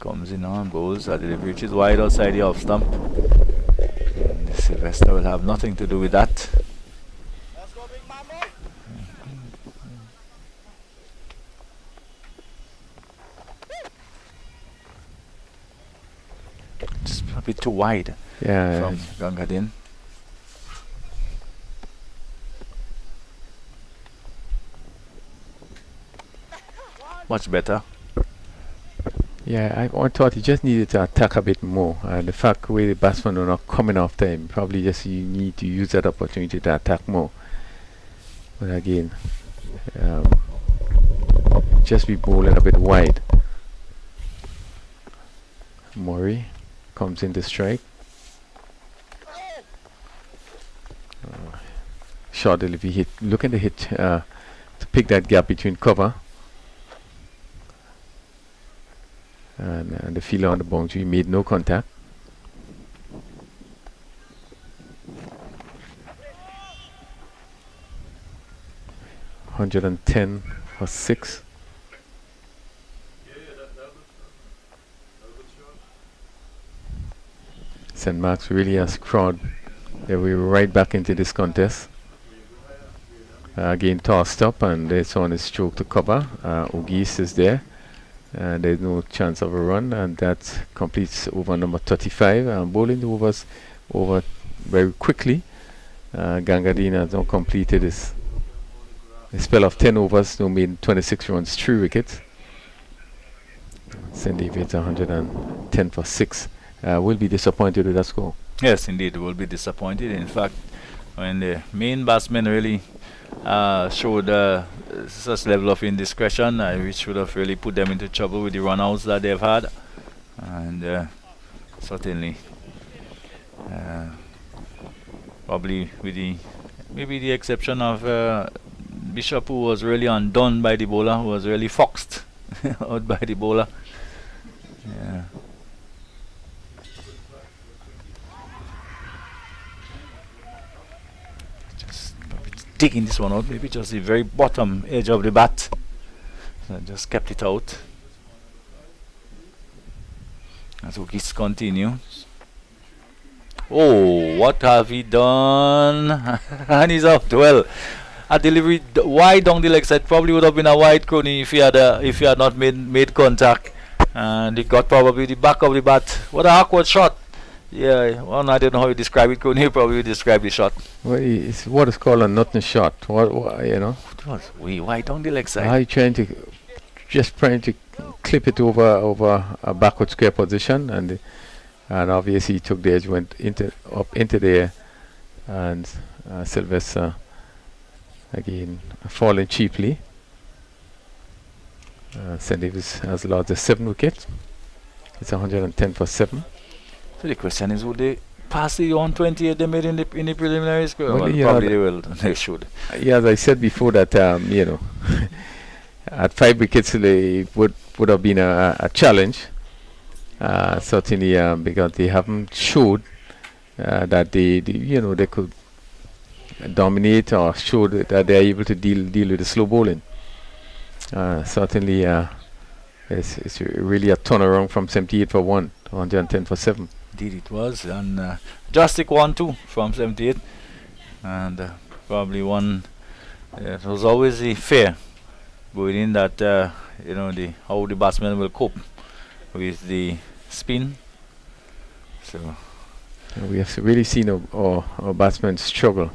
Comes in on bowls, the delivery which is wide outside the off stump. Sylvester will have nothing to do with that. Let's go, big man, boy. Just a bit too wide from Gangadin. Much better. Yeah, I thought he just needed to attack a bit more. And the fact where the batsmen are not coming after him, probably just you need to use that opportunity to attack more. But again, just be bowling a bit wide. Murray comes in to strike. Short delivery hit. Looking to hit to pick that gap between cover. And the fielder on the boundary made no contact. $110 for 6. St. Mark's really has crawled their way right back into this contest. Again tossed up and it's on his stroke to cover. Ogis is there. And there's no chance of a run, and that completes over number 35. Bowling the overs over very quickly. Gangadin has now completed his spell of 10 overs, now made 26 runs, 3 wickets. St. David's 110 for 6. Will be disappointed with that score. Yes, indeed, will be disappointed. In fact, when the main batsmen really showed such level of indiscretion, which would have really put them into trouble with the run-outs that they've had, and certainly probably with maybe the exception of Bishop, who was really undone by the bowler, who was really foxed out by the bowler. Yeah. Taking this one out, maybe just the very bottom edge of the bat. So just kept it out. As Ogis continues. Oh, what have he done? And he's out. Well, a delivery wide down the leg side probably would have been a wide crony if he had not made contact. And he got probably the back of the bat. What a awkward shot. Yeah, well, I don't know how you describe it. Couldn't he probably describe the shot? Well, it's what is called a nothing shot. What you know? It was way wide down the leg side. I trying to clip it over a backward square position, and obviously he took the edge, went up into the air, and Sylvester again falling cheaply. St. Davis has lost the 7th wicket. It's 110 for 7. So the question is, would they pass the 128 they made in the preliminary score? Well, probably they will. They should. Yeah, as I said before, that you know, at 5 wickets it would have been a challenge. Certainly, because they haven't showed that they could dominate or show that they are able to deal with the slow bowling. Certainly, it's really a turnaround from 78 for 1 to 110 for 7. Indeed it was, and drastic 1-2 from 78, and probably one. It was always the fear going in that how the batsman will cope with the spin. So We have really seen our batsmen struggle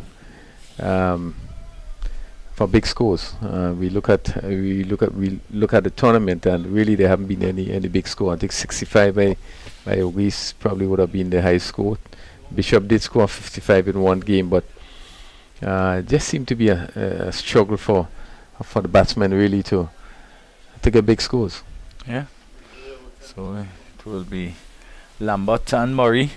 for big scores. We look at the tournament, and really there haven't been any big score. I think 65 by Ogis probably would have been the highest score. Bishop did score 55 in one game, but it just seemed to be a struggle for the batsmen really to get big scores. yeah, so it will be Lambert and Murray.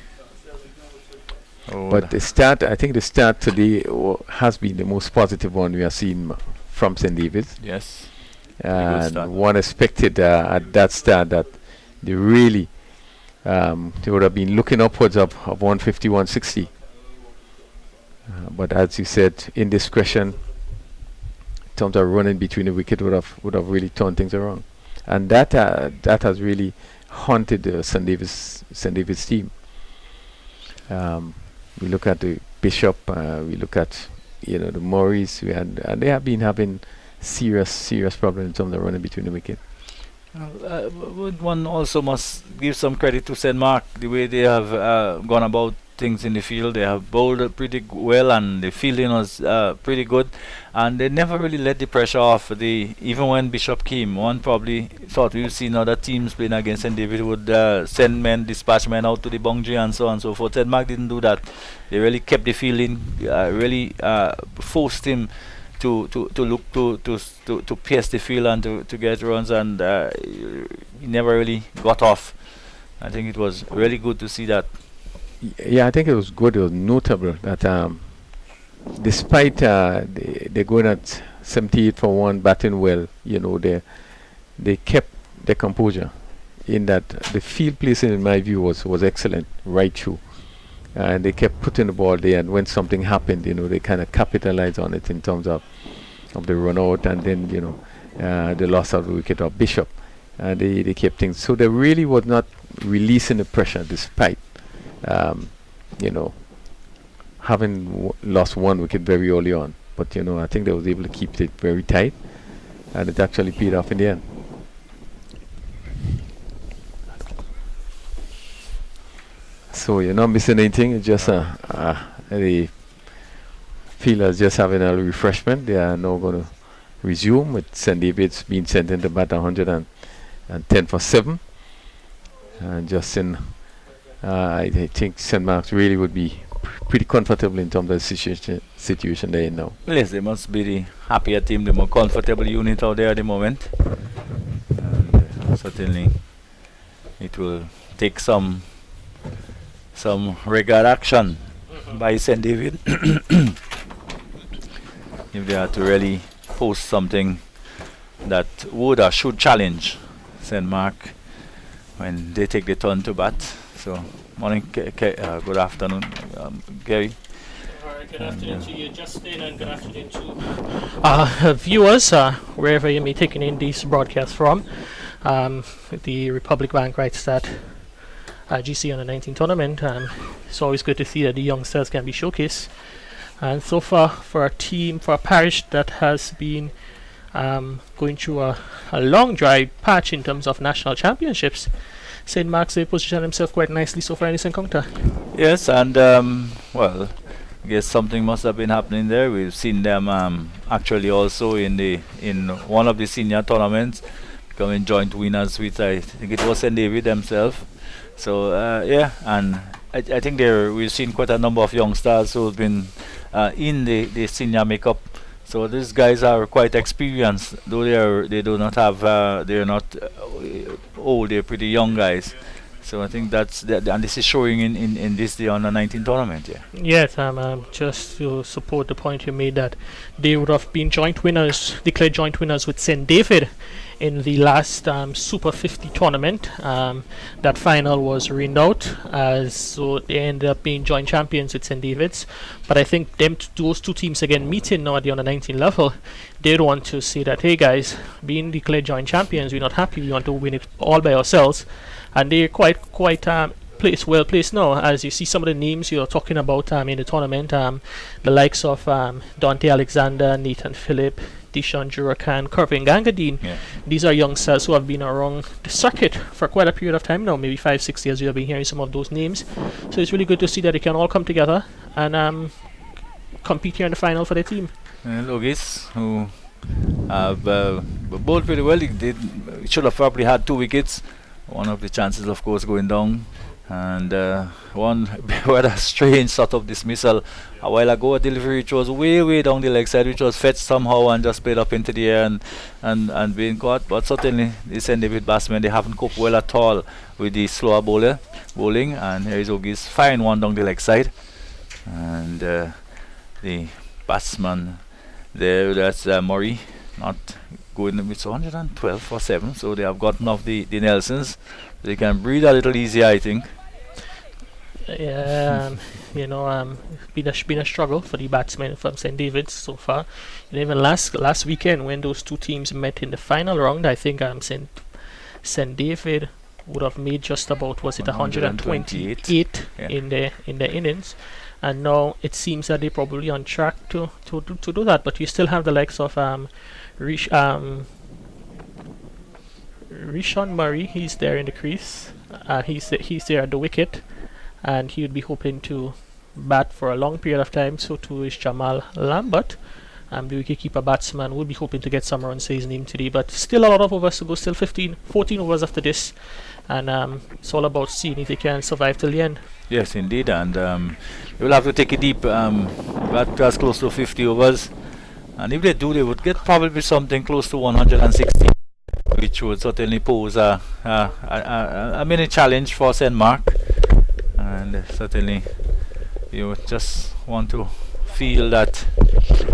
But I think the start today has been the most positive one we have seen from St. David's. Yes, good start. And one expected at that start that they really they would have been looking upwards of 150, 160. But as you said, indiscretion in terms of running between the wicket would have really turned things around, and that has really haunted the St. David's team. We look at the Bishop, we look at the Murrays, and they have been having serious problems in terms of running between the wicket. One also must give some credit to St. Mark, the way they have gone about things in the field. They have bowled pretty well, and the fielding was pretty good, and they never really let the pressure off. Even when Bishop came, one probably thought we would see other teams playing against St. David would dispatch men out to the boundary and so on and so forth. St. Mark didn't do that. They really kept the fielding, really forced him to look to pierce the field and to get runs, and he never really got off. I think it was really good to see that. Yeah, I think it was good. It was notable that despite they're going at 78 for 1, batting well, they kept their composure. In that the field placing, in my view, was excellent right through, and they kept putting the ball there. And when something happened, they kind of capitalized on it in terms of the run out, and then the loss of the wicket of Bishop, and they kept things. So they really was not releasing the pressure despite. Having lost one wicket very early on, but I think they was able to keep it very tight, and it actually paid off in the end. So you're not missing anything. It's just the fielders just having a refreshment. They are now going to resume with St. David's being sent into bat 110 for 7, and Justin. I think St. Mark's really would be pretty comfortable in terms of the situation they're in now. Yes, they must be the happier team, the more comfortable unit out there at the moment. And certainly it will take some regard action by St. David if they are to really post something that would or should challenge St. Mark when they take the turn to bat. So, morning, good afternoon, Gary. Good afternoon to you, Justin, and good afternoon to viewers, wherever you may be taking in this broadcast from. The Republic Bank Rightstart GCA U19 tournament. It's always good to see that the youngsters can be showcased. And so far, for a parish that has been going through a long dry patch in terms of national championships, St. Mark's positioned himself quite nicely so far in this encounter. Yes, and well, I guess something must have been happening there. We've seen them actually also in one of the senior tournaments becoming joint winners with, I think it was St. David themselves. So yeah, and I think we've seen quite a number of youngsters who've been in the senior makeup. So these guys are quite experienced, though they're not old. They're pretty young guys. So I think and this is showing in this the under-19 tournament. Yeah. Yes, just to support the point you made that they would have been declared joint winners with St. David in the last Super 50 tournament. That final was rained out, so they ended up being joint champions with St. David's. But I think those two teams again meeting now at the under 19 level, they'd want to say that, hey guys, being declared joint champions, we're not happy, we want to win it all by ourselves. And they're quite well placed now, as you see some of the names you're talking about in the tournament, the likes of Dante Alexander, Nathan Phillip, Dishon Jurakan, Kervin Gangadine. Yeah. These are youngsters who have been around the circuit for quite a period of time now, maybe 5-6 years. You have been hearing some of those names, so it's really good to see that they can all come together and compete here in the final for their team. Logis, who have bowled pretty well. He should have probably had 2 wickets. One of the chances, of course, going down, and one with a strange sort of dismissal a while ago. A delivery which was way down the leg side, which was fetched somehow and just played up into the air and being caught. But certainly, the St. David batsmen, they haven't coped well at all with the slower bowling. And here is Ogis, fine one down the leg side, and the batsman there, that's Murray, not going with 112 for 7, so they have gotten off the Nelsons. They can breathe a little easier, I think. Yeah, been a struggle for the batsmen from St. David's so far. And even last weekend when those two teams met in the final round, I think St. David would have made just about 128 yeah. in their innings. And now it seems that they're probably on track to do that. But you still have the likes of Rishon Murray. He's there in the crease. He's there at the wicket, and he would be hoping to bat for a long period of time. So too is Jamal Lambert. The wicketkeeper batsman would be hoping to get some runs to his name today. But still a lot of overs to go. Still 14 overs after this. And it's all about seeing if they can survive till the end. Yes, indeed, and they will have to take a deep bat as close to 50 overs, and if they do, they would get probably something close to 160, which would certainly pose a mini challenge for St. Mark. And certainly you would just want to feel that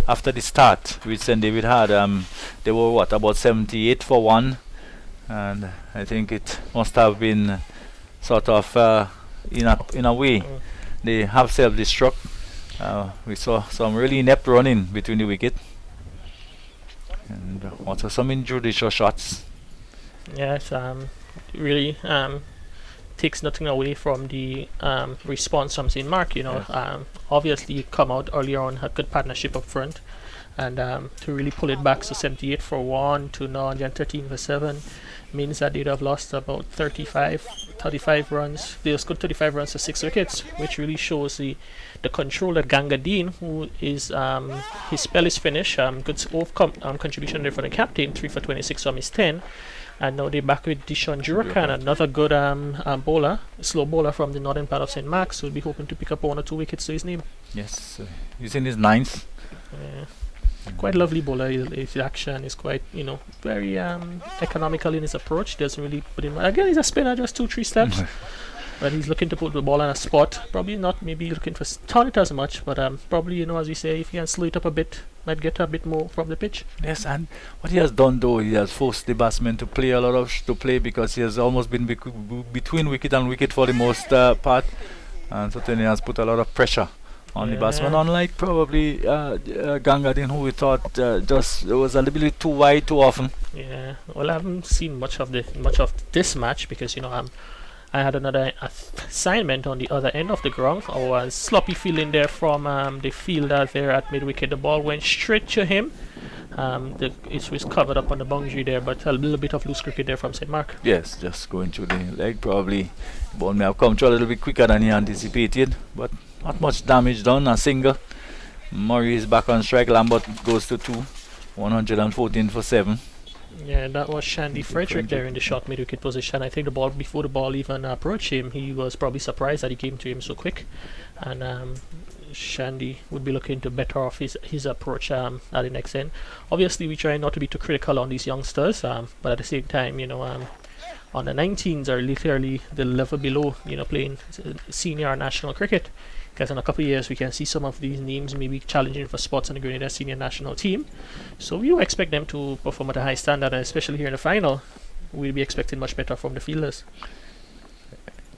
after the start which St. David had, they were about 78 for 1, and I think it must have been sort of in a way they have self-destruct. We saw some really inept running between the wicket, and also some injudicious shots. Yes, really takes nothing away from the response from St. Mark. Yes. Obviously you come out earlier on, had good partnership up front, and to really pull it back to 78 for 1 to now 113 for 7 means that they'd have lost about 35 runs. They scored 35 runs to 6 wickets, which really shows the control that Gangadine, who is his spell is finished. Good contribution there for the captain, 3 for 26 from his 10. And now they're back with Dishon Jurakan, another good slow bowler from the northern part of St. Mark's, who will be hoping to pick up 1 or 2 wickets to his name. Yes, he's in his 9th. Quite lovely bowler. His action is quite, very economical in his approach. Doesn't really put him. Again, he's a spinner, just 2-3 steps. But he's looking to put the ball on a spot. Probably not maybe looking for turn it as much, but probably, as we say, if he can slow it up a bit, might get a bit more from the pitch. Yes, and what he has done though, he has forced the batsman to play a lot of to play, because he has almost been between wicket and wicket for the most part, and certainly has put a lot of pressure on the batsman. Unlike probably Gangadin, who we thought just was a little bit too wide too often. Yeah, well, I haven't seen much of this match because I had another assignment on the other end of the ground. I was sloppy fielding there from the fielder there at mid-wicket. The ball went straight to him. It was covered up on the boundary there, but a little bit of loose cricket there from St. Mark. Yes, just going through the leg. Probably the ball may have come through a little bit quicker than he anticipated, but not much damage done. A single. Murray is back on strike. Lambert goes to 2. 114 for 7. Yeah, that was Shandy Frederick there in the short mid-wicket position. I think before the ball even approached him, he was probably surprised that he came to him so quick. And Shandy would be looking to better off his approach at the next end. Obviously, we try not to be too critical on these youngsters, but at the same time, on the 19s are literally the level below, playing senior national cricket. Because in a couple of years we can see some of these names maybe challenging for spots on the Grenada senior national team. So we do expect them to perform at a high standard, and especially here in the final, we'll be expecting much better from the fielders.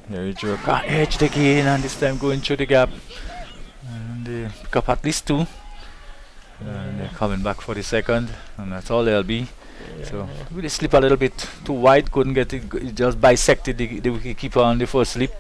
Here Jerkan edged again, and this time going through the gap. And they pick up at least 2. And they're coming back for the second, and that's all they'll be. So really slip a little bit too wide, couldn't get it, it just bisected the wicketkeeper on the first slip.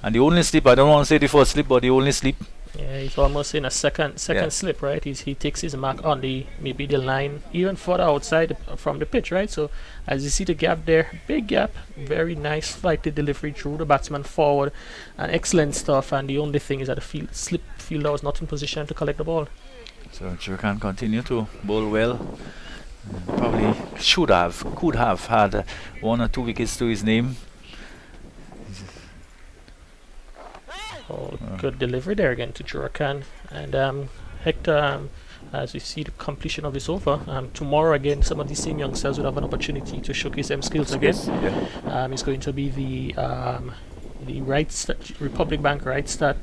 And the only slip, I don't want to say the first slip, but the only slip. Yeah, he's almost in a second slip, right? He takes his mark on maybe the line, even further outside from the pitch, right? So as you see the gap there, big gap, very nice flighted delivery through the batsman forward, and excellent stuff. And the only thing is that the fielder was not in position to collect the ball. So Jerkan continue to bowl well. Probably could have had 1 or 2 wickets to his name. Good delivery there again to Jerkan. And Hector, as we see the completion of this over, tomorrow again some of these same youngsters will have an opportunity to showcase them skills again. It's going to be the Republic Bank Rightstart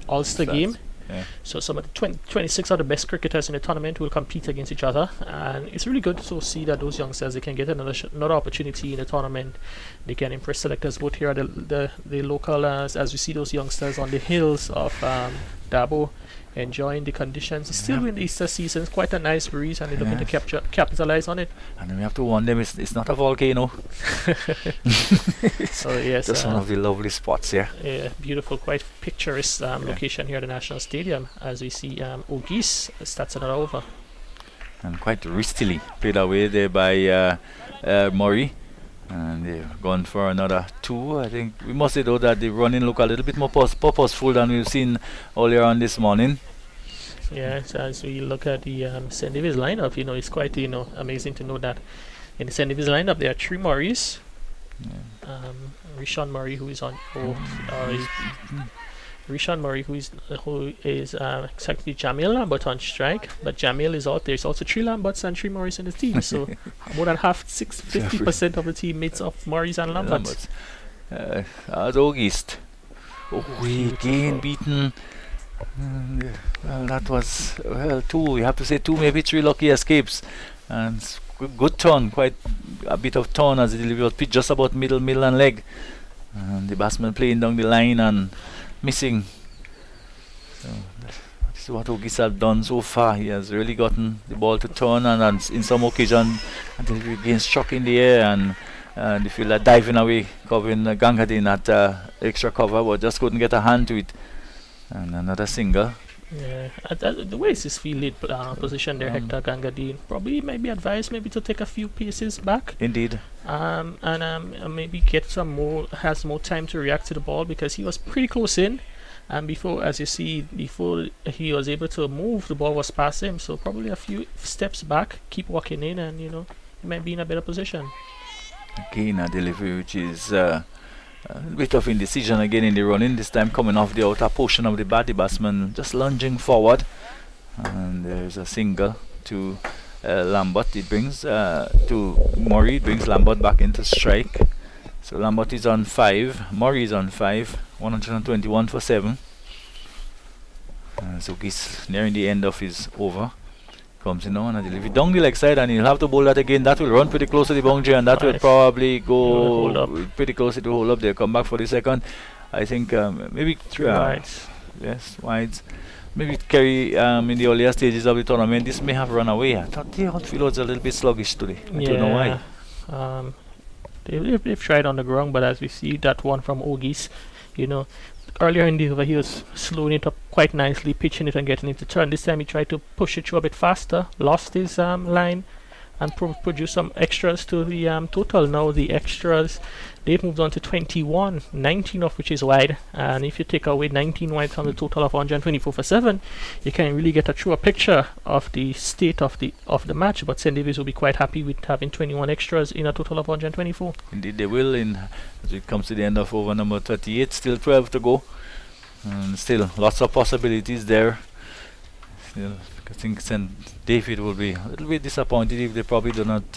All-Star game. Yeah. So some of the 26 of the best cricketers in the tournament will compete against each other, and it's really good to see that those youngsters, they can get another opportunity in the tournament. They can impress selectors both here at the local, as we see those youngsters on the hills of Dabo enjoying the conditions. It's still in the Easter season, it's quite a nice breeze, and they're looking to capitalize on it. And then we have to warn them, it's not a volcano. So yes, just one of the lovely spots here. Yeah, beautiful, quite picturesque location here at the National Stadium, as we see Ogis starts another over. And quite ristily played away there by Murray. And they've gone for another 2. I think we must say though that the running look a little bit more purposeful than we've seen earlier on this morning. Yeah, so as we look at the St. David's lineup, it's quite amazing to know that in the St. David's lineup there are 3 Murrays. Rishan Murray, who is on Rishan Murray, who is exactly Jamil Lambert on strike, but Jamil is out. There's also 3 Lamberts and 3 Murrays in the team, so more than 50% of the teammates of Murrays and Lamberts. As August, again beaten. Well, that was 2. You have to say 2, maybe 3 lucky escapes, and good turn, quite a bit of turn as the delivery was pitched just about middle and leg, and the batsman playing down the line and missing. So this is what Ogis have done so far. He has really gotten the ball to turn, and in some occasion until he again struck in the air, and the fielder diving away, covering Gangadin at extra cover, but just couldn't get a hand to it. And another single. Yeah, the way it's his fielded position there, Hector Gangadin probably might be advised maybe to take a few paces back. Indeed. And maybe get has more time to react to the ball, because he was pretty close in, and before he was able to move, the ball was past him. So probably a few steps back, keep walking in, and he might be in a better position. Again, a delivery which is a bit of indecision again in the running, this time coming off the outer portion of the bat, the batsman just lunging forward, and there's a single to Lambert. It brings to Murray, it brings Lambert back into strike. So Lambert is on 5, Murray is on 5, 121 for 7. So he's nearing the end of his over. Comes in now and a delivery down the leg side, and he'll have to bowl that again. That will run pretty close to the boundary, and that will probably go pretty close to hold up there. Come back for the second. I think maybe 3 wides. Yes, wides. Maybe Kerry in the earlier stages of the tournament, this may have run away. I thought the outfield was a little bit sluggish today. I don't know why. They've tried on the ground, but as we see that one from Ogis, earlier in the over he was slowing it up quite nicely, pitching it and getting it to turn. This time he tried to push it through a bit faster, lost his line, and produced some extras to the total. Now the extras, they've moved on to 21, 19 of which is wide, and if you take away 19 wide from the total of 124 for 7, you can really get a truer picture of the state of the match. But St. David's will be quite happy with having 21 extras in a total of 124. Indeed they will, as it comes to the end of over number 38, still 12 to go, and still lots of possibilities there. Still, I think St. David will be a little bit disappointed if they probably do not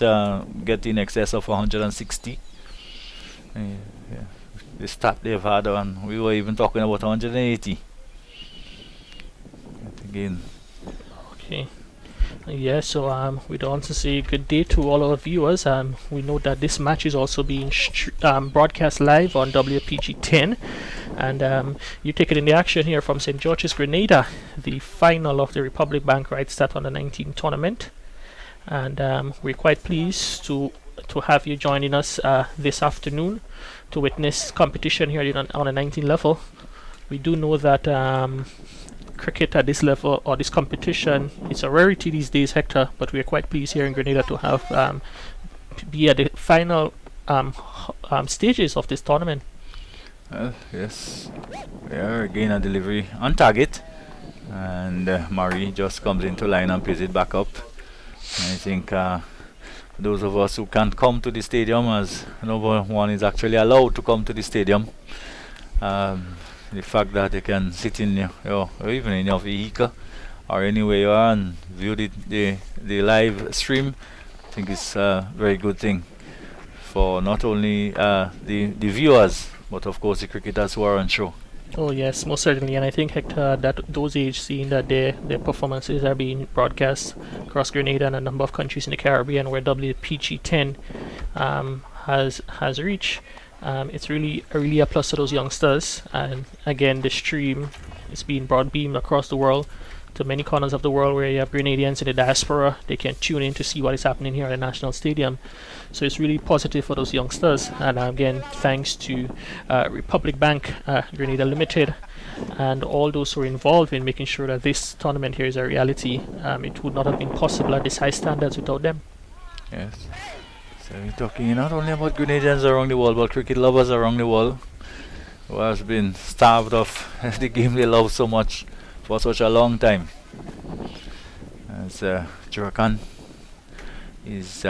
get in excess of 160. Yeah. The stat they've had, and we were even talking about 180. Again, Okay. Yeah, so we'd also say good day to all our viewers. We know that this match is also being broadcast live on WPG 10, and you take it in the action here from St. George's, Grenada, the final of the Republic Bank Rightstart under 19 tournament, and we're quite pleased to have you joining us this afternoon to witness competition here on a 19 level. We do know that cricket at this level or this competition is a rarity these days, Hector, but we are quite pleased here in Grenada to have be at the final stages of this tournament. yes, we are again a delivery on target, and Murray just comes into line and plays it back up. I think those of us who can't come to the stadium, as no one is actually allowed to come to the stadium, the fact that you can sit in your or even in your vehicle or anywhere you are and view the live stream, I think it's a very good thing for not only the viewers, but of course the cricketers who are on show. Oh yes, most certainly, and I think, Hector, that those age seeing that their performances are being broadcast across Grenada and a number of countries in the Caribbean where WPG 10 has reached. It's really a plus to those youngsters, and again the stream is being beamed across the world to many corners of the world where you have Grenadians in the diaspora. They can tune in to see what is happening here at the National Stadium, so it's really positive for those youngsters. And again, thanks to Republic Bank Grenada Limited and all those who are involved in making sure that this tournament here is a reality. It would not have been possible at this high standards without them. Yes. So we're talking not only about Grenadians around the world, but cricket lovers around the world who has been starved of the game they love so much for such a long time. As Jurakan is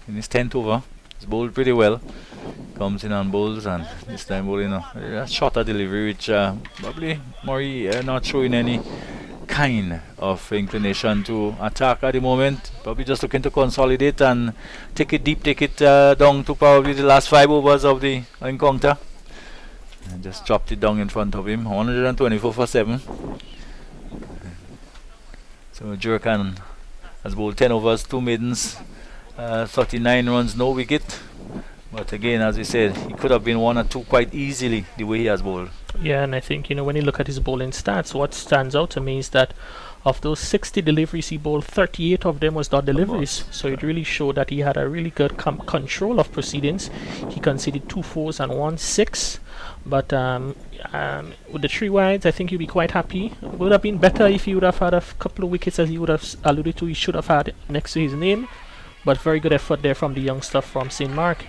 in his 10th over, he's bowled pretty well. Comes in and bowls, and this time bowling a shorter delivery, which probably Murray not showing any kind of inclination to attack at the moment. Probably just looking to consolidate and take it deep, take it down to probably the last 5 overs of the encounter. And just chopped it down in front of him. 124 for 7. So Jurakan has bowled 10 overs, 2 maidens, 39 runs, no wicket. But again, as we said, he could have been 1 or 2 quite easily the way he has bowled. Yeah, and I think, when you look at his bowling stats, what stands out to me is that of those 60 deliveries he bowled, 38 of them was dot deliveries. So it really showed that he had a really good control of proceedings. He conceded 2 fours and 1 6. But with the 3 wides, I think he'd be quite happy. It would have been better if he would have had a couple of wickets, as he would have alluded to. He should have had next to his name. But very good effort there from the youngster from St. Mark.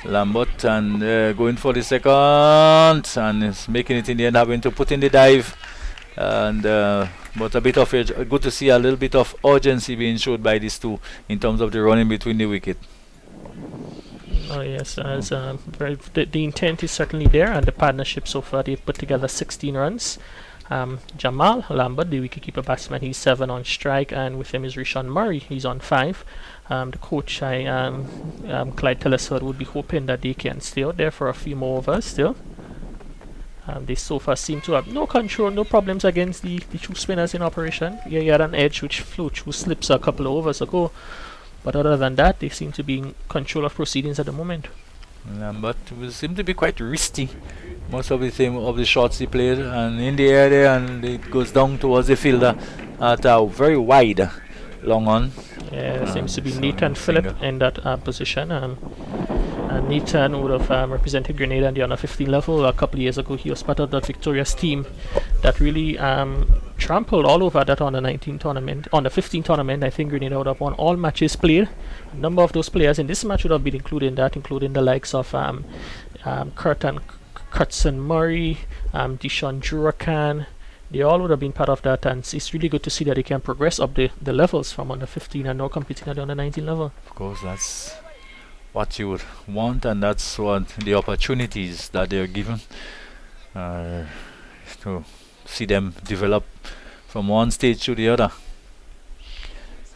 Lambert and going for the second, and is making it in the end, having to put in the dive. And but a bit of good to see a little bit of urgency being showed by these two in terms of the running between the wicket. Oh yes, as the intent is certainly there, and the partnership so far they've put together 16 runs. Jamal Lambert, the wicketkeeper batsman, he's 7 on strike, and with him is Rishan Murray, he's on 5. The coach, Clyde Telesford, would be hoping that they can stay out there for a few more overs still. They so far seem to have no control, no problems against the 2 spinners in operation. Yeah, you had an edge which flew through slips a couple of overs ago, but other than that, they seem to be in control of proceedings at the moment. Lambert seemed to be quite risky most of the shots he played, and in the air there, and it goes down towards the fielder at a very wide long on. Yeah, seems to be Nathan Phillip in that position. And Nathan would have represented Grenada in the under 15 level a couple of years ago. He was part of that victorious team that really trampled all over that on the 19 tournament. On the 15 tournament, I think Grenada would have won all matches played. A number of those players in this match would have been included in that, including the likes of Kurtson Murray, Dishon Jurakan. They all would have been part of that, and it's really good to see that they can progress up the levels from under 15 and now competing at the under 19 level. Of course, that's what you would want, and that's what the opportunities that they're given to see them develop from one stage to the other.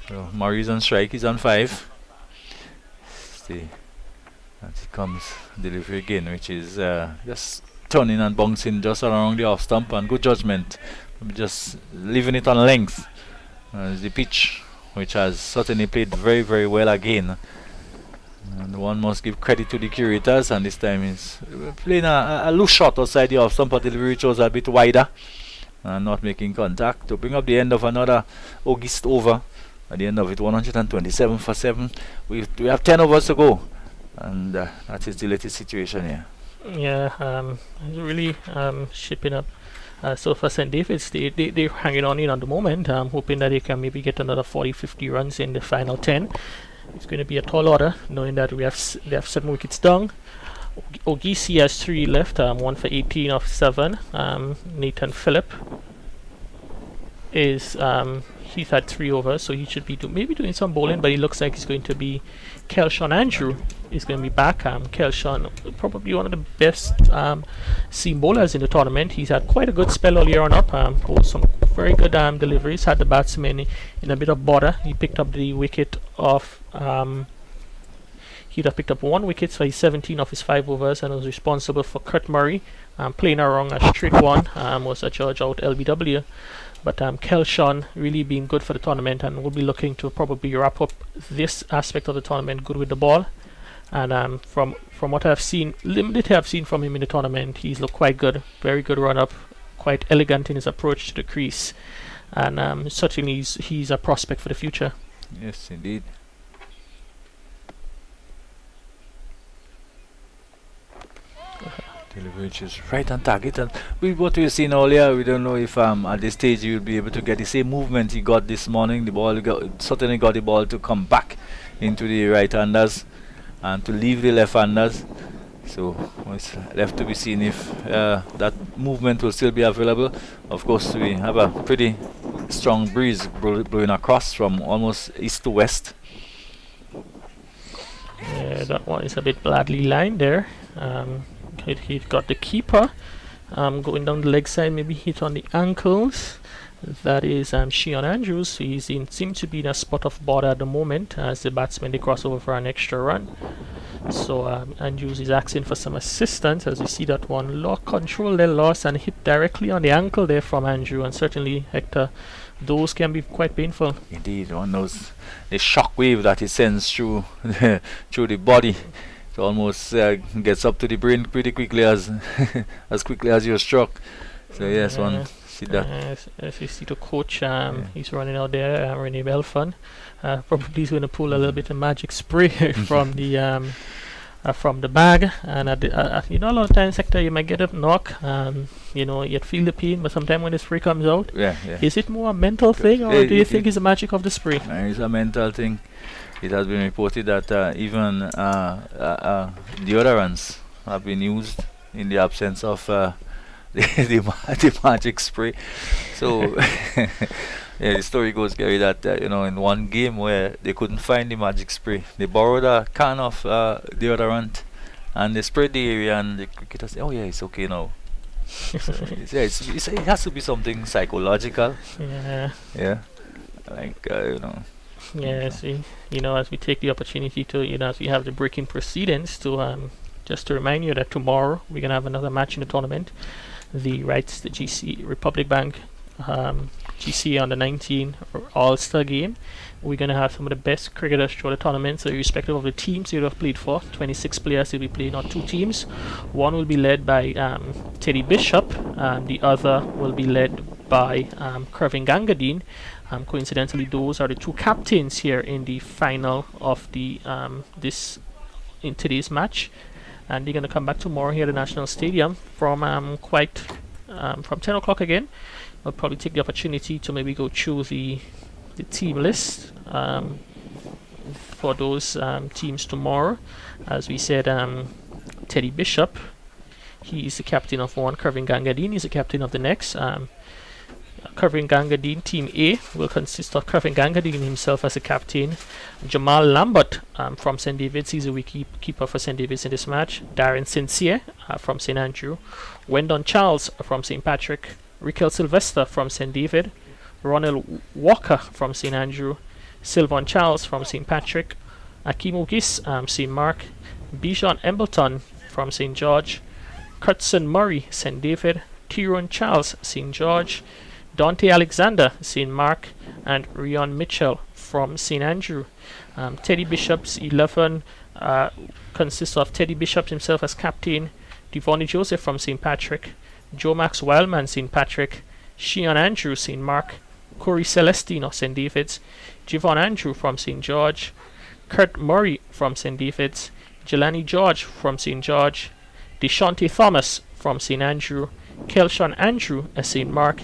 So Murray's on strike, he's on 5. And it comes delivery again, which is just turning and bouncing just around the off stump, and good judgment. Just leaving it on length. The pitch, which has certainly played very, very well again. And one must give credit to the curators, and this time is playing a loose shot outside the off stump, but the delivery was a bit wider and not making contact to bring up the end of another August over. At the end of it, 127 for 7. We have 10 overs to go, and that is the latest situation here. Yeah, it's really shaping up. So for St. David's, they're hanging on in at the moment, hoping that they can maybe get another 40-50 runs in the final 10. It's going to be a tall order, knowing that they have 7 wickets down. GCA has 3 left, 1 for 18 of 7. Nathan Phillip is he's had 3 overs, so he should be maybe doing some bowling, but it looks like he's going to be Kelshawn Andrew is going to be back. Kelshawn, probably one of the best seam bowlers in the tournament. He's had quite a good spell all year on up. Bowled some very good deliveries. Had the batsman in a bit of bother. He picked up the wicket of. He'd have picked up 1 wicket for his 17 of his 5 overs, and was responsible for Kurt Murray playing around a straight one. Was a judge out LBW. But Kelshawn really being good for the tournament, and we'll be looking to probably wrap up this aspect of the tournament good with the ball. And from what I've seen, limited I've seen from him in the tournament, he's looked quite good, very good run up, quite elegant in his approach to the crease, and certainly he's a prospect for the future. Yes, indeed. Delivery is right on target, and with what we've seen earlier, we don't know if at this stage he will be able to get the same movement he got this morning. The ball certainly got the ball to come back into the right-handers and to leave the left-handers. So it's left to be seen if that movement will still be available. Of course, we have a pretty strong breeze blowing across from almost east to west. Yeah, that one is a bit badly lined there. He got the keeper going down the leg side, maybe hit on the ankles. That is Sheon Andrews. Seems to be in a spot of bother at the moment as the batsmen they cross over for an extra run. So Andrews is asking for some assistance, as you see that one control they lost and hit directly on the ankle there from Andrew, and certainly Hector, those can be quite painful. Indeed, one knows the shock wave that it sends through through the body. It almost gets up to the brain pretty quickly as quickly as you're struck. So yes, one see that. As you see the coach, he's running out there, Rene Belfon. Probably he's going to pull a little bit of magic spray from the bag, and a lot of times, Hector, you might get a knock, you'd feel the pain, but sometimes when the spray comes out, is it more a mental thing, or do you think it's the magic of the spray? It's a mental thing. It has been reported that even deodorants have been used in the absence of the magic spray. So the story goes, Gary, that in one game where they couldn't find the magic spray, they borrowed a can of deodorant and they sprayed the area, and the cricketer said, "Oh yeah, it's okay now." So it has to be something psychological. Yeah, like Yes, as we take the opportunity to, as we have the breaking proceedings, to just to remind you that tomorrow we're gonna have another match in the tournament. The GC Republic Bank GCA under 19 All-Star game. We're gonna have some of the best cricketers through the tournament. So irrespective of the teams you'll have played for, 26 players will be playing on 2 teams. One will be led by Teddy Bishop, the other will be led by Kervin Gangadine. Coincidentally, those are the 2 captains here in the final of the in today's match, and they're going to come back tomorrow here at the National Stadium from 10 o'clock again. We'll probably take the opportunity to maybe go through the team list for those teams tomorrow. As we said, Teddy Bishop, he is the captain of one. Kervin Gangadine is the captain of the next. Kervin Gangadine, Team A, will consist of Kervin Gangadine himself as a captain, Jamal Lambert from St. David's, he's a wicketkeeper for St. David's in this match, Darren Sincere from St. Andrew, Wendon Charles from St. Patrick, Rikel Sylvester from St. David, Ronald Walker from St. Andrew, Sylvan Charles from St. Patrick, Akim Ogis, St. Mark, Bijan Embleton from St. George, Kurtson Murray, St. David, Tyrone Charles, St. George, Dante Alexander, St. Mark, and Rion Mitchell from St. Andrew. Teddy Bishop's 11 consists of Teddy Bishop himself as captain, Devonny Joseph from St. Patrick, Joe Max Wildman, St. Patrick, Sheon Andrew, St. Mark, Corey Celestino, St. David's, Javon Andrew from St. George, Kurt Murray from St. David's, Jelani George from St. George, Deshante Thomas from St. Andrew, Kelshawn Andrew at St. Mark,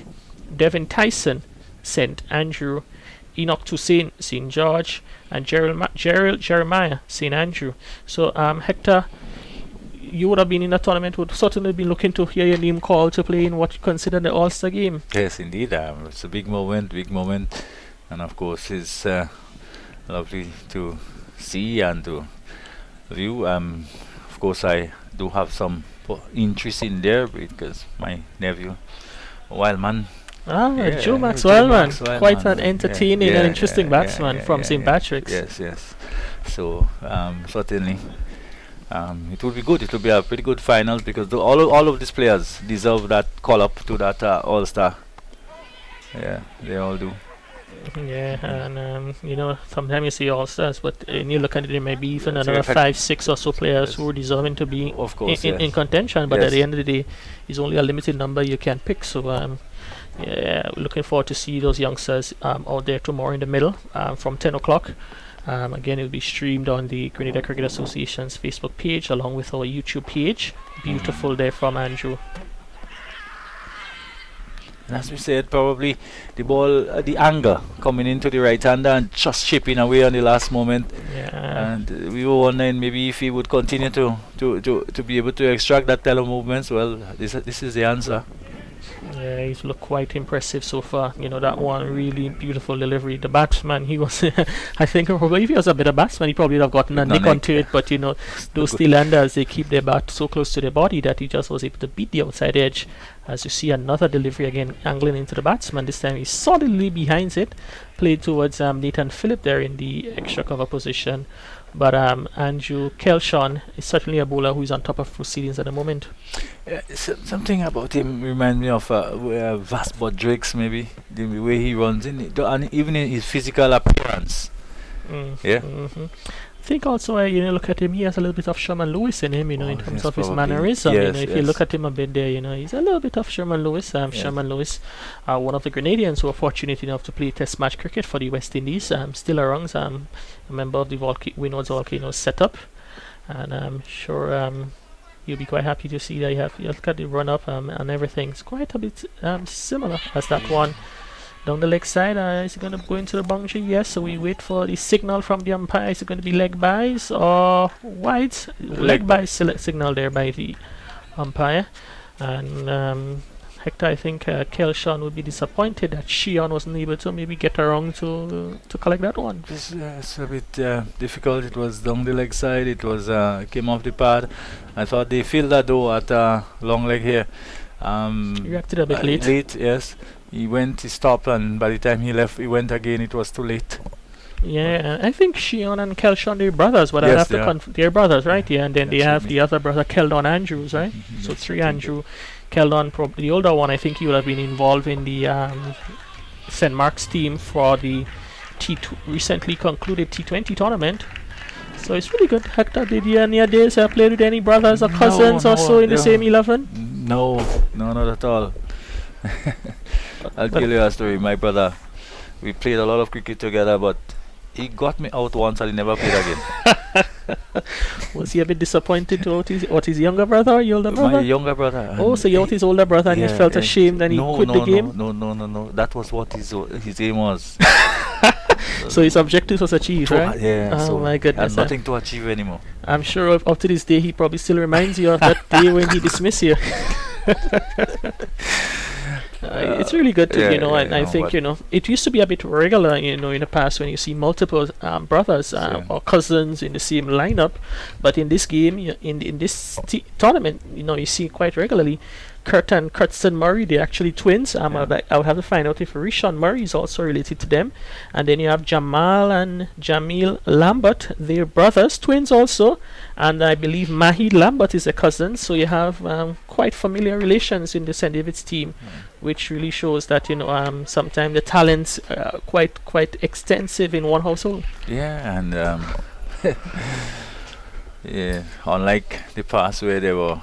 Devin Tyson, St. Andrew, Enoch Toussaint, St. George, and Gerald Jeremiah, St. Andrew. So, Hector, you would have been in a tournament, would certainly be looking to hear your name called to play in what you consider the All-Star game. Yes, indeed. It's a big moment, and of course it's lovely to see and to view. Of course, I do have some interest in there because my nephew, Wildman. Joe Max Wildman, quite an entertaining and interesting batsman from St. Patrick's. Yes. So certainly. It will be good. It will be a pretty good final because all of these players deserve that call up to that All-Star. Yeah, they all do. Yeah, and sometimes you see All-Stars, but when you look at it, there may be even another 5, 6 or so players who are deserving to be of course, in contention. But at the end of the day, it's only a limited number you can pick. So looking forward to see those youngsters out there tomorrow in the middle from 10 o'clock. Again, it will be streamed on the Grenada Cricket Association's Facebook page along with our YouTube page. Beautiful there from Andrew. And as we said, probably the ball, the anger coming into the right-hander and just chipping away on the last moment. Yeah. And we were wondering maybe if he would continue to be able to extract that type of movements. Well, this is the answer. Yeah, he's looked quite impressive so far. That one really beautiful delivery. The batsman, he was, I think probably if he was a better batsman, he probably would have gotten a nick onto it. But, those Steelanders, they keep their bat so close to their body that he just was able to beat the outside edge. As you see another delivery again, angling into the batsman. This time he's solidly behind it. Played towards Nathan Phillip there in the extra cover position. But Andrew Kelshawn is certainly a bowler who is on top of proceedings at the moment. Something about him reminds me of Vasbot Drakes, maybe the way he runs in it, and even in his physical appearance. I think also look at him, he has a little bit of Sherman Lewis in him, in terms of his mannerism. If you look at him a bit there, he's a little bit of Sherman Lewis. Sherman Lewis, one of the Grenadians who are fortunate enough to play Test match cricket for the West Indies, still around, a member of the Windwards Volcanoes setup, and I'm sure you'll be quite happy to see that you look at the run up and everything. It's quite a bit similar as that one. Down the leg side, is it going to go into the boundary? Yes, so we wait for the signal from the umpire. Is it going to be leg bys or wides? Leg by signal there by the umpire. And Hector, I think Kelshawn would be disappointed that Sheon wasn't able to maybe get around to collect that one. It's a bit difficult. It was down the leg side. It was came off the pad. I thought they filled that though at long leg here. He reacted a bit late. Late, yes. He stopped, and by the time he left, he went again. It was too late. Yeah, I think Sheon and Kelshawn, they're brothers, but yes, I have to they're brothers, right? Yeah, and then they have the other brother, Keldon Andrews, right? So 3 Andrew. Keldon, the older one, I think he would have been involved in the St. Mark's team for the recently concluded T20 tournament. So it's really good. Hector, did you in your days play with any brothers or cousins or so in the same 11? No, not at all. I'll tell you a story. My brother, we played a lot of cricket together, but he got me out once and he never played again. Was he a bit disappointed to out his younger brother or your older brother? My younger brother. Oh, so you out his older brother and he felt ashamed and he quit the game? No. That was what his aim was. So his objective was achieved, right? Yeah. Oh so my goodness. and nothing to achieve anymore. I'm sure up to this day he probably still reminds you of that day when he dismissed you. It's really good to, I think, it used to be a bit regular, in the past when you see multiple brothers or cousins in the same lineup. But in this game, in this tournament, you see quite regularly Kurt and Kurtzton Murray, they're actually twins. Yeah. I would have to find out if Rishon Murray is also related to them. And then you have Jamal and Jamil Lambert, they're brothers, twins also. And I believe Mahid Lambert is a cousin. So you have quite familiar relations in the St. David's team, which really shows that, sometimes the talents are quite extensive in one household. Yeah, and yeah, unlike the past where they were,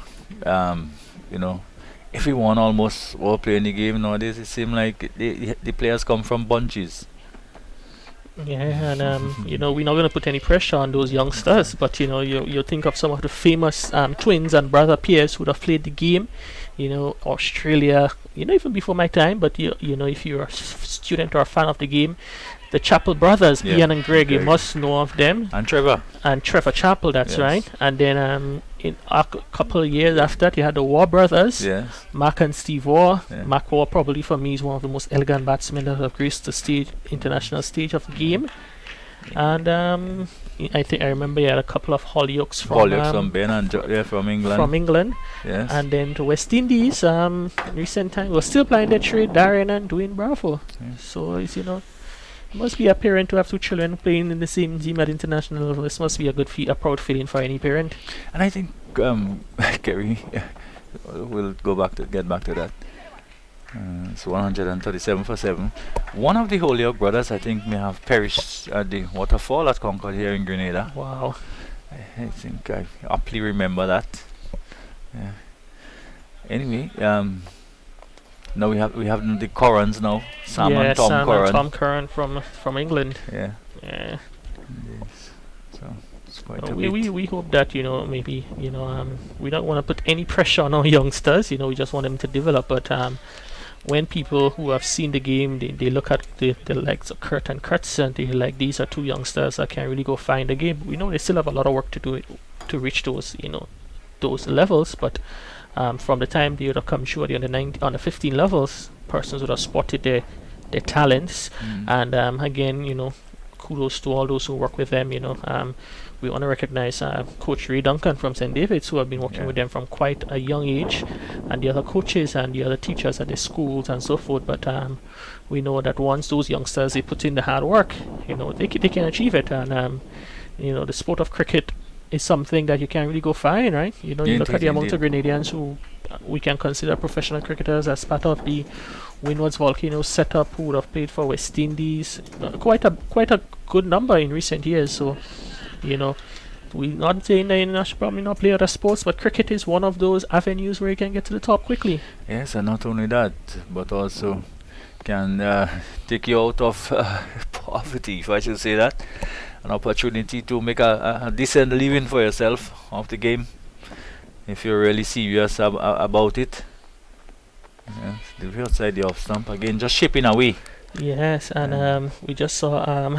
everyone almost were playing the game. Nowadays, it seems like the players come from bunches. Yeah, and we're not going to put any pressure on those youngsters, but you think of some of the famous twins and brother peers who would have played the game. Australia, even before my time, but if you're a student or a fan of the game, the Chappell brothers, Ian and Greg, you must know of them. And Trevor Chappell, that's right. And then in a couple of years after that, you had the Waugh brothers, Mark and Steve Waugh. Mark Waugh, probably for me, is one of the most elegant batsmen that have graced the international stage of the game. And I think I remember you had a couple of Hollyoaks from Ben and from England. From England. Yes. And then to West Indies, recent time, we're still playing that trade, Darren and Dwayne Bravo. So it's, it must be a parent to have two children playing in the same team at international level. This must be a proud feeling for any parent. And I think, Kerry, we'll get back to that. It's 137 for 7. One of the Holyoke brothers, I think, may have perished at the waterfall at Concord here in Grenada. Wow. I think I aptly remember that. Yeah. Anyway, now we have the Corrans now. Sam and Tom Corran from England. Yeah. Yeah. Yes. So it's quite we hope that maybe we don't want to put any pressure on our youngsters. We just want them to develop. But when people who have seen the game, they look at the likes of Kurt and Kurtzon, they like, these are two youngsters that can really go find the game. We know they still have a lot of work to do to reach those those levels, but from the time they would have come through on the 15 levels, persons would have spotted their talents. And again, kudos to all those who work with them. We want to recognize Coach Ray Duncan from St. David's, who have been working with them from quite a young age, and the other coaches and the other teachers at the schools and so forth. But we know that once those youngsters, they put in the hard work, they can achieve it. And the sport of cricket is something that you can't really go find, right? You look at the amount of Grenadians who we can consider professional cricketers as part of the Windward's Volcano setup, who would have played for West Indies. Quite a good number in recent years. So, we're not saying that you should probably not play other sports, but cricket is one of those avenues where you can get to the top quickly. Yes, and not only that, but also can take you out of poverty, if I should say that. An opportunity to make a decent living for yourself off the game, if you're really serious about it. Yes, the real side the off stump again, just chipping away. Yes, and we just saw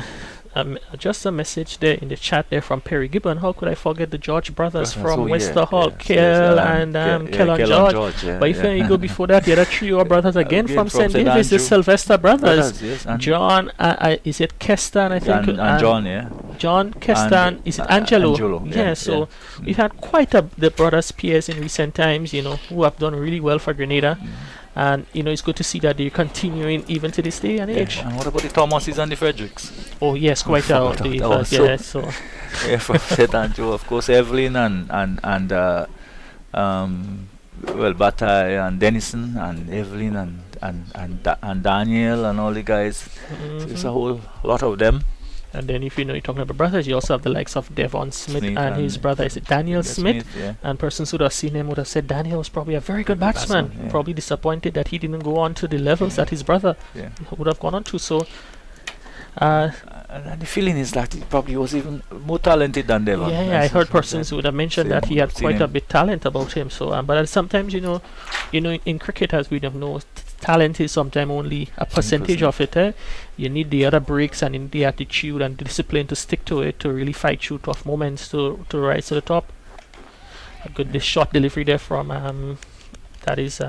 just a message there in the chat there from Perry Gibbon. How could I forget the George brothers from Westerhall, Kel and Kel and George. But if you go before that, the other three brothers again from St. David's, the Sylvester brothers. John, is it Kestan, I think? And John, John Kestan, is it Angelo? So we've had quite the brothers peers in recent times, who have done really well for Grenada. And it's good to see that they're continuing even to this day and age. And what about the Thomases and the Fredericks? Oh yes, quite out. From St. Andrew, of course, Evelyn and Bata and Denison and Evelyn and Daniel and all the guys. So it's a whole lot of them. And then if you're talking about brothers, you also have the likes of Devon Smith and his brother, is it Daniel Smith? And persons who would have seen him would have said Daniel was probably a very good batsman. Probably disappointed that he didn't go on to the levels that his brother would have gone on to. So and the feeling is that he probably was even more talented than Devon. I heard persons who would have mentioned that he had quite a bit talent about him. So but sometimes in cricket, as we know, talent is sometimes only a percentage of it. You need the other breaks and the attitude and the discipline to stick to it, to really fight through tough moments to rise to the top. A good short delivery there from that is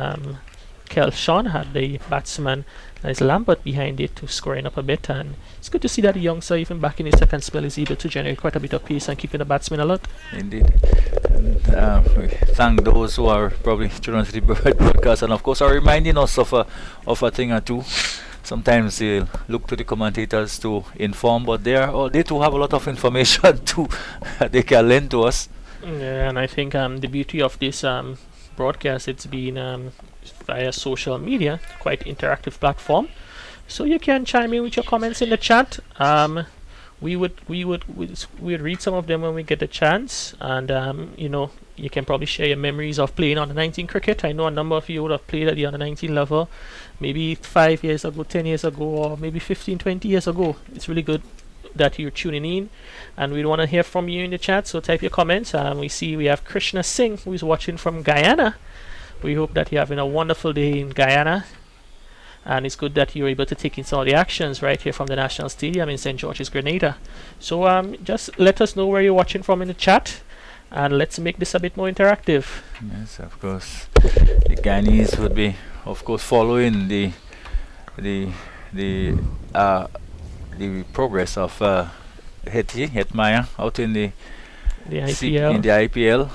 Kel Sean had the batsman, that is Lambert, behind it to scoring up a bit, and it's good to see that the youngster, even back in his second spell, is able to generate quite a bit of pace and keeping the batsman alert. Indeed. And thank those who are probably tuning into the broadcast, and of course are reminding us of a thing or two. Sometimes they look to the commentators to inform, but they too have a lot of information too they can lend to us. Yeah, and I think the beauty of this broadcast, it's been via social media, quite interactive platform. So you can chime in with your comments in the chat. We'd read some of them when we get the chance, and you can probably share your memories of playing under 19 cricket. I know a number of you would have played at the under 19 level, maybe 5 years ago, 10 years ago, or maybe 15, 20 years ago. It's really good that you're tuning in, and we want to hear from you in the chat, so type your comments. We see we have Krishna Singh, who is watching from Guyana. We hope that you're having a wonderful day in Guyana, and it's good that you're able to take in some of the actions right here from the National Stadium in St. George's, Grenada. So just let us know where you're watching from in the chat, and let's make this a bit more interactive. Yes, of course. The Guyanese would be, of course, following the progress of Hetmaya out in the IPL. in the IPL,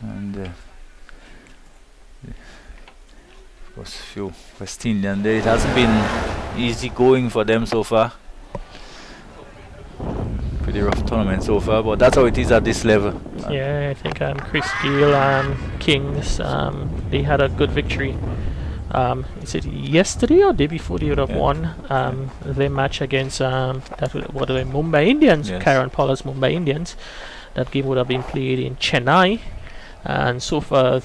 and of course, few West Indian there. It hasn't been easy going for them so far. Pretty rough tournament so far, but that's how it is at this level. Yeah, I think Chris Gayle, Kings, they had a good victory. Is it yesterday or day before they would have won their match against Mumbai Indians, Yes. Kieron Pollard's Mumbai Indians. That game would have been played in Chennai, and so far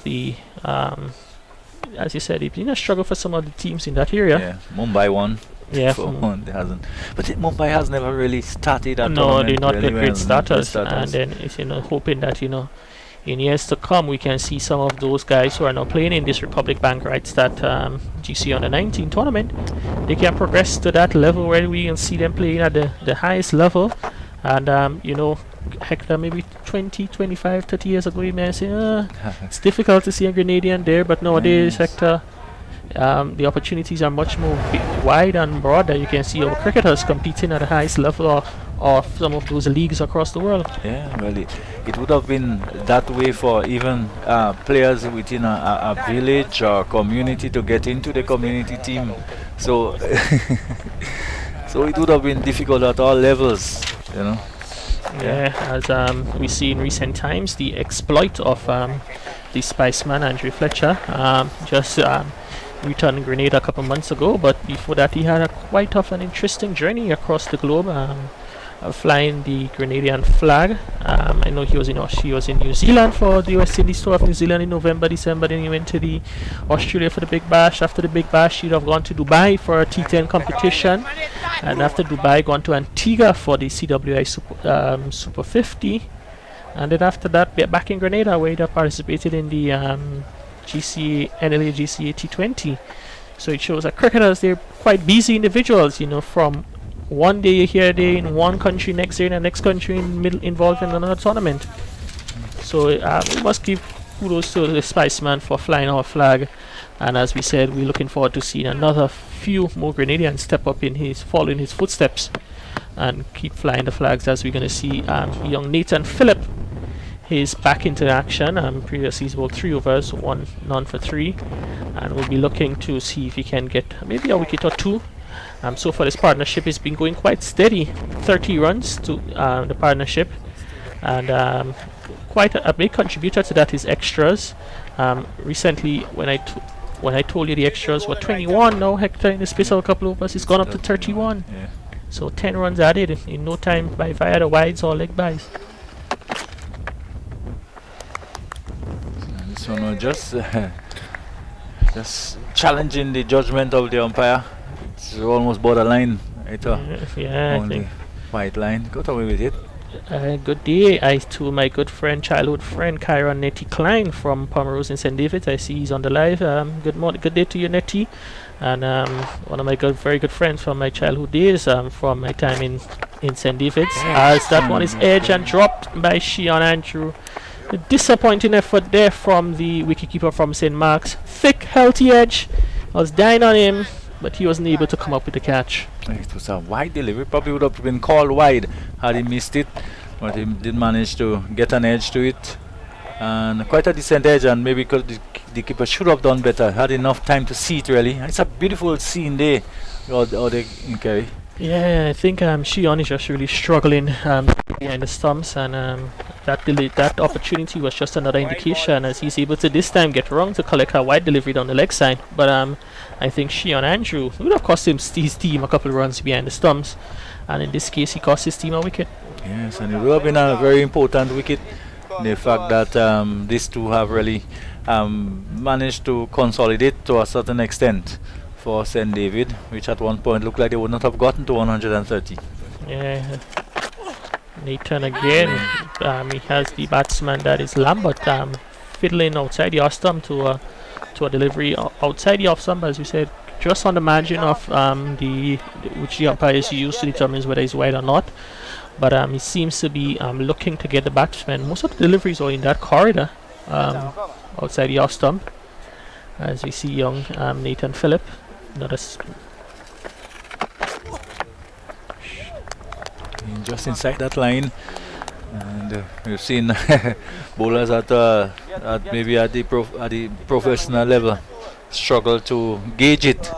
as you said, it's been a struggle for some of the teams in that area. Yeah, Mumbai won. Yeah, For one, they hasn't. But Mumbai has never really started. no, they're not really the great well, starters, and then it's hoping that in years to come we can see some of those guys who are now playing in this Republic Bank Rightstart GCA under 19 tournament. They can progress to that level where we can see them playing at the highest level, and Hector, maybe 20, 25, 30 years ago, you may say, it's difficult to see a Grenadian there, but nowadays, Hector, the opportunities are much more wide and broad that you can see our cricketers competing at the highest level of some of those leagues across the world. Yeah, well, it would have been that way for even players within a village or community to get into the community team. So, so it would have been difficult at all levels, Yeah, as we see in recent times, the exploit of the Spiceman Andrew Fletcher just returned Grenada a couple months ago, but before that he had quite of an interesting journey across the globe, flying the Grenadian flag. I know he was in New Zealand for the West Indies tour of New Zealand in November, December. Then he went to the Australia for the Big Bash. After the Big Bash, he'd have gone to Dubai for a T10 competition, and after Dubai, gone to Antigua for the CWI Super 50, and then after that, back in Grenada where he'd have participated in the GCA NLA GCA T20. So it shows that cricketers, they're quite busy individuals, from one day here, day in one country, next day in the next country, involved in another tournament. So we must give kudos to the Spiceman for flying our flag, and as we said, we're looking forward to seeing another few more Grenadians step up follow in his footsteps and keep flying the flags, as we're going to see young Nathan Phillip. He's back into action. Previously he's bowled 3 overs, 1 none for 3, and we'll be looking to see if he can get maybe a wicket or 2. So far this partnership has been going quite steady, 30 runs to the partnership, and quite a big contributor to that is extras. Recently when I told you the extras were 21, now Hector, in the space of a couple of overs, it's gone up to 31. Yeah. So 10 runs added in no time via the wides or leg bys. So no, just challenging the judgment of the umpire. It's almost borderline. Yeah, I think. White line. Got away with it. Good day to my good friend, childhood friend, Kyron Nettie Klein from Pomerose in St. David's. I see he's on the live. Good morning, good day to you, Nettie. And one of my very good friends from my childhood days, from my time in St. David's. As that one is edged and dropped by Shion Andrew. A disappointing effort there from the wicketkeeper from St. Mark's. Thick, healthy edge. I was dying on him, but he wasn't able to come up with the catch. It was a wide delivery. Probably would have been called wide had he missed it, but he did manage to get an edge to it. and quite a decent edge, and maybe the keeper should have done better, had enough time to see it really. It's a beautiful scene there, Kerry. Yeah, I think Shion is just really struggling behind the stumps, and that opportunity was just another indication as he's able to this time get wrong to collect a wide delivery down the leg side. But I think Shion Andrew would have cost his team a couple of runs behind the stumps, and in this case he cost his team a wicket. Yes, and it would have been a very important wicket. The fact that these two have really managed to consolidate to a certain extent for St. David, which at one point looked like they would not have gotten to 130. Yeah, Nathan again. He has the batsman, that is Lambert, fiddling outside the off stump to a delivery outside the off stump, as you said, just on the margin of which the umpires use to determine whether it's wide or not. But he seems to be looking to get the batsman. Most of the deliveries are in that corridor outside the off stump, as we see young Nathan Phillip. Just inside that line, and we've seen bowlers at maybe at the professional level struggle to gauge it,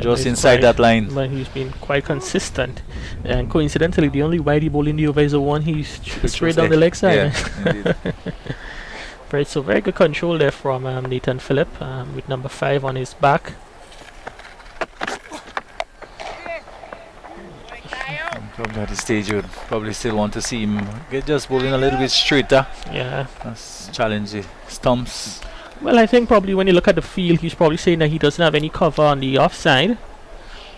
just inside that line. But he's been quite consistent, and coincidentally, the only wide he bowled in the over is the one he's straight down the leg side. Yeah, right, so very good control there from Nathan Phillip with number 5 on his back. Probably at this stage, you would probably still want to see him get just bowling a little bit straighter. Yeah, That's challenge the stumps. well, I think probably when you look at the field, he's probably saying that he doesn't have any cover on the offside.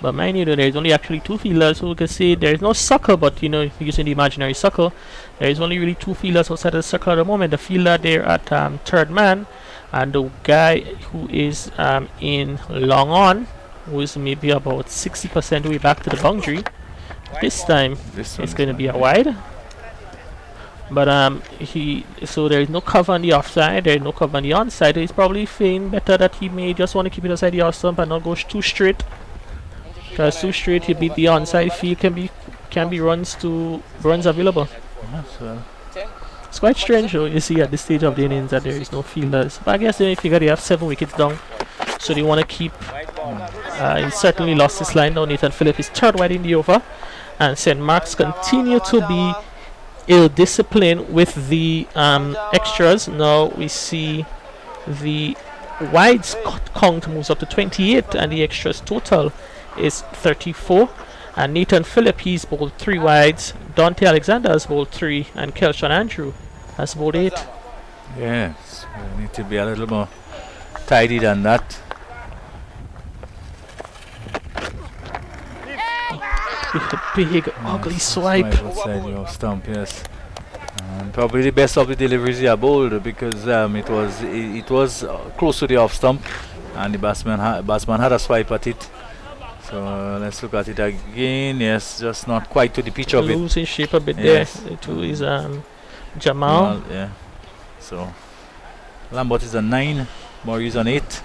But mind you, there's only actually 2 fielders, so we can say there's no circle, but using the imaginary circle, there is only really 2 fielders outside of the circle at the moment. The fielder there at third man, and the guy who is in long on, who is maybe about 60% way back to the boundary. This time it's going to be a wide. But so there is no cover on the offside, there is no cover on the onside. He's probably feeling better that he may just want to keep it aside the off stump and not go too straight. Because too straight, he beat the onside field, can be runs available. It's quite strange though, you see at this stage of the innings that there is no fielders. But I guess they figure they have 7 wickets down, so they want to keep. He certainly lost his line now. Nathan Phillip is 3rd wide in the over, and St. Mark's continue to be ill-disciplined with the extras. Now we see the wides count moves up to 28, and the extras total is 34. And Nathan Phillip, he's bowled 3 wides. Dante Alexander has bowled 3, and Kelshawn Andrew has bowled 8. Yes, we need to be a little more tidy than that. Big ugly swipe. Outside your stump, yes. And probably the best of the deliveries he bowled, because it was close to the off stump, and the batsman had a swipe at it. So let's look at it again. Yes, just not quite to the pitch of it. Losing shape a bit Yes. there to his Jamal. Yeah. So Lambert is on 9, Maurice on 8,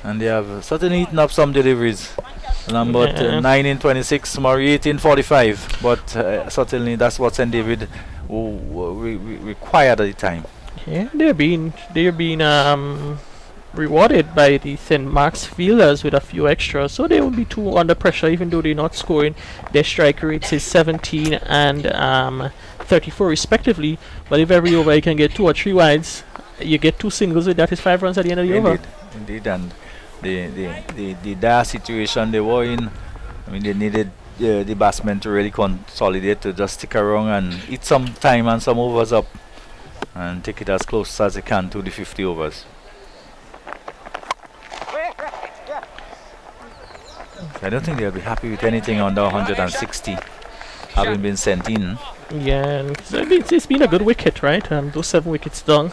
and they have certainly eaten up some deliveries. Lambert 9 in 26, Murray 8 in 45, but certainly that's what St. David required at the time. Yeah, they're being rewarded by the St. Mark's fielders with a few extras, so they will be 2 under pressure even though they're not scoring. Their strike rates is 17 and 34 respectively, but if every over you can get 2 or 3 wides, you get 2 singles with that is 5 runs at the end of the over. Indeed, and the dire situation they were in, I mean, they needed the batsmen to really consolidate, to just stick around and eat some time and some overs up and take it as close as they can to the 50 overs. I don't think they'll be happy with anything under 160 having been sent in. Yeah, and it's been a good wicket, right? Those 7 wickets down.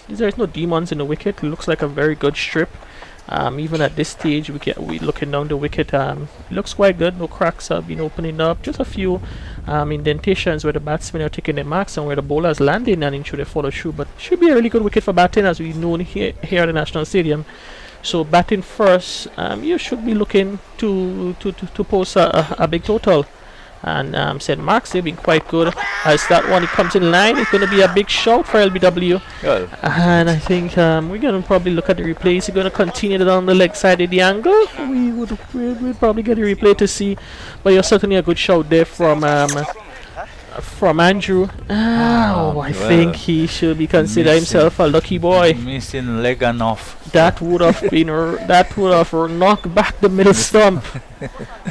There's no demons in the wicket. It looks like a very good strip. Even at this stage, we looking down the wicket. It looks quite good. No cracks have been opening up. Just a few indentations where the batsmen are taking their marks and where the bowlers landing and ensure they follow through. But should be a really good wicket for batting, as we know here at the National Stadium. So batting first, you should be looking to post a big total. And St. Mark's, they've been quite good. As that one, it comes in line, it's going to be a big shout for LBW. Well, And I think we're going to probably look at the replay. Is he going to continue down the leg side of the angle? We'll probably get a replay to see. But you're certainly a good shout there from Andrew. I think he should be considered himself a lucky boy. missing leg and off. That would have been that would have knocked back the middle stump.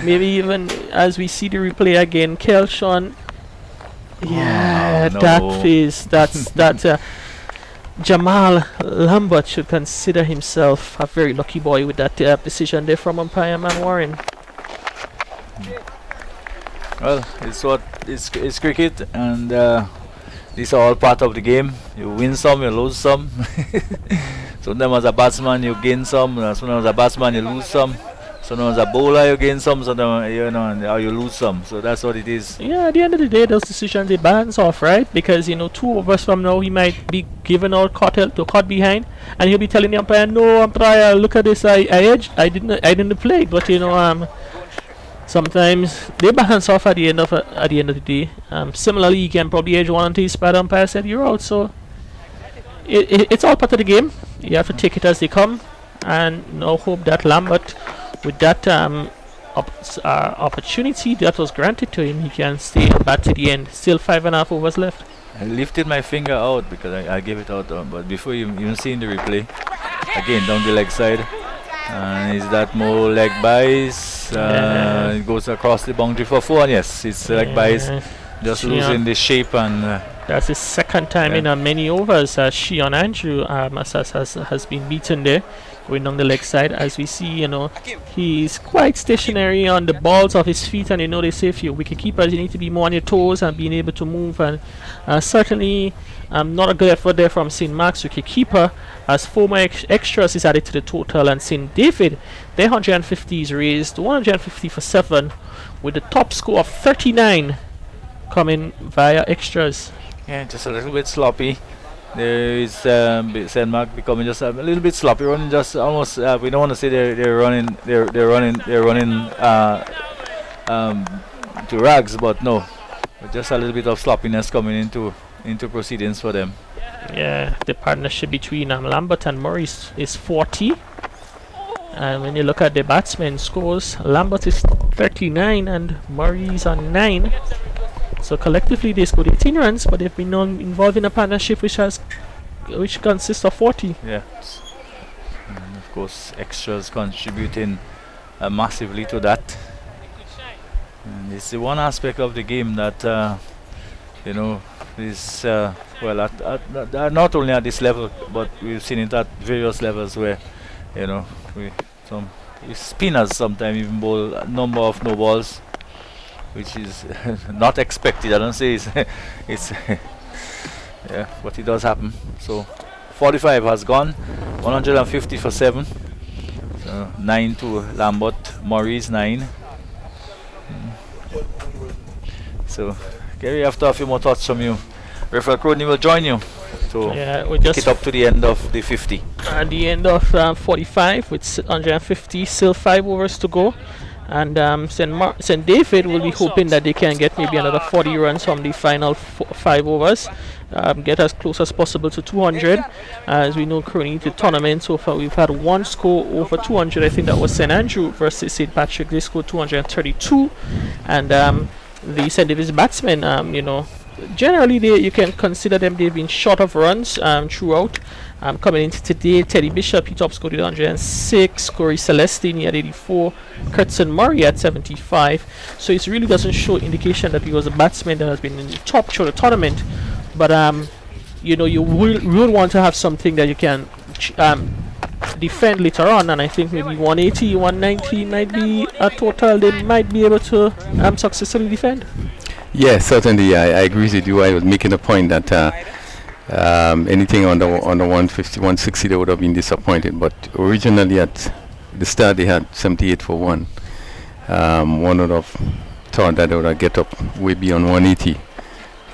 Maybe even as we see the replay again, Kelshon. Yeah, no. that's Jamal Lambert should consider himself a very lucky boy with that decision there from umpire Man Warren. Well, it's cricket, and these are all part of the game. You win some, you lose some. Sometimes as a batsman you gain some, sometimes as a batsman you lose some. Sometimes as a bowler you gain some, sometimes you lose some. So that's what it is. Yeah, at the end of the day, those decisions they balance off, right? Because 2 overs from now he might be given out caught behind, and he'll be telling the umpire, "No, umpire, look at this, I edged, I didn't play." But sometimes they balance off at the end of the day. Similarly, you can probably edge one until his bad umpire said you're out. So it's all part of the game. You have to take it as they come, and now hope that Lambert, with that opportunity that was granted to him, he can stay back to the end. Still 5.5 overs left. I lifted my finger out because I gave it out, but before you even seeing the replay, again down the leg side. And is that more leg buys? It goes across the boundary for 4. And yes, it's leg buys. Just losing the shape, and that's his second time in many overs. Shion Andrew has been beaten there, going down the leg side. As we see, he's quite stationary on the balls of his feet, and they say if you're wicket keepers, you need to be more on your toes and being able to move. And certainly, not a good effort there from St. Mark's wicket keeper, as 4 more extras is added to the total, and St. David, their 150 is raised to 150 for 7, with the top score of 39 coming via extras. yeah, just a little bit sloppy. There is St. Mark becoming just a little bit sloppy, running just almost. We don't want to say they're running to rags, but no, just a little bit of sloppiness coming into proceedings for them. Yeah, the partnership between Lambert and Murray is 40. And when you look at the batsmen scores, Lambert is 39 and Murray is on 9. So collectively they scored 18 runs, but they've been involved in a partnership which consists of 40. Yeah, and of course extras contributing massively to that. And it's the one aspect of the game that is not only at this level, but we've seen it at various levels where some spinners sometimes even bowl a number of no balls, which is not expected. I don't say it's yeah, but it does happen. So 45 has gone, 150 for 7. So 9 to Lambert, Maurice 9. So Gary, after a few more thoughts from you, Referee Crony will join you to we take just it up to the end of the 50. at the end of 45 with 150, still 5 overs to go. And St. David will be hoping that they can get maybe another 40 runs from the final 5 overs, get as close as possible to 200. As we know, currently the tournament so far we've had 1 score over 200. I think that was St. Andrew versus St. Patrick. They scored 232, and the St. David's batsmen, generally you can consider them, they've been short of runs throughout. Coming into today, Teddy Bishop, he top scored at 106, Corey Celestine, he had 84, Kurtzen Murray at 75. So it really doesn't show indication that he was a batsman that has been in the top through the tournament. But you will want to have something that you can defend later on, and I think maybe 180, 190 might be a total they might be able to successfully defend. Yes, certainly. I agree with you. I was making a point that anything on the 150, 160 they would have been disappointed. But originally at the start they had 78 for 1. One would have thought that they would have get up way beyond 180.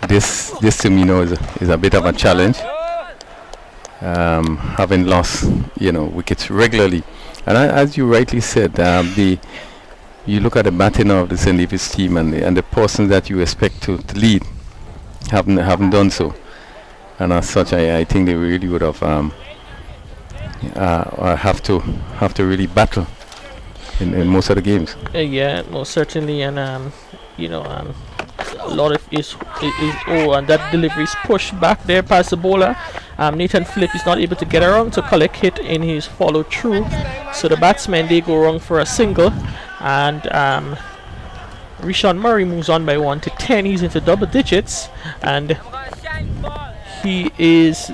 This to me is a bit of a challenge. Having lost wickets regularly, and as you rightly said, the you look at the batting of the St. David's team, and the persons that you expect to lead haven't done so. And as such, I think they really would have have to really battle in most of the games. Yeah, most certainly, and a lot of is and that delivery is pushed back there past the bowler. Nathan Phillip is not able to get around to collect hit in his follow through, so the batsmen, they go wrong for a single, and Rishon Murray moves on by 1 to 10. He's into double digits, and he is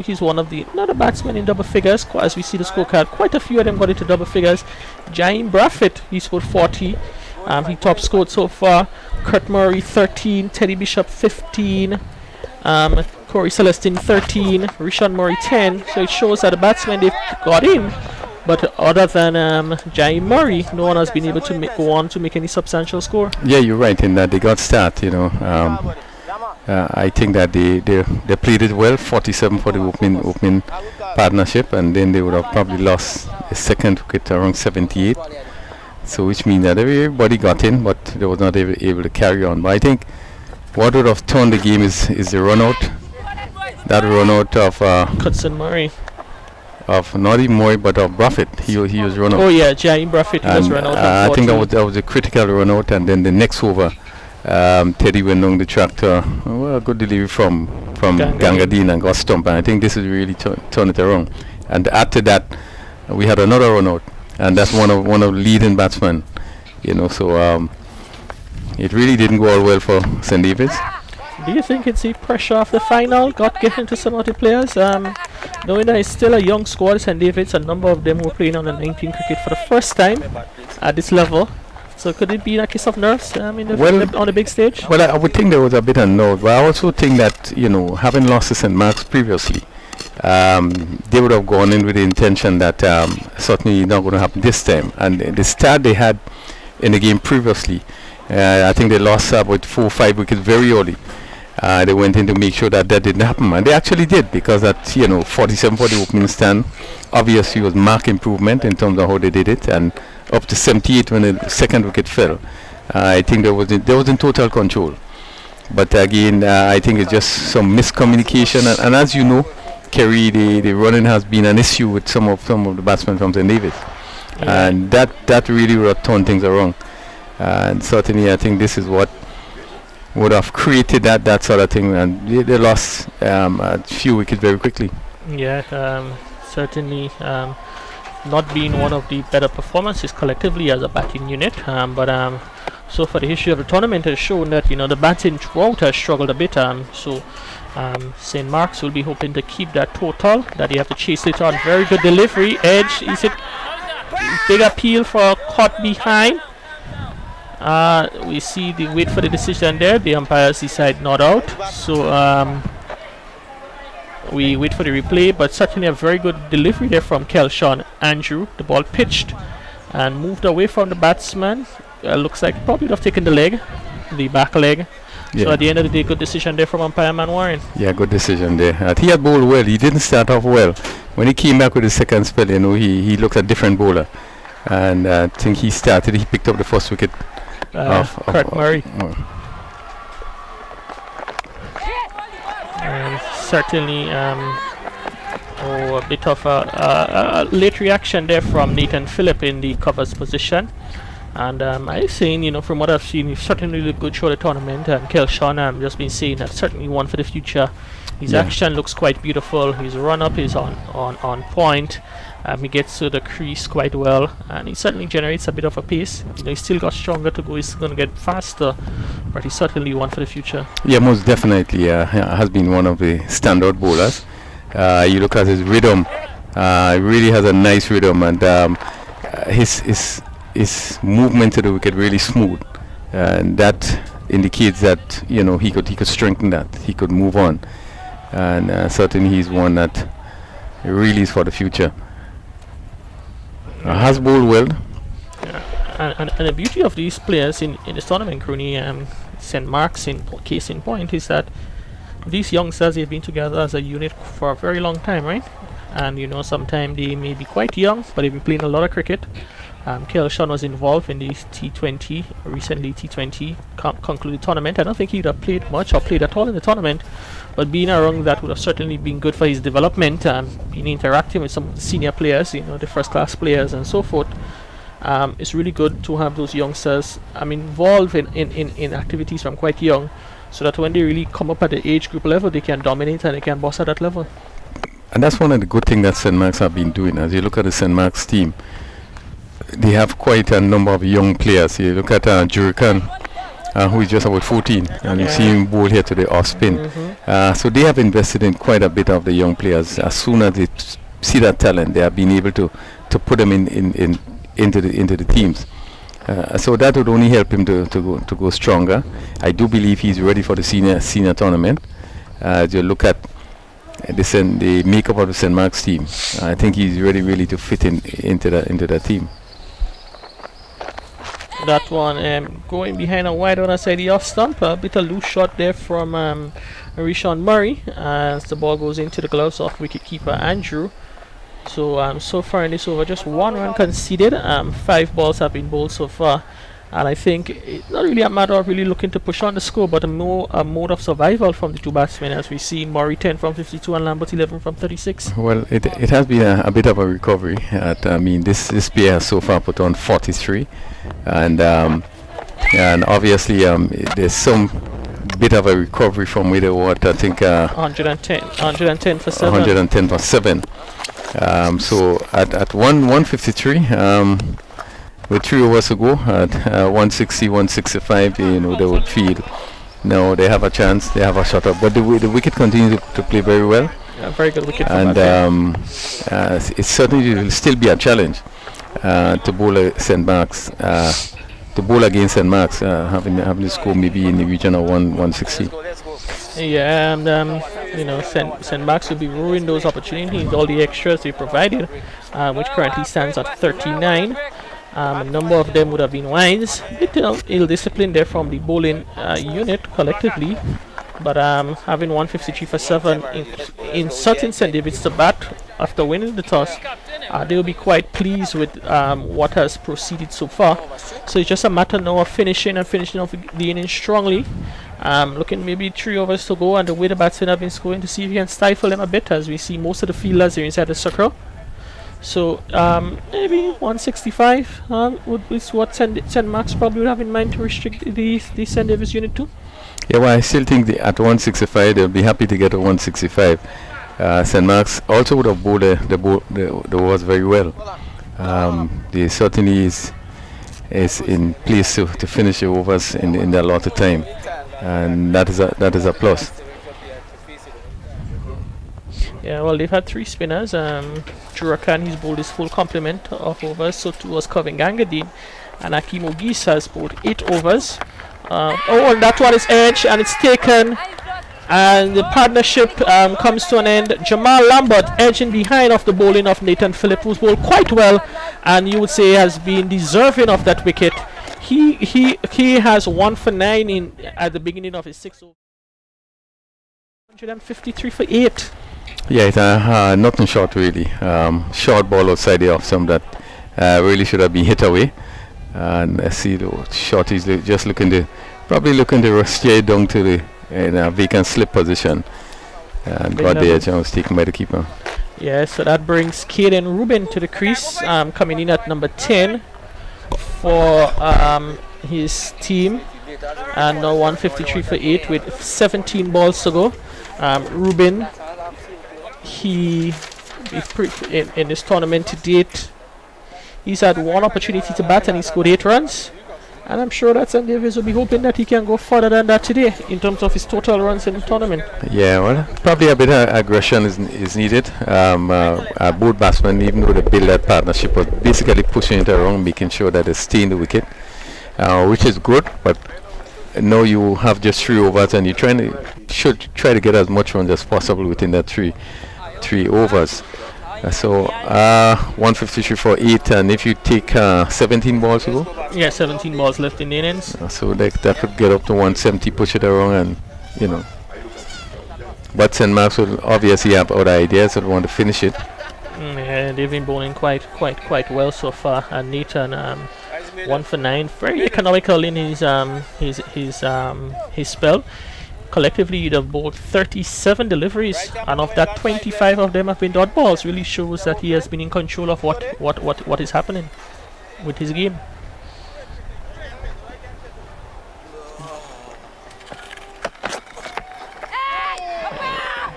he's one of the not a batsman in double figures. As we see the scorecard, quite a few of them got into double figures. Jaime Braffett, he scored 40. He top scored so far. Kurt Murray 13, Teddy Bishop 15, Corey Celestine 13, Rishon Murray 10. So it shows that the batsmen, they've got in, but other than Jaime Murray, no one has been able to go on to make any substantial score. Yeah, you're right in that they got start. I think that they played it well, 47 for the opening partnership, and then they would have probably lost a second wicket around 78. So which means that everybody got in, but they was not able to carry on. But I think what would have turned the game is the run out. That run out of Cudson Murray. Of not even Murray, but of Braffett. He was run out. Oh yeah, Jaime Braffett was run out. I think that was a critical run out, and then the next over, Teddy went along the track to a good delivery from Gangadine and got stumped. And I think this is really turn it around. And after that, we had another run out, and that's one of the leading batsmen. So it really didn't go all well for St. David's. Do you think it's the pressure of the final got getting to some of the players? Knowing that it's still a young squad, St. David's, a number of them were playing on the 19 cricket for the first time at this level. So could it be a case of nerves on the big stage? Well, I would think there was a bit of nerve, but I also think that having lost to St. Mark's previously, they would have gone in with the intention that certainly not going to happen this time. And the start they had in the game previously, I think they lost with 4 or 5 wickets very early. They went in to make sure that didn't happen, and they actually did, because at 47 for the opening stand, obviously was marked improvement in terms of how they did it, and up to 78 when the second wicket fell. I think there was in total control. But again, I think it's just some miscommunication, and as you know, Kerry, the running has been an issue with some of the batsmen from St. David's, and that really would have turned things around. And certainly, I think this is what would have created that sort of thing, and they lost a few wickets very quickly. Yeah, certainly not being one of the better performances collectively as a batting unit, but so far the history of the tournament has shown that the batting throughout has struggled a bit. So St. Mark's will be hoping to keep that total that they have to chase later on. Very good delivery, edge. Is it big appeal for caught behind? We see the wait for the decision there. The umpires decide not out, so we wait for the replay, but certainly a very good delivery there from Kelshawn Andrew. The ball pitched and moved away from the batsman. Looks like probably would have taken the back leg. Yeah. So at the end of the day, good decision there from umpire Man Warren. Yeah, good decision there. He had bowled well. He didn't start off well. When he came back with his second spell, he looked a different bowler, and I think he picked up the first wicket. Kurt Murray. And certainly a bit of a late reaction there from Nathan Phillip in the covers position. And I'm saying, from what I've seen, he's certainly looked good through the tournament. And Kelshawn, I've just been saying that certainly one for the future. His action looks quite beautiful. His run-up is on point. He gets to the crease quite well, and he certainly generates a bit of a pace. He's still got stronger to go. He's going to get faster, but he's certainly one for the future. Yeah, most definitely. Has been one of the standout bowlers. You look at his rhythm. He really has a nice rhythm, and his movement to the wicket really smooth, and that indicates that he could strengthen that. He could move on, and certainly he's one that really is for the future. Has bowled well. And the beauty of these players in this tournament, Crooney, St. Mark's case in point, is that these youngsters, they've been together as a unit for a very long time, right? And sometimes they may be quite young, but they've been playing a lot of cricket. Kelshawn was involved in the T20, recently T20 concluded tournament. I don't think he would have played much or played at all in the tournament, but being around that would have certainly been good for his development, being interacting with some of the senior players, the first class players and so forth. It's really good to have those youngsters involved in activities from quite young, so that when they really come up at the age group level, they can dominate and they can boss at that level. And that's one of the good things that St. Mark's have been doing. As you look at the St. Mark's team, they have quite a number of young players. You look at Jurikan, who is just about 14, and you see him bowl here today off spin. So they have invested in quite a bit of the young players. As soon as they see that talent, they have been able to put them into the teams. So that would only help him to go stronger. I do believe he's ready for the senior tournament. As you look at the makeup of the St. Mark's team, I think he's ready really to fit into that team. That one going behind a wide on the side of the off stump. A bit of loose shot there from Rishon Murray as the ball goes into the gloves of wicketkeeper Andrew. So so far in this over, just 1 run conceded. 5 balls have been bowled so far, and I think it's not really a matter of really looking to push on the score, but a mode of survival from the two batsmen, as we see Murray 10 from 52 and Lambert 11 from 36. Well, it has been a bit of a recovery. This player has so far put on 43, and obviously there's some bit of a recovery from where they were at, I think 110 for 7. 110 for 7. So at 153, with 3 overs to go, at 160, 165, they would feel no, they have a chance, they have a shot up. But the wicket continues to play very well. Yeah, very good wicket. And it certainly will still be a challenge to bowl St. Mark's, to bowl against St. Mark's, having the score maybe in the region of 160. Yeah, and St. Mark's will be ruining those opportunities, all the extras they provided, which currently stands at 39. A number of them would have been wines. Bit ill discipline there from the bowling unit collectively, but having 153 for 7 in St. David's to bat after winning the toss, they'll be quite pleased with what has proceeded so far. So it's just a matter now of finishing off the innings strongly. Looking maybe 3 overs to go, and the way the batsmen have been scoring, to see if you can stifle them a bit, as we see most of the fielders are inside the circle. So maybe 165 is what St. Mark's probably would have in mind to restrict the St. Davis unit to. Yeah, well, I still think at 165 they'll be happy to get a 165. St. Mark's also would have bowled the overs very well. They certainly is in place to finish the overs in their allotted time, and that is a plus. Yeah, well, they've had 3 spinners. Jurakan, he's bowled his full complement of overs, so too was Kevin Gangadine, and Akim Ogis has bowled 8 overs. And that one is edged, and it's taken, and the partnership comes to an end. Jamal Lambert edging behind of the bowling of Nathan Phillip, who's bowled quite well, and you would say has been deserving of that wicket. He has 1 for 9 at the beginning of his 6 overs. 153 for 8. Yeah, it's nothing short really. Short ball outside the off stump that really should have been hit away. And I see the short is just probably looking to steer down to the vacant slip position, and got the edge and was taken by the keeper. Yeah, so that brings Caden Rubin to the crease, coming in at number 10 for his team, and now 153 for 8 with 17 balls to go. Rubin, in this tournament to date, he's had 1 opportunity to bat and he scored 8 runs. And I'm sure that St. Davis will be hoping that he can go further than that today in terms of his total runs in the tournament. Yeah, well, probably a bit of aggression is needed. Both batsmen, even though they build that partnership, are basically pushing it around, making sure that they stay in the wicket, which is good. But now you have just 3 overs, and you should try to get as much runs as possible within that three overs. So 153 for 8, and if you take 17 balls to go? Yeah, 17 balls left in the innings. So that could get up to 170, push it around, and But St. Mark's will obviously have other ideas and want to finish it. Yeah, Yeah, they've been bowling quite well so far. And Nathan, 1 for 9, very economical in his spell. Collectively, you'd have bowled 37 deliveries, and of that, 25 of them have been dot balls. Really shows that he has been in control of what is happening with his game.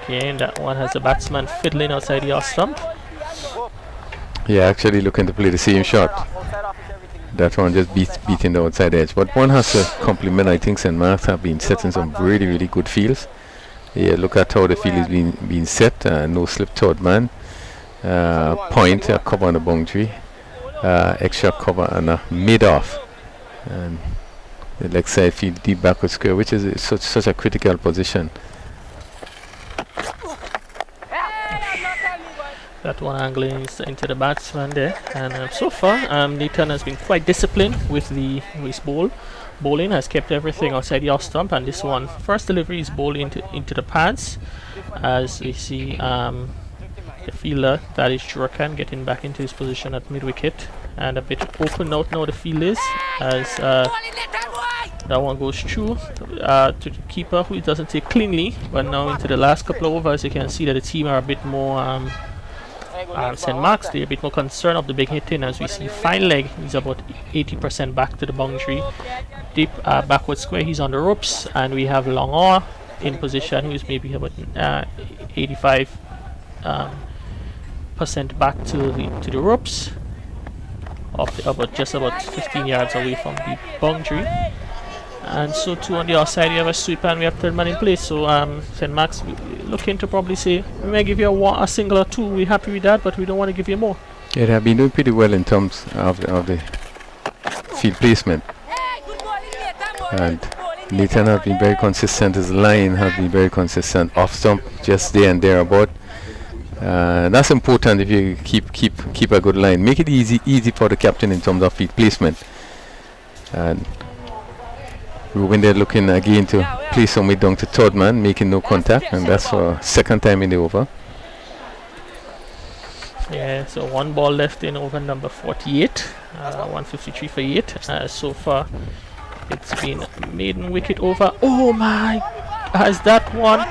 Again, that one has the batsman fiddling outside the off stump. Yeah, actually looking to play the same shot. That one just beating the outside edge. But one has to compliment, I think St. Mark's have been setting some really good fields. Yeah, look at how the field is being set. No slip third man. Point, cover on the boundary. Extra cover and a mid-off. And the leg side field deep backward square, which is such a critical position. That one angling into the batsman there, and so far Nathan has been quite disciplined with his bowling, has kept everything outside the off stump, and this one first delivery is bowled into the pads, as we see the fielder, that is Jurkan, getting back into his position at mid wicket, and a bit open out now the field is, as that one goes through to the keeper, who doesn't take cleanly, but now into the last couple of overs you can see that the team are a bit more St. Mark's, they're a bit more concerned of the big hitting, as we see fine leg, he's about 80% back to the boundary, deep backward square, he's on the ropes, and we have Longor in position, who's maybe about 85% back to the ropes, just about 15 yards away from the boundary. And so too on the outside you have a sweep and we have third man in place, so St. Mark's looking to probably say, we may give you a single or two, we're happy with that, but we don't want to give you more. Yeah, they have been doing pretty well in terms of the field placement, and Nathan has been very consistent, his line has been very consistent, off stump just there and thereabout. That's important if you keep a good line, make it easy for the captain in terms of field placement. And Ruben there looking again to play some way down to third man, making no contact, and that's for second time in the over. Yeah, so one ball left in over number 48, 153 for 8. So far it's been maiden wicket over. Oh my, as that one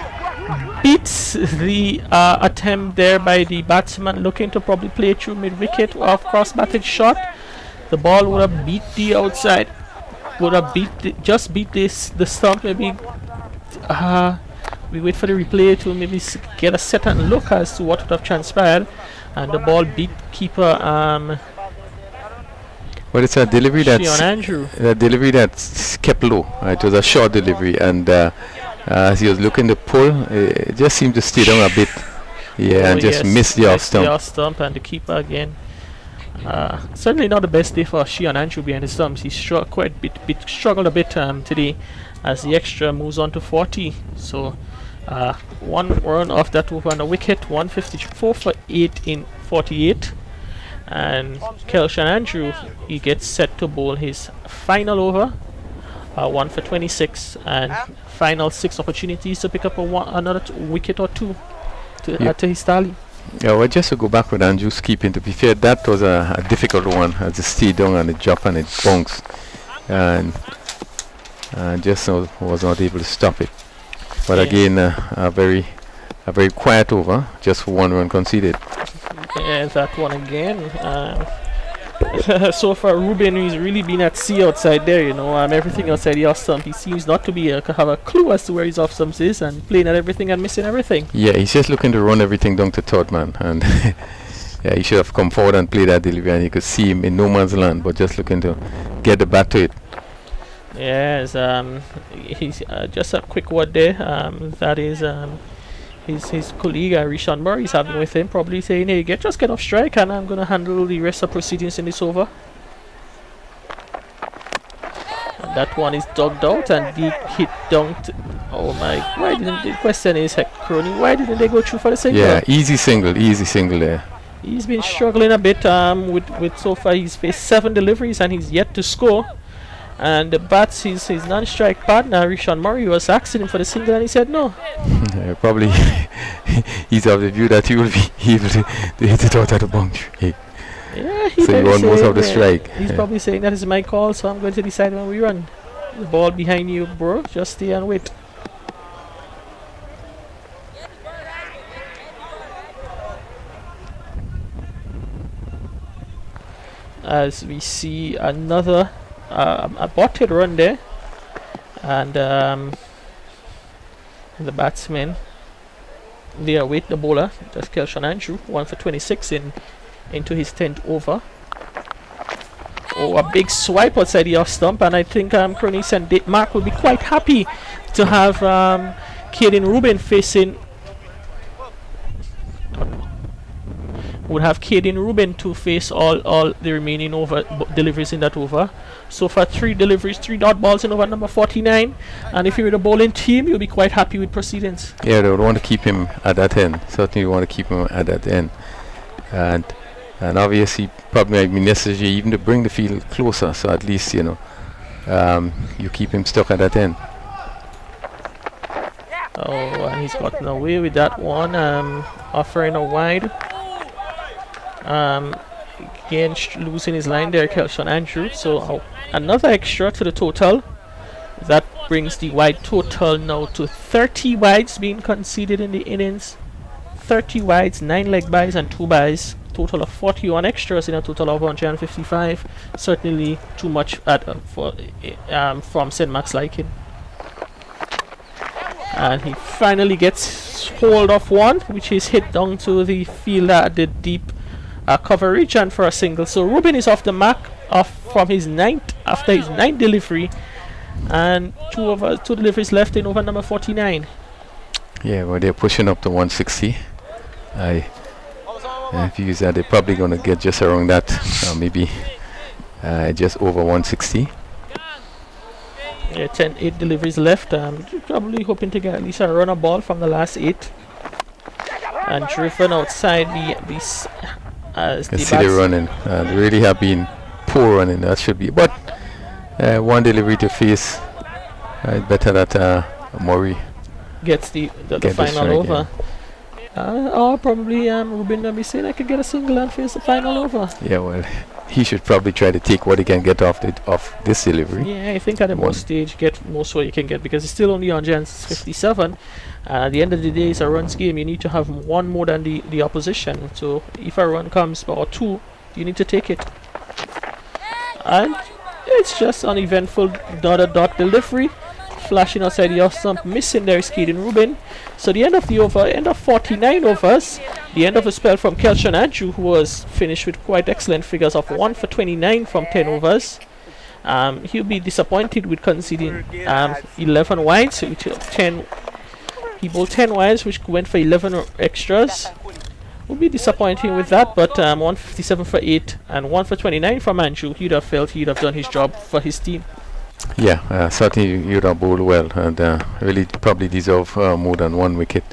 beats the attempt there by the batsman looking to probably play through mid wicket off cross batted shot. The ball would have beat the outside, would have just beat the stump. Maybe we wait for the replay to maybe get a second look as to what would have transpired, and the ball beat keeper. Well, it's a delivery Andrew. A delivery that's kept low. It was a short delivery, and as he was looking to pull, it just seemed to stay down a bit. Yeah, and just missed the off stump. The off stump, and the keeper again. Certainly not the best day for Shion Andrew behind the stumps. He struggled a bit today, as the extra moves on to 40. So one run off that over on the wicket, 154 for 8 in 48. And Kelshan Andrew, he gets set to bowl his final over, 1 for 26, and final 6 opportunities to pick up another wicket or two to add to his tally. Yeah, well, just to go back with Andrew's keeping, to be fair, that was a difficult one, as it stayed down and it dropped and it bounced, and just was not able to stop it. But again, a very quiet over, just 1 run conceded. Yeah, that one again. So far, Ruben has really been at sea outside there, you know. Everything outside the off stump, he seems not to be have a clue as to where his off stumps is, and playing at everything and missing everything. Yeah, he's just looking to run everything down to third man, and yeah, he should have come forward and played that delivery, and you could see him in no man's land, but just looking to get the bat to it. Yes, he's just a quick word there. That is his colleague Rishan Murray is having with him, probably saying, hey, just get off strike and I'm going to handle the rest of proceedings in this over. And that one is dug out and the hit dunked. Oh my, the question is, Crony, why didn't they go through for the single? Yeah, easy single there. He's been struggling a bit with so far he's faced 7 deliveries and he's yet to score. And the bats, his non-strike partner, Rishon Murray, was asking him for the single, and he said no. Probably he's of the view that he will be able to hit it out of the boundary. Yeah, he So you might be almost have the saying, strike. He's probably saying that is my call, so I'm going to decide when we run. The ball behind you, bro. Just stay and wait. As we see another aborted run there, and the batsman they await the bowler. That's Kelshawn Andrew, 1 for 26 into his 10th over. Oh, a big swipe outside the off stump, and I think Cronis and Mark will be quite happy to have Caden Rubin facing. Would have Caden Rubin to face all the remaining over deliveries in that over. So far, 3 deliveries, 3 dot balls in over number 49. And if you're the bowling team, you'll be quite happy with proceedings. Yeah, they would want to keep him at that end. Certainly want to keep him at that end. And obviously probably might be necessary even to bring the field closer, so at least you keep him stuck at that end. Oh, and he's gotten away with that one, offering a wide. Again losing his line there, Kelshawn Andrew. So another extra to the total. That brings the wide total now to 30 wides being conceded in the innings. 30 wides, 9 leg byes and 2 byes. Total of 41 extras in a total of 155. Certainly too much from St. Max liking. And he finally gets hold of one, which is hit down to the fielder at the deep coverage and for a single. So Rubin is off the mark from his 9th after his 9th delivery, and 2 deliveries left in over number 49. Yeah, well, they're pushing up to 160. If you use that, they're probably going to get just around that, maybe just over 160. Yeah, 8 deliveries left. Probably hoping to get at least a runner ball from the last 8. And driven outside the see they're running. They really have been poor running. That should be. But 1 delivery to face. Better that Murray gets the final over. Or probably Rubin will be saying I could get a single and face the final over. Yeah, well, he should probably try to take what he can get off this delivery. Yeah, I think at the most stage, get most what you can get, because it's still only on Jan's 57. At the end of the day, it's a runs game. You need to have 1 more than the opposition. So if a run comes or 2, you need to take it. And it's just an eventful dot delivery. Flashing outside the off stump, missing there is Caden Rubin. So the end of the over, end of 49 overs, the end of a spell from Kelshawn Andrew, who was finished with quite excellent figures of 1 for 29 from 10 overs. He'll be disappointed with conceding 11 wides, which 10. He bowled 10 wides, which went for 11 extras. Would be disappointing with that, but 157 for 8 and 1 for 29 from Andrew. He'd have felt he'd have done his job for his team. Yeah, certainly you'd have bowled well and really probably deserve more than 1 wicket.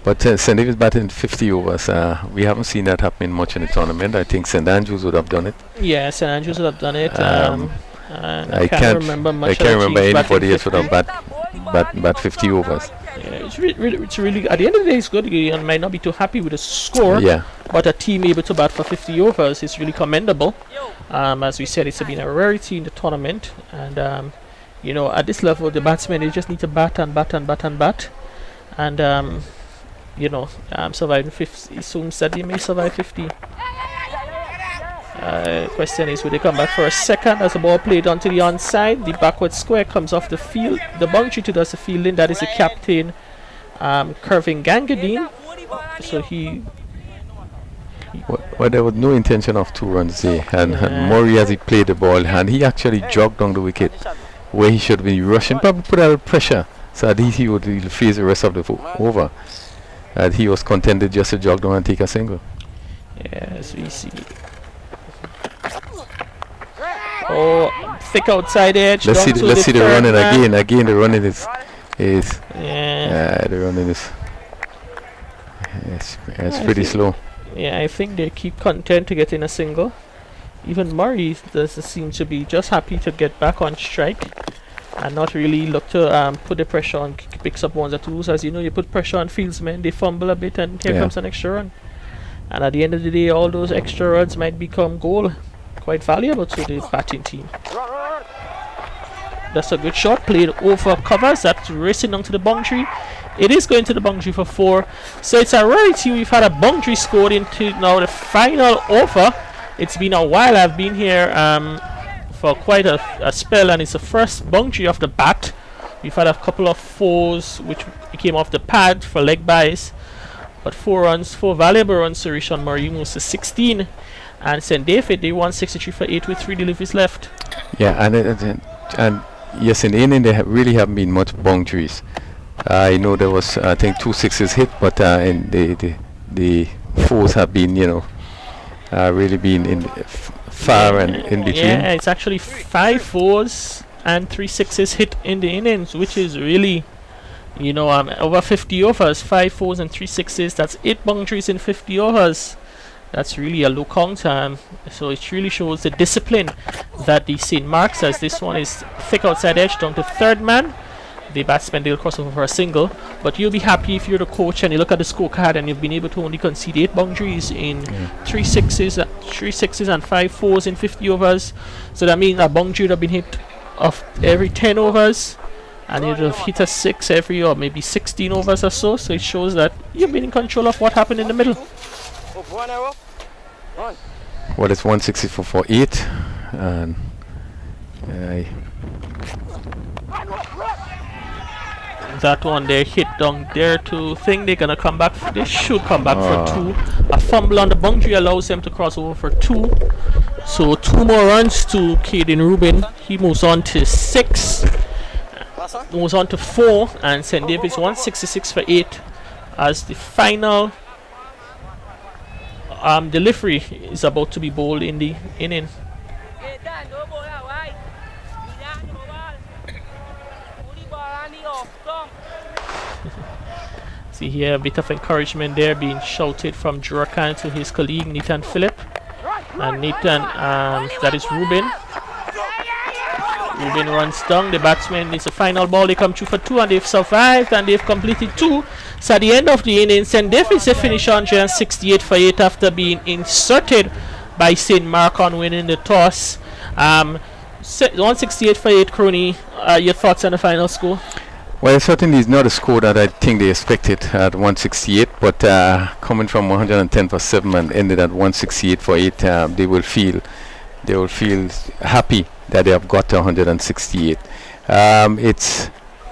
But St. David's batting 50 overs. We haven't seen that happening much in the tournament. I think St. Andrews would have done it. Yeah, St. Andrews would have done it. I can't remember much. I can't remember anybody else would have bat 50 overs. Yeah, it's really at the end of the day, it's good. You might not be too happy with the score, but a team able to bat for 50 overs is really commendable. As we said, it's been a rarity in the tournament, and at this level, the batsmen, they just need to bat and bat and bat and bat, and surviving 50. It assumes that they may survive 50. Question is, will they come back for a second as the ball played onto the onside? The backward square comes off the field. The boundary to does the fielding. That is the captain, Kervin Gangadine. So well, there was no intention of 2 runs there, and Murray, as he played the ball, and he actually jogged down the wicket where he should be rushing, probably put out pressure so that he would face the rest of the over. And he was contented just to jog down and take a single. Yes, we see. Oh, thick outside edge. Let's see the running again. Again, the running is the running is it's pretty slow. Yeah, I think they keep content to get in a single. even Murray does seem to be just happy to get back on strike and not really look to put the pressure on, picks up ones or twos. As you know, you put pressure on fieldsmen, they fumble a bit, and here comes an extra run. And at the end of the day, all those extra runs might become goal, quite valuable to the batting team. That's a good shot, played over covers. That's racing down to the boundary. It is going to the boundary for 4. So it's a rarity. We've had a boundary scored into now the final over. It's been a while. I've been here for quite a spell, and it's the first boundary off the bat. We've had a couple of 4s which came off the pad for leg byes, but 4 runs, 4 valuable runs to Rishon Murray moves to 16, and St. David they won 63 for 8 with 3 deliveries left. Yeah, and yes, in the inning there really haven't been much boundaries. I know there was I think 2 6s hit, but in the 4s have been really been in far and in between. Yeah, it's actually 5 4s and 3 6s hit in the innings, which is really over 50 overs. 5 4s and 3 6s. That's 8 boundaries in 50 overs. That's really a low count. So it really shows the discipline that the St. Mark's has. This one is thick outside edge down to third man. The batsman they'll cross over for a single, but you'll be happy if you're the coach and you look at the scorecard and you've been able to only concede 8 boundaries in 3 6s and 5 4s in 50 overs. So that means a boundary would have been hit of every 10 overs, and you'd have hit a 6 every or maybe 16 overs or so. So it shows that you've been in control of what happened in the middle. Well, it's 164 for 8, and that one they hit down there to think they're gonna come back. They should come back for 2. A fumble on the boundary allows them to cross over for 2. So 2 more runs to Caden Rubin. He moves on to 6. Moves on to 4, and St. David's 166 for 8 as the final delivery is about to be bowled in the inning. See here a bit of encouragement there being shouted from Jurakan to his colleague Nathan Phillip. And Nathan, that is Rubin. Rubin runs down. The batsman is a final ball. They come through for 2 and they've survived and they've completed 2. So at the end of the inning, St. David's finish 168 for 8 after being inserted by St. Mark on winning the toss. 168 for 8, Crony. Your thoughts on the final score? Well, it certainly is not a score that I think they expected at 168, but coming from 110 for 7 and ended at 168 for 8, they will feel happy that they have got to 168. It's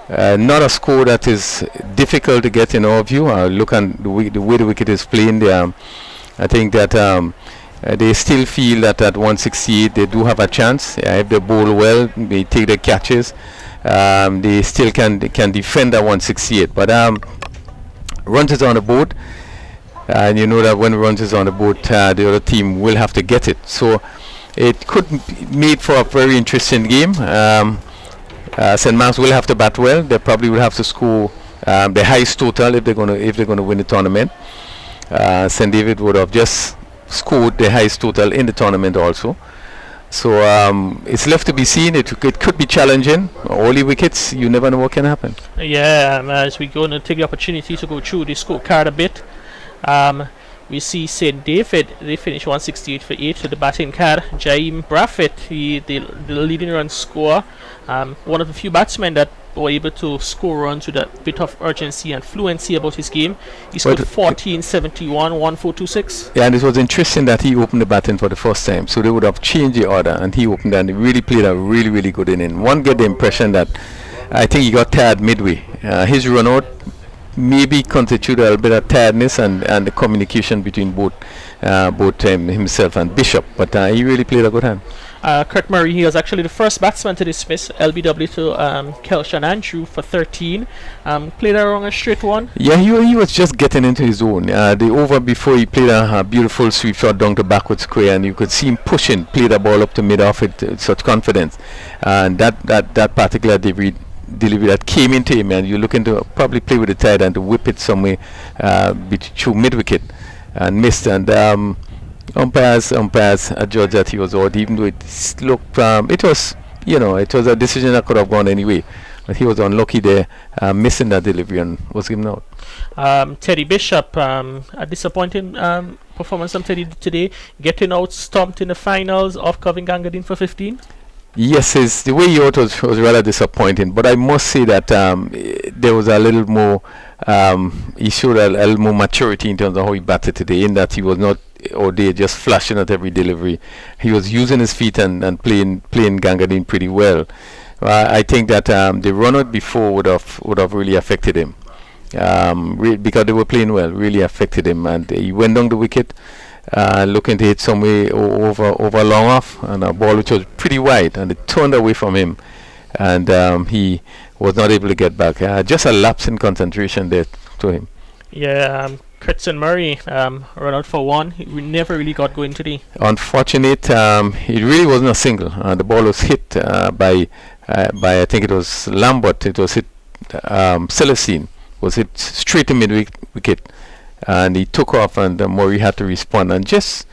not a score that is difficult to get in our view. Look at the way the wicket is playing there. I think that they still feel that at 168 they do have a chance. If they bowl well, they take the catches. They still can defend at 168, but runs is on the board, and you know that when runs is on the board, the other team will have to get it. So it could be made for a very interesting game. St. Mark's will have to bat well. They probably will have to score the highest total if they're gonna win the tournament. St. David would have just scored the highest total in the tournament also. So it's left to be seen. It could be challenging. Early wickets, you never know what can happen. Yeah, as we're going to take the opportunity to go through the scorecard a bit. We see St. David, they finish 168 for 8 to the batting card. Jaim Braffett, the leading run scorer. One of the few batsmen that were able to score runs with a bit of urgency and fluency about his game. He scored 14, 71, 1426. Yeah, and it was interesting that he opened the batting for the first time. So they would have changed the order, and he opened and he really played a really, really good inning. One get the impression that I think he got tired midway. His run out maybe constituted a little bit of tiredness and the communication between both himself and Bishop, but he really played a good hand. Kurt Murray, he was actually the first batsman to dismiss LBW to Kelshan Andrew for 13. Played around a straight one. Yeah, he was just getting into his own. The over before he played a beautiful sweep shot down to backward square, and you could see him pushing, play the ball up to mid-off with such confidence. And that particular delivery that came into him, and you're looking to probably play with the tide and to whip it somewhere through mid-wicket and missed. And Umpires judged that he was out, even though it looked, it was a decision that could have gone anyway. But he was unlucky there, missing that delivery and was given out. Teddy Bishop, a disappointing performance from Teddy today, getting out stomped in the finals of Coving Gangadin for 15. Yes, the way he out was rather disappointing. But I must say that there was a little more, he showed a little more maturity in terms of how he batted today, in that he was not or they just flashing at every delivery. He was using his feet and playing Gangadin pretty well. I think that the run out before would have really affected him, because they were playing well, really affected him, and he went down the wicket, looking to hit somewhere over long off, and a ball which was pretty wide, and it turned away from him, and he was not able to get back. Just a lapse in concentration there to him. Yeah, Critson Murray run out for one. He never really got going today. Unfortunate. It really wasn't a single. The ball was hit by I think it was Lambert. It was hit. Celestine was hit straight in mid wicket, and he took off, and Murray had to respond, and just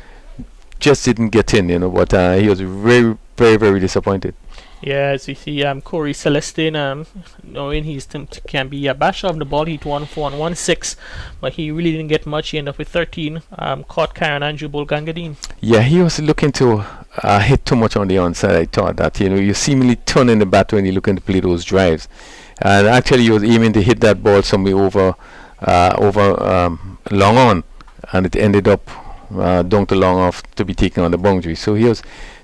didn't get in. But he was very, very, very disappointed. Yeah, as we see, Corey Celestine, knowing his team can be a basher of the ball, he hit 1 4 and 1 6, but he really didn't get much. He ended up with 13. Caught Karen Andrew Bull Gangadin. Yeah, he was looking to hit too much on the onside. I thought that you seemingly turning the bat when you're looking to play those drives, and actually he was aiming to hit that ball somewhere over long on, and it ended up down to long off to be taken on the boundary. So he was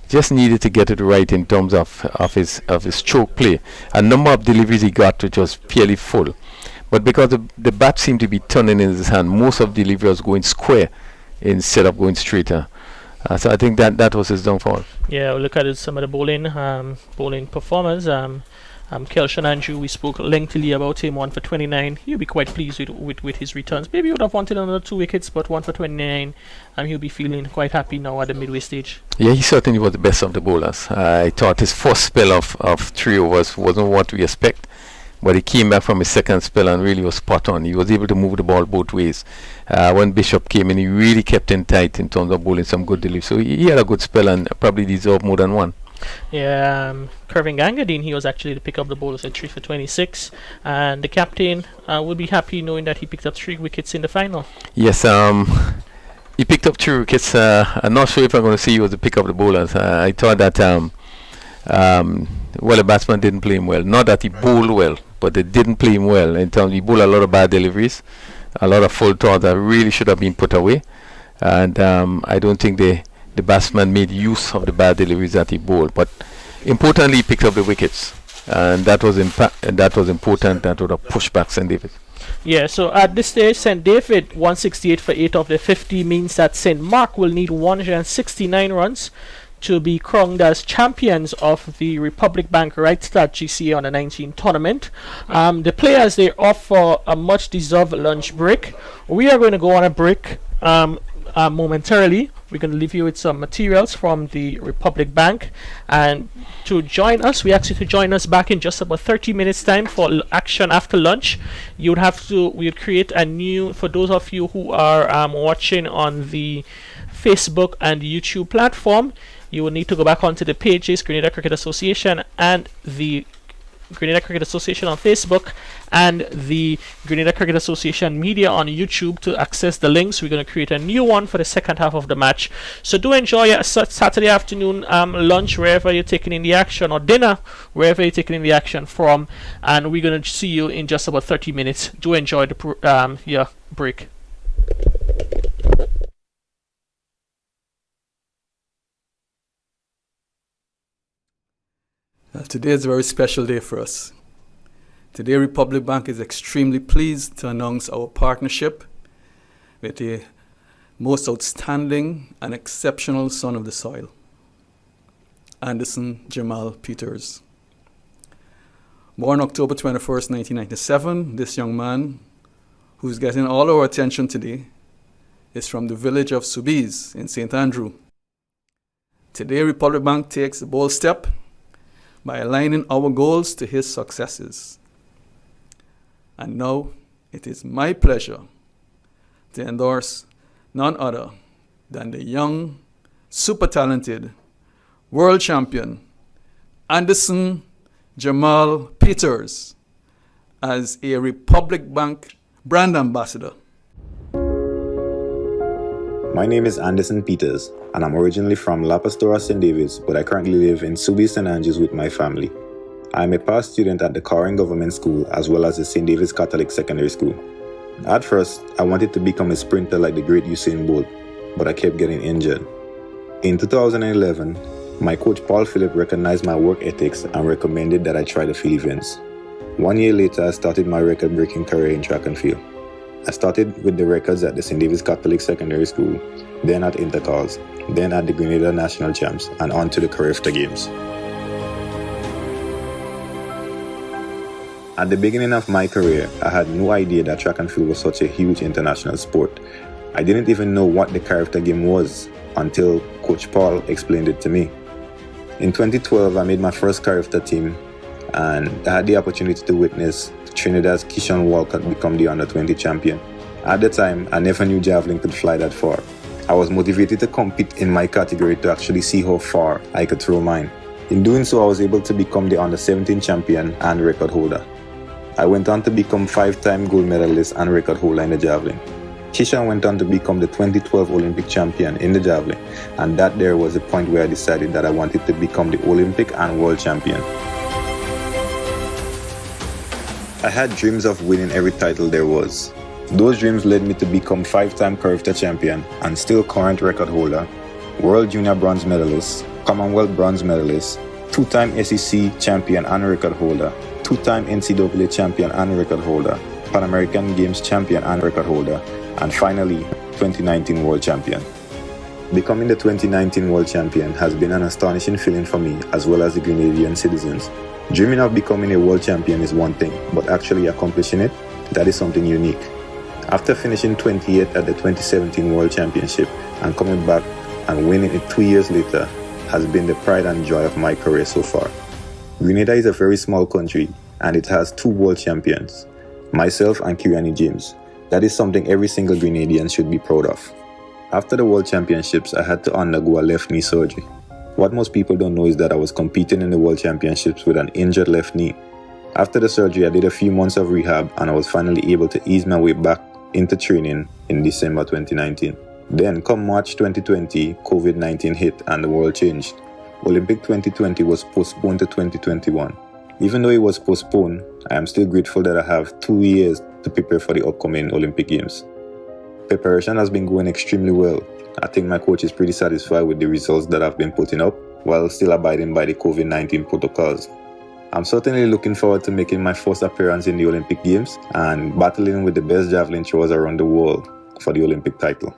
just needed to get it right in terms of his stroke play. A number of deliveries he got which was fairly full, but because the bat seemed to be turning in his hand, most of the delivery was going square instead of going straighter. So I think that was his downfall. Yeah, we'll look at some of the bowling performers. Kelshan Andrew, we spoke lengthily about him, 1 for 29. He'll be quite pleased with his returns. Maybe he would have wanted another 2 wickets, but 1 for 29. He'll be feeling quite happy now at the midway stage. Yeah, he certainly was the best of the bowlers. I thought his first spell of 3 overs wasn't what we expect, but he came back from his second spell and really was spot on. He was able to move the ball both ways. When Bishop came in, he really kept him tight in terms of bowling some good delivery. So he had a good spell and probably deserved more than one. Yeah, Kervin Gangadin, he was actually to pick up the bowlers at 3 for 26, and the captain will be happy knowing that he picked up 3 wickets in the final. Yes, he picked up 3 wickets. I'm not sure if I'm going to see he was to pick up the bowlers. I thought that the batsman didn't play him well. Not that he bowled well, but they didn't play him well in terms he bowled a lot of bad deliveries, a lot of full toss that really should have been put away, and I don't think the batsman made use of the bad deliveries that he bowled. But importantly, he picked up the wickets, and that was important. That would have pushed back St. David. Yeah, so at this stage, St. David 168 for 8 of the 50 means that St. Mark will need 169 runs to be crowned as champions of the Republic Bank Rightstart GCA on the 19 tournament. The players, they're off for a much deserved lunch break. We are going to go on a break momentarily. We're going to leave you with some materials from the Republic Bank, and to join us, we ask you to join us back in just about 30 minutes time for action after lunch. We'll create a new, for those of you who are watching on the Facebook and YouTube platform, you will need to go back onto the pages, Grenada Cricket Association and the Grenada Cricket Association on Facebook and the Grenada Cricket Association media on YouTube to access the links. We're going to create a new one for the second half of the match. So do enjoy your Saturday afternoon lunch wherever you're taking in the action, or dinner wherever you're taking in the action from, and we're going to see you in just about 30 minutes. Do enjoy your break. Today is a very special day for us. Today, Republic Bank is extremely pleased to announce our partnership with the most outstanding and exceptional son of the soil, Anderson Jamal Peters. Born October 21st, 1997, this young man, who's getting all our attention today, is from the village of Soubise in St. Andrew. Today, Republic Bank takes a bold step by aligning our goals to his successes. And now it is my pleasure to endorse none other than the young, super talented world champion Anderson Jamal Peters as a Republic Bank brand ambassador. My name is Anderson Peters, and I'm originally from La Pastora, St. David's, but I currently live in Subi, St. Andrews with my family. I'm a past student at the Karen Government School as well as the St. David's Catholic Secondary School. At first, I wanted to become a sprinter like the great Usain Bolt, but I kept getting injured. In 2011, my coach Paul Phillip recognized my work ethics and recommended that I try the field events. 1 year later, I started my record-breaking career in track and field. I started with the records at the St. David's Catholic Secondary School, then at Intercals, then at the Grenada National Champs, and on to the Carifta Games. At the beginning of my career, I had no idea that track and field was such a huge international sport. I didn't even know what the Carifta game was until Coach Paul explained it to me. In 2012, I made my first Carifta team, and I had the opportunity to witness Trinidad's Keyshawn Walcott become the under-20 champion. At the time, I never knew javelin could fly that far. I was motivated to compete in my category to actually see how far I could throw mine. In doing so, I was able to become the under-17 champion and record holder. I went on to become 5-time gold medalist and record holder in the javelin. Keyshawn went on to become the 2012 Olympic champion in the javelin, and that there was the point where I decided that I wanted to become the Olympic and world champion. I had dreams of winning every title there was. Those dreams led me to become 5-time Carifta champion and still current record holder, World Junior bronze medalist, Commonwealth bronze medalist, 2-time SEC champion and record holder, 2-time NCAA champion and record holder, Pan American Games champion and record holder, and finally, 2019 world champion. Becoming the 2019 world champion has been an astonishing feeling for me as well as the Grenadian citizens. Dreaming of becoming a world champion is one thing, but actually accomplishing it, that is something unique. After finishing 28th at the 2017 World Championship and coming back and winning it 2 years later has been the pride and joy of my career so far. Grenada is a very small country and it has 2 world champions, myself and Kiriani James. That is something every single Grenadian should be proud of. After the World Championships, I had to undergo a left knee surgery. What most people don't know is that I was competing in the World Championships with an injured left knee. After the surgery, I did a few months of rehab and I was finally able to ease my way back into training in December 2019. Then, come March 2020, COVID-19 hit and the world changed. Olympic 2020 was postponed to 2021. Even though it was postponed, I am still grateful that I have 2 years to prepare for the upcoming Olympic Games. Preparation has been going extremely well. I think my coach is pretty satisfied with the results that I've been putting up while still abiding by the COVID-19 protocols. I'm certainly looking forward to making my first appearance in the Olympic Games and battling with the best javelin throwers around the world for the Olympic title.